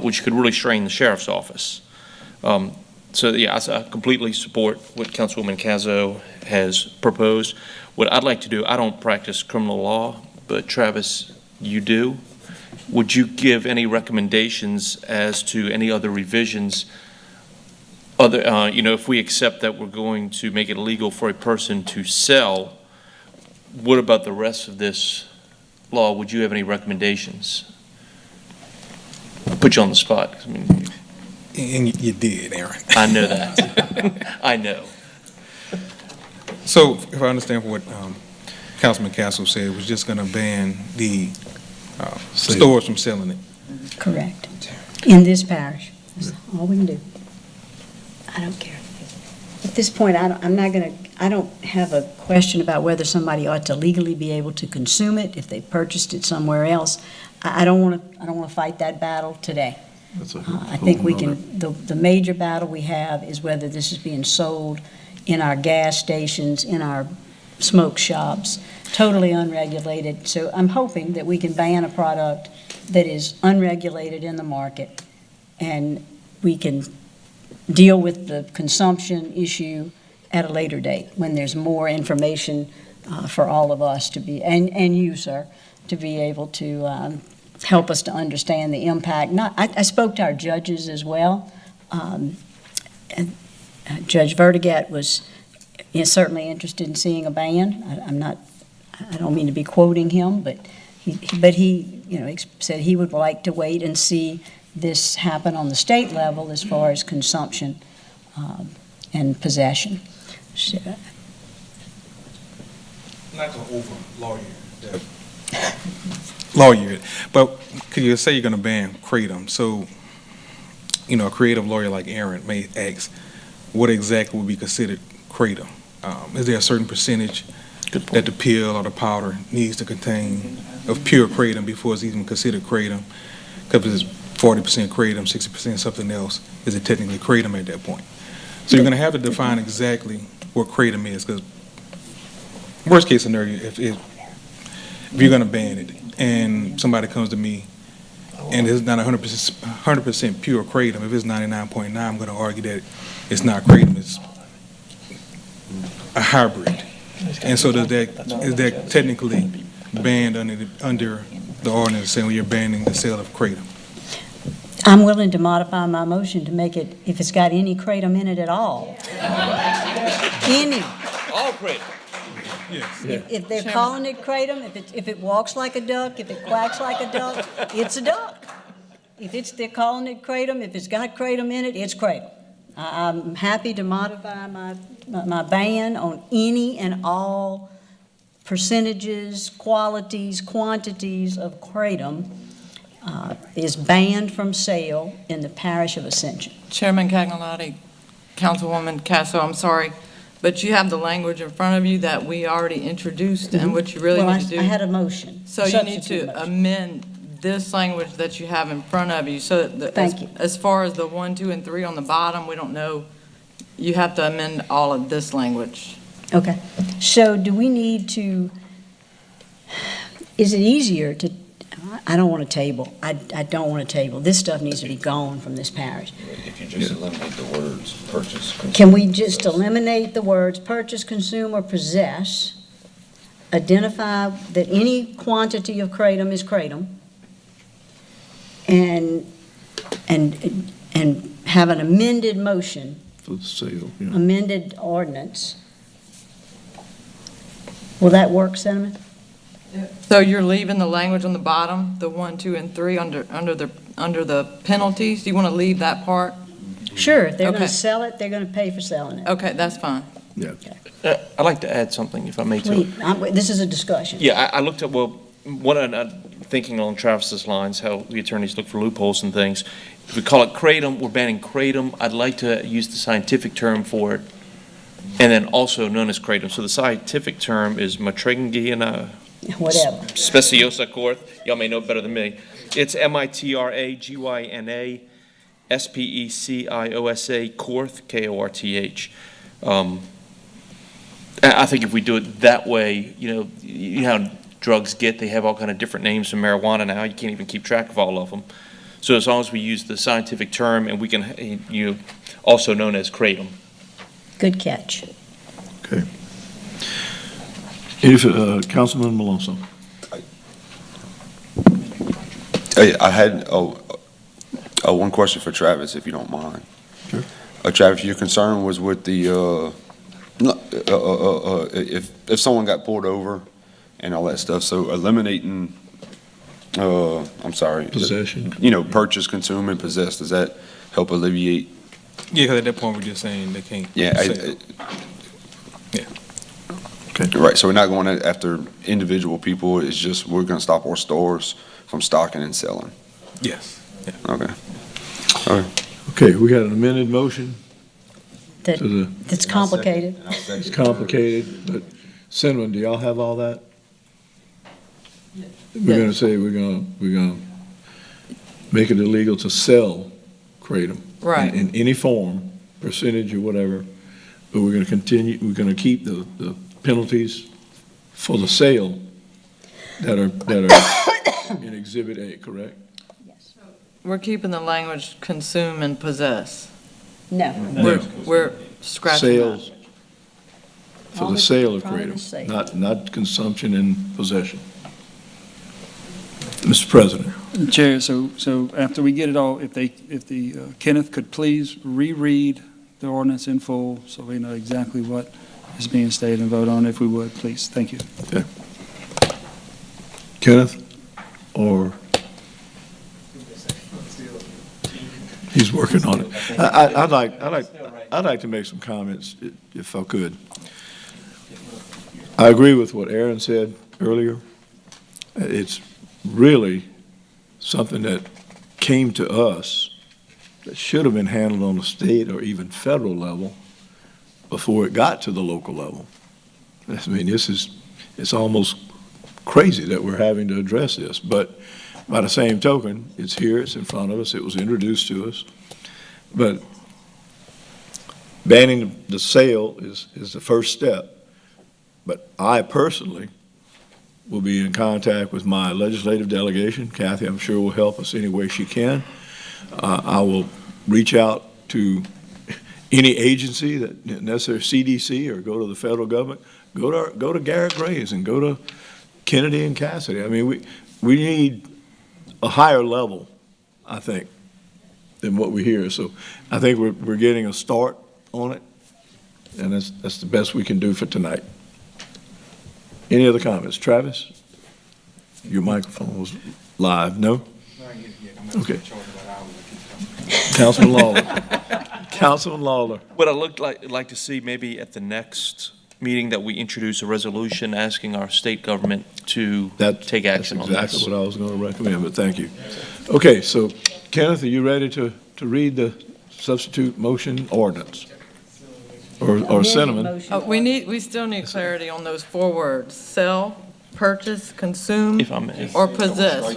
Speaker 16: which could really strain the sheriff's office. So yeah, I completely support what Councilwoman Cazzo has proposed. What I'd like to do, I don't practice criminal law, but Travis, you do. Would you give any recommendations as to any other revisions? If we accept that we're going to make it illegal for a person to sell, what about the rest of this law? Would you have any recommendations? I'll put you on the spot. I mean,
Speaker 12: And you did, Aaron.
Speaker 16: I know that. I know.
Speaker 12: So if I understand what Councilman Castle said, it was just going to ban the stores from selling it.
Speaker 11: Correct. In this parish. That's all we can do. I don't care. At this point, I don't have a question about whether somebody ought to legally be able to consume it if they purchased it somewhere else. I don't want to fight that battle today. I think we can, the major battle we have is whether this is being sold in our gas stations, in our smoke shops, totally unregulated. So I'm hoping that we can ban a product that is unregulated in the market, and we can deal with the consumption issue at a later date when there's more information for all of us to be, and you, sir, to be able to help us to understand the impact. I spoke to our judges as well. And Judge Vertigat is certainly interested in seeing a ban. I don't mean to be quoting him, but he said he would like to wait and see this happen on the state level as far as consumption and possession. So,
Speaker 12: not to lawyer it, but could you say you're going to ban Kratom? So, a creative lawyer like Aaron may ask, what exactly would be considered Kratom? Is there a certain percentage that the pill or the powder needs to contain of pure Kratom before it's even considered Kratom? Because it's 40% Kratom, 60% something else. Is it technically Kratom at that point? So you're going to have to define exactly what Kratom is, because worst case scenario, if you're going to ban it and somebody comes to me and it's not 100% pure Kratom, if it's 99.9, I'm going to argue that it's not Kratom, it's a hybrid. And so is that technically banned under the ordinance saying you're banning the sale of Kratom?
Speaker 11: I'm willing to modify my motion to make it, if it's got any Kratom in it at all. Any.
Speaker 16: All Kratom.
Speaker 12: Yes.
Speaker 11: If they're calling it Kratom, if it walks like a duck, if it quacks like a duck, it's a duck. If they're calling it Kratom, if it's got Kratom in it, it's Kratom. I'm happy to modify my ban on any and all percentages, qualities, quantities of kratom is banned from sale in the parish of Ascension.
Speaker 17: Chairman Cagnolati, Councilwoman Casso, I'm sorry, but you have the language in front of you that we already introduced, and what you really need to do.
Speaker 11: I had a motion.
Speaker 17: So you need to amend this language that you have in front of you, so that
Speaker 11: Thank you.
Speaker 17: as far as the 1, 2, and 3 on the bottom, we don't know, you have to amend all of this language.
Speaker 11: Okay. So do we need to, is it easier to, I don't want to table. I don't want to table. This stuff needs to be gone from this parish.
Speaker 2: If you just eliminate the words purchase.
Speaker 11: Can we just eliminate the words purchase, consume, or possess, identify that any quantity of kratom is kratom, and have an amended motion,
Speaker 1: For the sale, yeah.
Speaker 11: amended ordinance? Will that work, Senator?
Speaker 17: So you're leaving the language on the bottom, the 1, 2, and 3 under the penalties? You want to leave that part?
Speaker 11: Sure. If they're going
Speaker 17: Okay.
Speaker 11: to sell it, they're going to pay for selling it.
Speaker 17: Okay, that's fine.
Speaker 1: Yeah.
Speaker 16: I'd like to add something, if I may, to it.
Speaker 11: Please, this is a discussion.
Speaker 16: Yeah, I looked at, well, what I'm thinking along Travis's lines, how the attorneys look for loopholes and things. If we call it kratom, we're banning kratom. I'd like to use the scientific term for it, and then also known as kratom. So the scientific term is Matrigina
Speaker 11: Whatever.
Speaker 16: speciosa Korth. Y'all may know it better than me. It's Mitragyna Speciosa Korth, Korth. I think if we do it that way, you know how drugs get, they have all kind of different names for marijuana now. You can't even keep track of all of them. So as long as we use the scientific term, and we can, also known as kratom.
Speaker 11: Good catch.
Speaker 1: Okay. If, Councilman Malonzo.
Speaker 2: Hey, I had one question for Travis, if you don't mind.
Speaker 1: Sure.
Speaker 2: Travis, your concern was with the if someone got pulled over and all that stuff. So eliminating, I'm sorry,
Speaker 1: Possession.
Speaker 2: Purchase, consume, and possess. Does that help alleviate?
Speaker 12: Yeah, because at that point, we're just saying they can't.
Speaker 2: Yeah.
Speaker 12: sell.
Speaker 1: Okay.
Speaker 2: Right. So we're not going after individual people. It's just we're going to stop our stores from stocking and selling.
Speaker 12: Yes. Yeah.
Speaker 2: Okay. All right.
Speaker 1: Okay, we got an amended motion.
Speaker 11: That's complicated.
Speaker 1: It's complicated, but Cinnamon, do y'all have all that? We're gonna say we're gonna make it illegal to sell kratom.
Speaker 17: Right.
Speaker 1: In any form, percentage or whatever, but we're gonna keep the penalties for the sale that are in Exhibit A, correct?
Speaker 17: We're keeping the language consume and possess.
Speaker 11: No.
Speaker 17: We're scratching that.
Speaker 1: Sales, for the sale of
Speaker 11: Only the
Speaker 1: kratom,
Speaker 11: sale.
Speaker 1: not consumption and possession. Mr. President.
Speaker 5: Chair, so after we get it all, if Kenneth could please reread the ordinance in full, so we know exactly what is being stated and vote on, if we would, please. Thank you.
Speaker 1: Okay. Kenneth, or? He's working on it. I'd like to make some comments, if I could. I agree with what Aaron said earlier. It's really something that came to us that should have been handled on the state or even federal level before it got to the local level. I mean, it's almost crazy that we're having to address this, but by the same token, it's here, it's in front of us, it was introduced to us. But banning the sale is the first step. But I personally will be in contact with my legislative delegation. Kathy, I'm sure, will help us any way she can. I will reach out to any agency that necessary, CDC, or go to the federal government. Go to Garrett Graves and go to Kennedy and Cassidy. I mean, we need a higher level, I think, than what we hear. So I think we're getting a start on it, and that's the best we can do for tonight. Any other comments? Travis? Your microphone was live, no? Okay. Councilman Lawler. Councilman Lawler.
Speaker 16: What I'd like to see maybe at the next meeting that we introduce a resolution asking our state government to take action on this.
Speaker 1: That's exactly what I was going to recommend, but thank you. Okay, so Kenneth, are you ready to read the substitute motion ordinance? Or cinnamon?
Speaker 17: We still need clarity on those 4 words: sell, purchase, consume,
Speaker 16: If I may.
Speaker 17: or possess.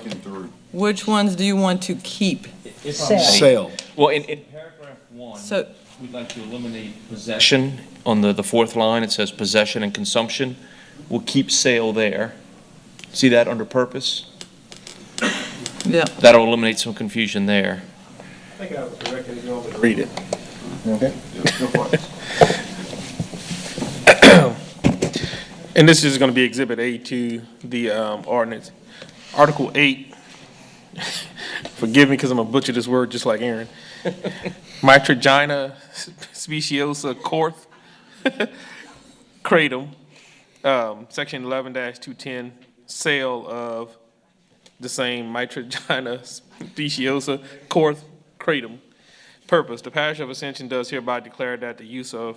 Speaker 17: Which ones do you want to keep?
Speaker 1: Sale.
Speaker 16: Well, in paragraph 1,
Speaker 17: So,
Speaker 16: we'd like to eliminate possession. On the 4th line, it says possession and consumption. We'll keep sale there. See that under purpose?
Speaker 17: yeah.
Speaker 16: That'll eliminate some confusion there.
Speaker 12: I think I would recommend you want me to read it. Okay? Go for it. And this is going to be Exhibit A to the ordinance. Article 8, forgive me because I'm going to butcher this word just like Aaron. Mitragina speciosa corth kratom, section 11-210, sale of the same Mitragina speciosa corth kratom. Purpose: the parish of Ascension does hereby declare that the use of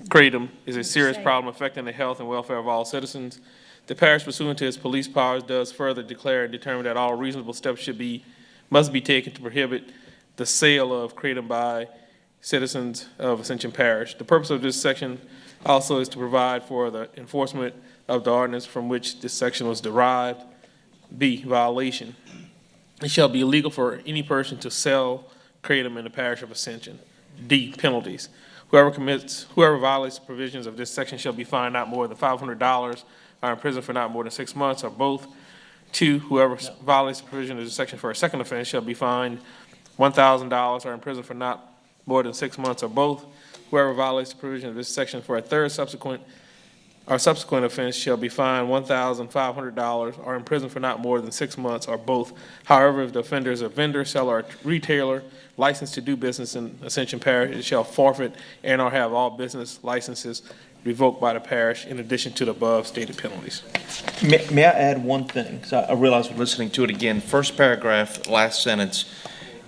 Speaker 12: kratom is a serious problem affecting the health and welfare of all citizens. The parish, pursuant to its police powers, does further declare and determine that all reasonable steps must be taken to prohibit the sale of kratom by citizens of Ascension Parish. The purpose of this section also is to provide for the enforcement of the ordinance from which this section was derived. B, violation: it shall be illegal for any person to sell kratom in the parish of Ascension. D, penalties: whoever violates the provisions of this section shall be fined not more than $500 or in prison for not more than 6 months or both. 2, whoever violates the provision of this section for a second offense shall be fined $1,000 or in prison for not more than 6 months or both. Whoever violates the provision of this section for a third subsequent offense shall be fined $1,500 or in prison for not more than 6 months or both. However, if the offender is a vendor, seller, or retailer licensed to do business in Ascension Parish, it shall forfeit and or have all business licenses revoked by the parish in addition to the above stated penalties.
Speaker 16: May I add one thing? 'Cause I realize we're listening to it again. First paragraph, last sentence.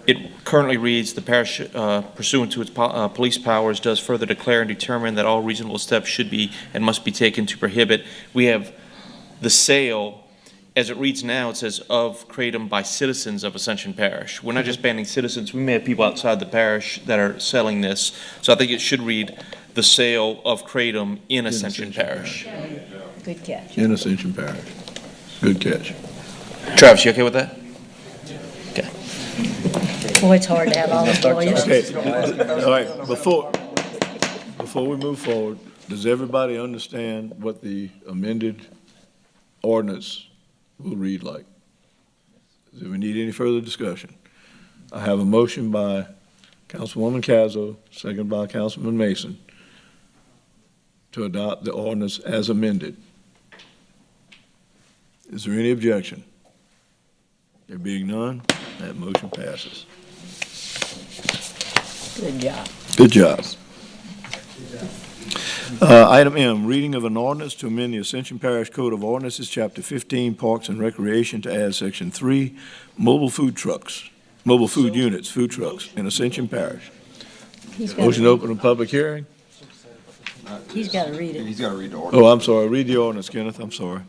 Speaker 16: It currently reads, the parish, pursuant to its police powers, does further declare and determine that all reasonable steps should be and must be taken to prohibit. We have the sale, as it reads now, it says of kratom by citizens of Ascension Parish. We're not just banning citizens. We may have people outside the parish that are selling this. So I think it should read the sale of kratom in Ascension Parish.
Speaker 11: Good catch.
Speaker 1: In Ascension Parish. Good catch.
Speaker 16: Travis, you okay with that? Okay.
Speaker 11: Boy, it's hard to have all the lawyers.
Speaker 1: Okay, all right, before we move forward, does everybody understand what the amended ordinance will read like? Do we need any further discussion? I have a motion by Councilwoman Cazzo, second by Councilman Mason, to adopt the ordinance as amended. Is there any objection? There being none, that motion passes.
Speaker 11: Good job.
Speaker 1: Good job. Item M, reading of an ordinance to amend the Ascension Parish Code of Ordinances, Chapter 15, Parks and Recreation, to add Section 3, mobile food units, food trucks in Ascension Parish. Motion to open a public hearing.
Speaker 11: He's got to read it.
Speaker 2: He's got to read the ordinance.
Speaker 1: Oh, I'm sorry. Read the ordinance, Kenneth. I'm sorry.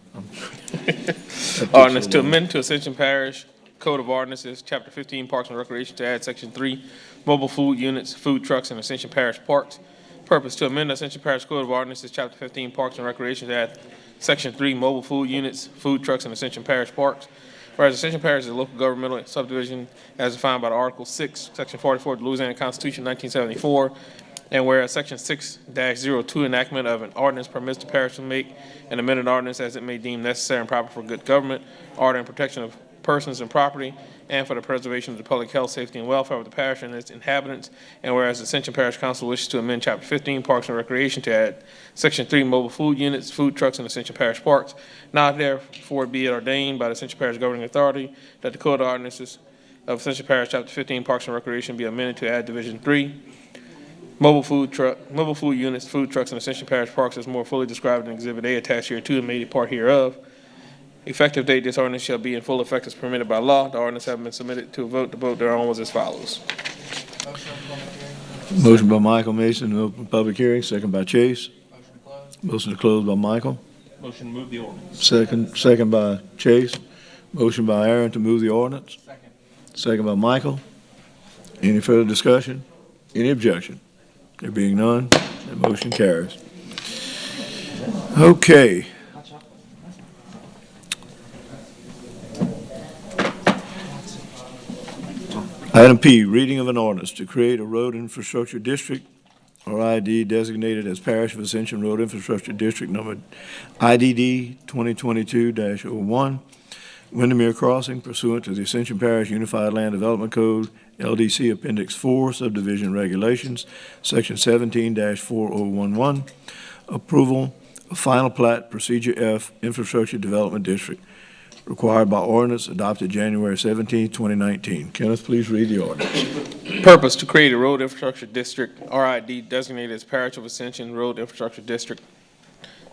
Speaker 12: Ordinance to amend to Ascension Parish Code of Ordinances, Chapter 15, Parks and Recreation, to add Section 3, mobile food units, food trucks in Ascension Parish parks. Purpose: to amend the Ascension Parish Code of Ordinances, Chapter 15, Parks and Recreation, to add Section 3, mobile food units, food trucks in Ascension Parish parks. Whereas Ascension Parish is a local governmental subdivision as defined by Article 6, Section 44 of the Louisiana Constitution, 1974, and whereas Section 6-02 enactment of an ordinance permits the parish to make an amended ordinance as it may deem necessary and proper for good government, order, and protection of persons and property, and for the preservation of the public health, safety, and welfare of the parish and its inhabitants. And whereas the Ascension Parish Council wishes to amend Chapter 15, Parks and Recreation, to add Section 3, mobile food units, food trucks in Ascension Parish parks, now therefore be it ordained by the Ascension Parish Governing Authority that the Code of Ordinances of Ascension Parish, Chapter 15, Parks and Recreation, be amended to add Division 3, mobile food units, food trucks in Ascension Parish parks, as more fully described in Exhibit A attached here to and made a part hereof. Effective date: this ordinance shall be in full effect as permitted by law. The ordinance having been submitted to a vote, the vote thereon was as follows.
Speaker 1: Motion by Michael Mason to open public hearing, second by Chase. Motion to close by Michael.
Speaker 16: Motion to move the ordinance.
Speaker 1: Second by Chase. Motion by Aaron to move the ordinance. Second by Michael. Any further discussion? Any objection? There being none, the motion carries. Okay. Item P, reading of an ordinance to create a road infrastructure district or ID designated as Parish of Ascension Road Infrastructure District number IDD 2022-01, Windermere Crossing pursuant to the Ascension Parish Unified Land Development Code, LDC Appendix 4, Subdivision Regulations, Section 17-4011, approval of final plat, Procedure F, Infrastructure Development District, required by ordinance adopted January 17, 2019. Kenneth, please read the ordinance.
Speaker 18: Purpose, to create a road infrastructure district, RID, designated as Parish of Ascension Road Infrastructure District,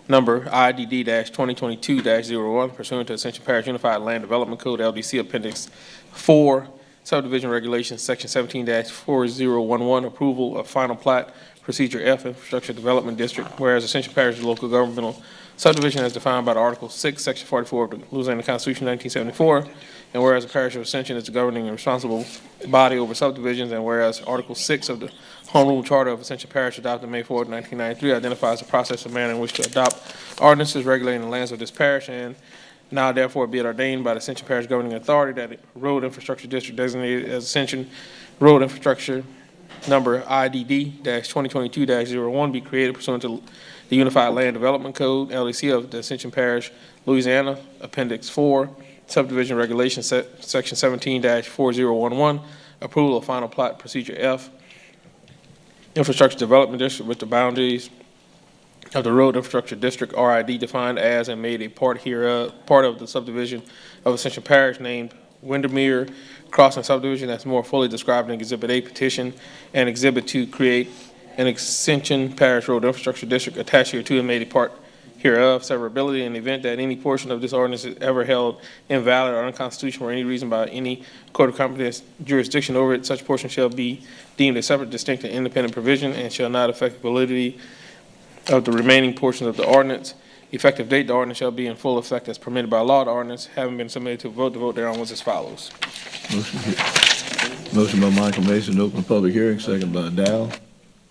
Speaker 18: number IDD-2022-01, pursuant to Ascension Parish Unified Land Development Code, LDC Appendix 4, Subdivision Regulations, Section 17-4011, approval of final plat, Procedure F, Infrastructure Development District, whereas Ascension Parish is a local governmental subdivision as defined by the Article 6, Section 44 of the Louisiana Constitution, 1974, and whereas the Parish of Ascension is the governing and responsible body over subdivisions, and whereas Article 6 of the Home Rule Charter of Ascension Parish adopted May 4, 1993 identifies the process and manner in which to adopt ordinances regulating the lands of this parish, and now therefore be it ordained by the Ascension Parish Governing Authority that a road infrastructure district designated as Ascension Road Infrastructure number IDD-2022-01 be created pursuant to the Unified Land Development Code, LDC of the Ascension Parish, Louisiana, Appendix 4, Subdivision Regulations, Section 17-4011, approval of final plat, Procedure F, Infrastructure Development District with the boundaries of the Road Infrastructure District, RID, defined as and made a part hereof, part of the subdivision of Ascension Parish named Windermere Crossing Subdivision, that's more fully described in Exhibit A petition, and Exhibit 2 create an Ascension Parish Road Infrastructure District attached here to and made a part hereof. Severability, in the event that any portion of this ordinance is ever held invalid or unconstitutional for any reason by any court of competent jurisdiction over it, such portion shall be deemed a separate, distinct, and independent provision and shall not affect the validity of the remaining portions of the ordinance. Effective date, the ordinance shall be in full effect as permitted by law. The ordinance having been submitted to a vote, the vote thereon was as follows.
Speaker 1: Motion by Michael Mason to open public hearing, second by Dow.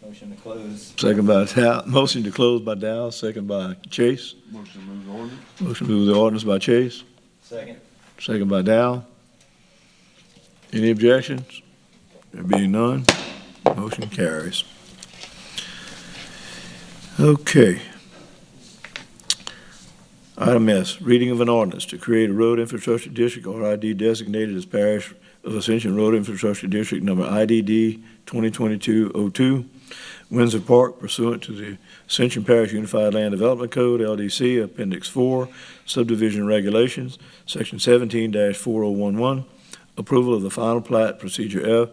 Speaker 15: Motion to close.
Speaker 1: Second by Dow. Motion to close by Dow, second by Chase.
Speaker 2: Motion to move the ordinance.
Speaker 1: Motion to move the ordinance by Chase.
Speaker 15: Second.
Speaker 1: Second by Dow. Any objections? There being none, motion carries. Okay. Item S, reading of an ordinance to create a road infrastructure district or ID designated as Parish of Ascension Road Infrastructure District number IDD 2022-02, Windsor Park pursuant to the Ascension Parish Unified Land Development Code, LDC, Appendix 4, Subdivision Regulations, Section 17-4011, approval of the final plat, Procedure F,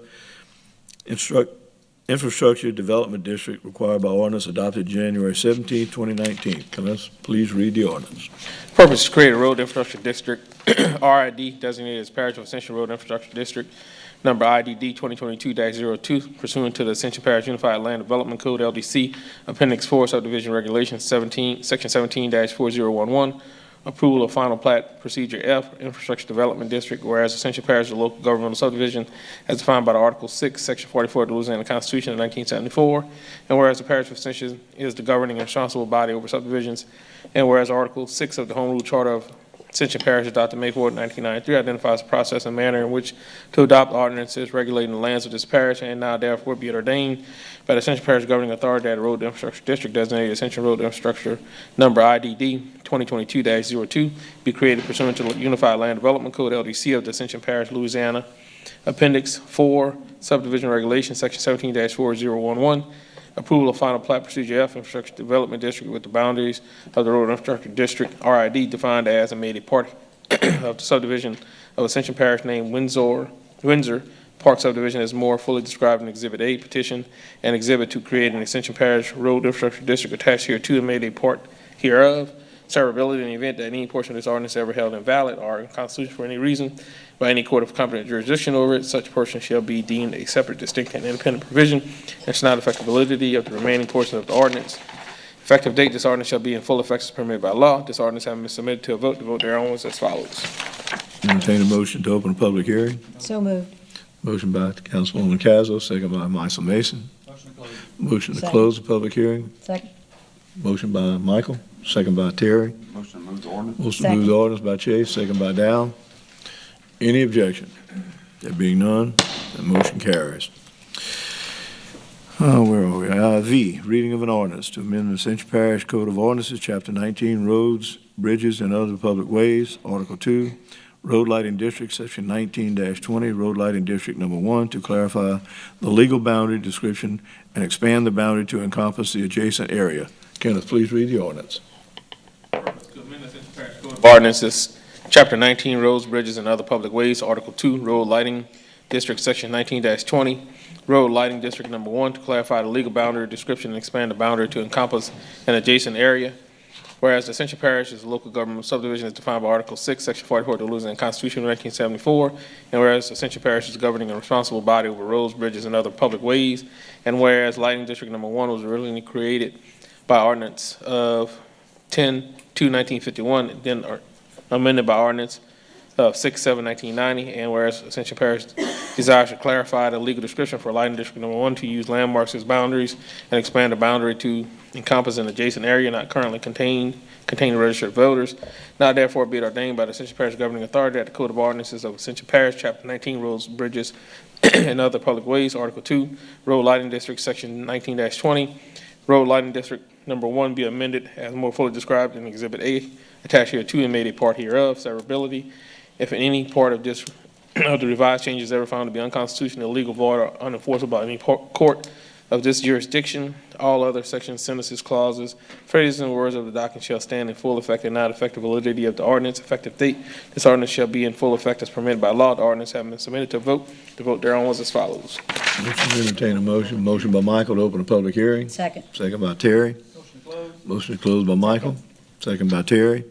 Speaker 1: Infrastructure Development District required by ordinance adopted January 17, 2019. Can I please read the ordinance?
Speaker 18: Purpose, to create a road infrastructure district, RID, designated as Parish of Ascension Road Infrastructure District, number IDD 2022-02, pursuant to the Ascension Parish Unified Land Development Code, LDC, Appendix 4, Subdivision Regulations, Section 17-4011, approval of final plat, Procedure F, Infrastructure Development District, whereas Ascension Parish is a local governmental subdivision as defined by the Article 6, Section 44 of the Louisiana Constitution of 1974, and whereas the Parish of Ascension is the governing and responsible body over subdivisions, and whereas Article 6 of the Home Rule Charter of Ascension Parish adopted May 4, 1993 identifies the process and manner in which to adopt ordinances regulating the lands of this parish, and now therefore be it ordained by the Ascension Parish Governing Authority that a road infrastructure district designated Ascension Road Infrastructure number IDD 2022-02 be created pursuant to the Unified Land Development Code, LDC of the Ascension Parish, Louisiana, Appendix 4, Subdivision Regulations, Section 17-4011, approval of final plat, Procedure F, Infrastructure Development District with the boundaries of the Road Infrastructure District, RID, defined as and made a part of the subdivision of Ascension Parish named Windsor Park Subdivision is more fully described in Exhibit A petition and Exhibit to create an Ascension Parish Road Infrastructure District attached here to and made a part hereof. Severability, in the event that any portion of this ordinance ever held invalid or unconstitutional for any reason by any court of competent jurisdiction over it, such portion shall be deemed a separate, distinct, and independent provision and shall not affect the validity of the remaining portion of the ordinance. Effective date, this ordinance shall be in full effect as permitted by law. This ordinance having been submitted to a vote, the vote thereon was as follows.
Speaker 1: Entertain a motion to open a public hearing.
Speaker 11: So moved.
Speaker 1: Motion by Councilwoman Cazzo, second by Michael Mason. Motion to close the public hearing.
Speaker 11: Second.
Speaker 1: Motion by Michael, second by Terry.
Speaker 2: Motion to move the ordinance.
Speaker 1: Motion to move the ordinance by Chase, second by Dow. Any objection? There being none, the motion carries. Where are we? V, reading of an ordinance to amend the Ascension Parish Code of Ordinances, Chapter 19, Roads, Bridges, and Other Public Ways, Article 2, Road Lighting District, Section 19-20, Road Lighting District Number 1, to clarify the legal boundary description and expand the boundary to encompass the adjacent area. Kenneth, please read the ordinance.
Speaker 18: To amend the Ascension Parish Code of Ordinances, Chapter 19, Roads, Bridges, and Other Public Ways, Article 2, Road Lighting District, Section 19-20, Road Lighting District Number 1, to clarify the legal boundary description and expand the boundary to encompass an adjacent area. Whereas the Ascension Parish is a local government subdivision as defined by Article 6, Section 44 of the Louisiana Constitution of 1974, and whereas Ascension Parish is a governing and responsible body over roads, bridges, and other public ways, and whereas Lighting District Number 1 was originally created by Ordinance of 10/2/1951, then amended by Ordinance of 6/7/1990, and whereas Ascension Parish desires to clarify the legal description for Lighting District Number 1 to use landmarks as boundaries and expand the boundary to encompass an adjacent area not currently containing registered voters. Now therefore be it ordained by the Ascension Parish Governing Authority that the Code of Ordinances of Ascension Parish, Chapter 19, Roads, Bridges, and Other Public Ways, Article 2, Road Lighting District, Section 19-20, Road Lighting District Number 1 be amended as more fully described in Exhibit A, attached here to and made a part hereof, severability. If in any part of this of the revised changes ever found to be unconstitutional, illegal, void, or unenforceable by any court of this jurisdiction, all other sections, sentences, clauses, phrases, and words of the document shall stand in full effect and not affect the validity of the ordinance. Effective date, this ordinance shall be in full effect as permitted by law. The ordinance having been submitted to a vote, the vote thereon was as follows.
Speaker 1: Motion to entertain a motion. Motion by Michael to open a public hearing.
Speaker 11: Second.
Speaker 1: Second by Terry. Motion to close by Michael. Second by Terry.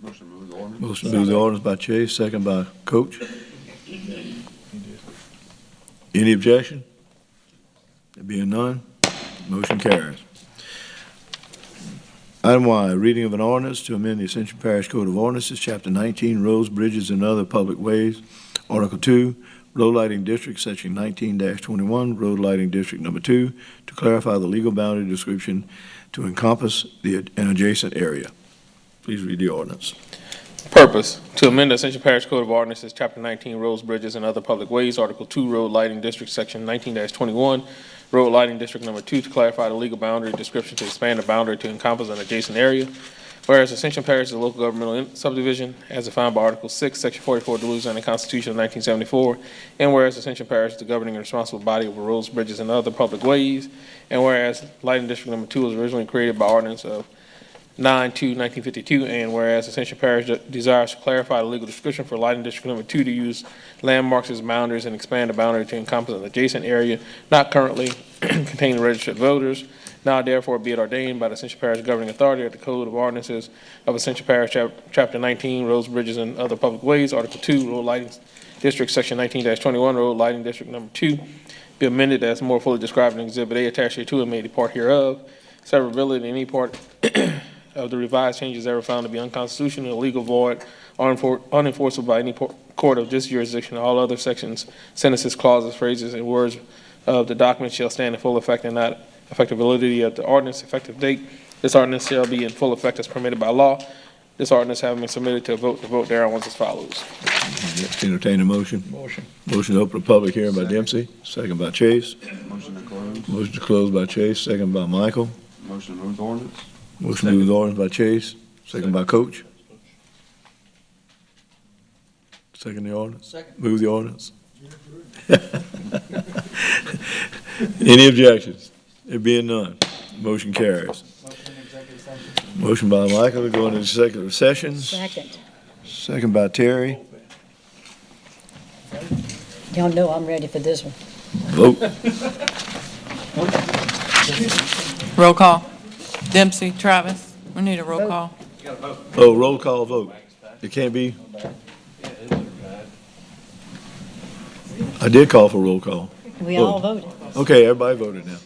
Speaker 2: Motion to move the ordinance.
Speaker 1: Motion to move the ordinance by Chase, second by Coach. Any objection? There being none, motion carries. Item Y, reading of an ordinance to amend the Ascension Parish Code of Ordinances, Chapter 19, Roads, Bridges, and Other Public Ways, Article 2, Road Lighting District, Section 19-21, Road Lighting District Number 2, to clarify the legal boundary description to encompass an adjacent area. Please read the ordinance.
Speaker 18: Purpose, to amend the Ascension Parish Code of Ordinances, Chapter 19, Roads, Bridges, and Other Public Ways, Article 2, Road Lighting District, Section 19-21, Road Lighting District Number 2, to clarify the legal boundary description to expand the boundary to encompass an adjacent area. Whereas Ascension Parish is a local governmental subdivision as defined by Article 6, Section 44 of the Louisiana Constitution of 1974, and whereas Ascension Parish is the governing and responsible body over roads, bridges, and other public ways, and whereas Lighting District Number 2 was originally created by Ordinance of 9/2/1952, and whereas Ascension Parish desires to clarify the legal description for Lighting District Number 2 to use landmarks as boundaries and expand the boundary to encompass an adjacent area not currently containing registered voters. Now therefore be it ordained by the Ascension Parish Governing Authority that the Code of Ordinances of Ascension Parish, Chapter 19, Roads, Bridges, and Other Public Ways, Article 2, Road Lighting District, Section 19-21, Road Lighting District Number 2, be amended as more fully described in Exhibit A attached here to and made a part hereof. Severability in any part of the revised changes ever found to be unconstitutional, illegal, void, or unenforceable by any court of this jurisdiction. All other sections, sentences, clauses, phrases, and words of the document shall stand in full effect and not affect the validity of the ordinance. Effective date, this ordinance shall be in full effect as permitted by law. This ordinance having been submitted to a vote, the vote thereon was as follows.
Speaker 1: Entertain a motion. Motion to open a public hearing by Dempsey, second by Chase.
Speaker 2: Motion to close.
Speaker 1: Motion to close by Chase, second by Michael.
Speaker 2: Motion to move the ordinance.
Speaker 1: Motion to move the ordinance by Chase, second by Coach. Second the ordinance? Second. Move the ordinance. Any objections? There being none, motion carries. Motion by Michael to go into executive session.
Speaker 11: Second.
Speaker 1: Second by Terry.
Speaker 11: Y'all know I'm ready for this one.
Speaker 1: Vote.
Speaker 17: Roll call. Dempsey, Travis, we need a roll call.
Speaker 1: Oh, roll call vote. It can't be? I did call for roll call.
Speaker 11: We all voted.
Speaker 1: Okay, everybody voted now.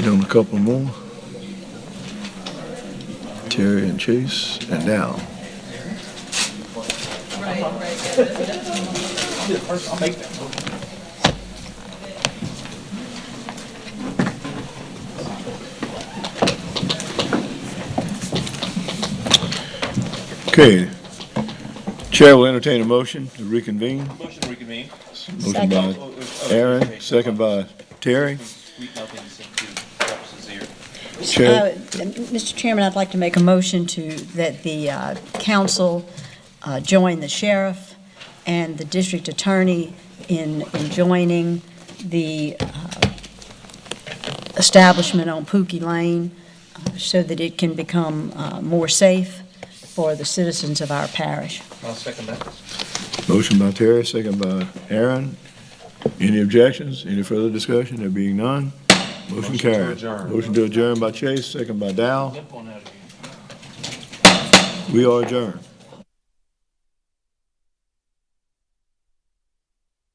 Speaker 1: Waiting on a couple more. Terry and Chase and Dow.
Speaker 16: I'll make that.
Speaker 1: Okay. Chair will entertain a motion to reconvene.
Speaker 16: Motion to reconvene.
Speaker 1: Motion by Aaron, second by Terry. Chair.
Speaker 11: Mr. Chairman, I'd like to make a motion that the council join the sheriff and the district attorney in joining the establishment on Pookie Lane so that it can become more safe for the citizens of our parish.
Speaker 16: I'll second that.
Speaker 1: Motion by Terry, second by Aaron. Any objections? Any further discussion? There being none, motion carried. Motion to adjourn by Chase, second by Dow. We are adjourned.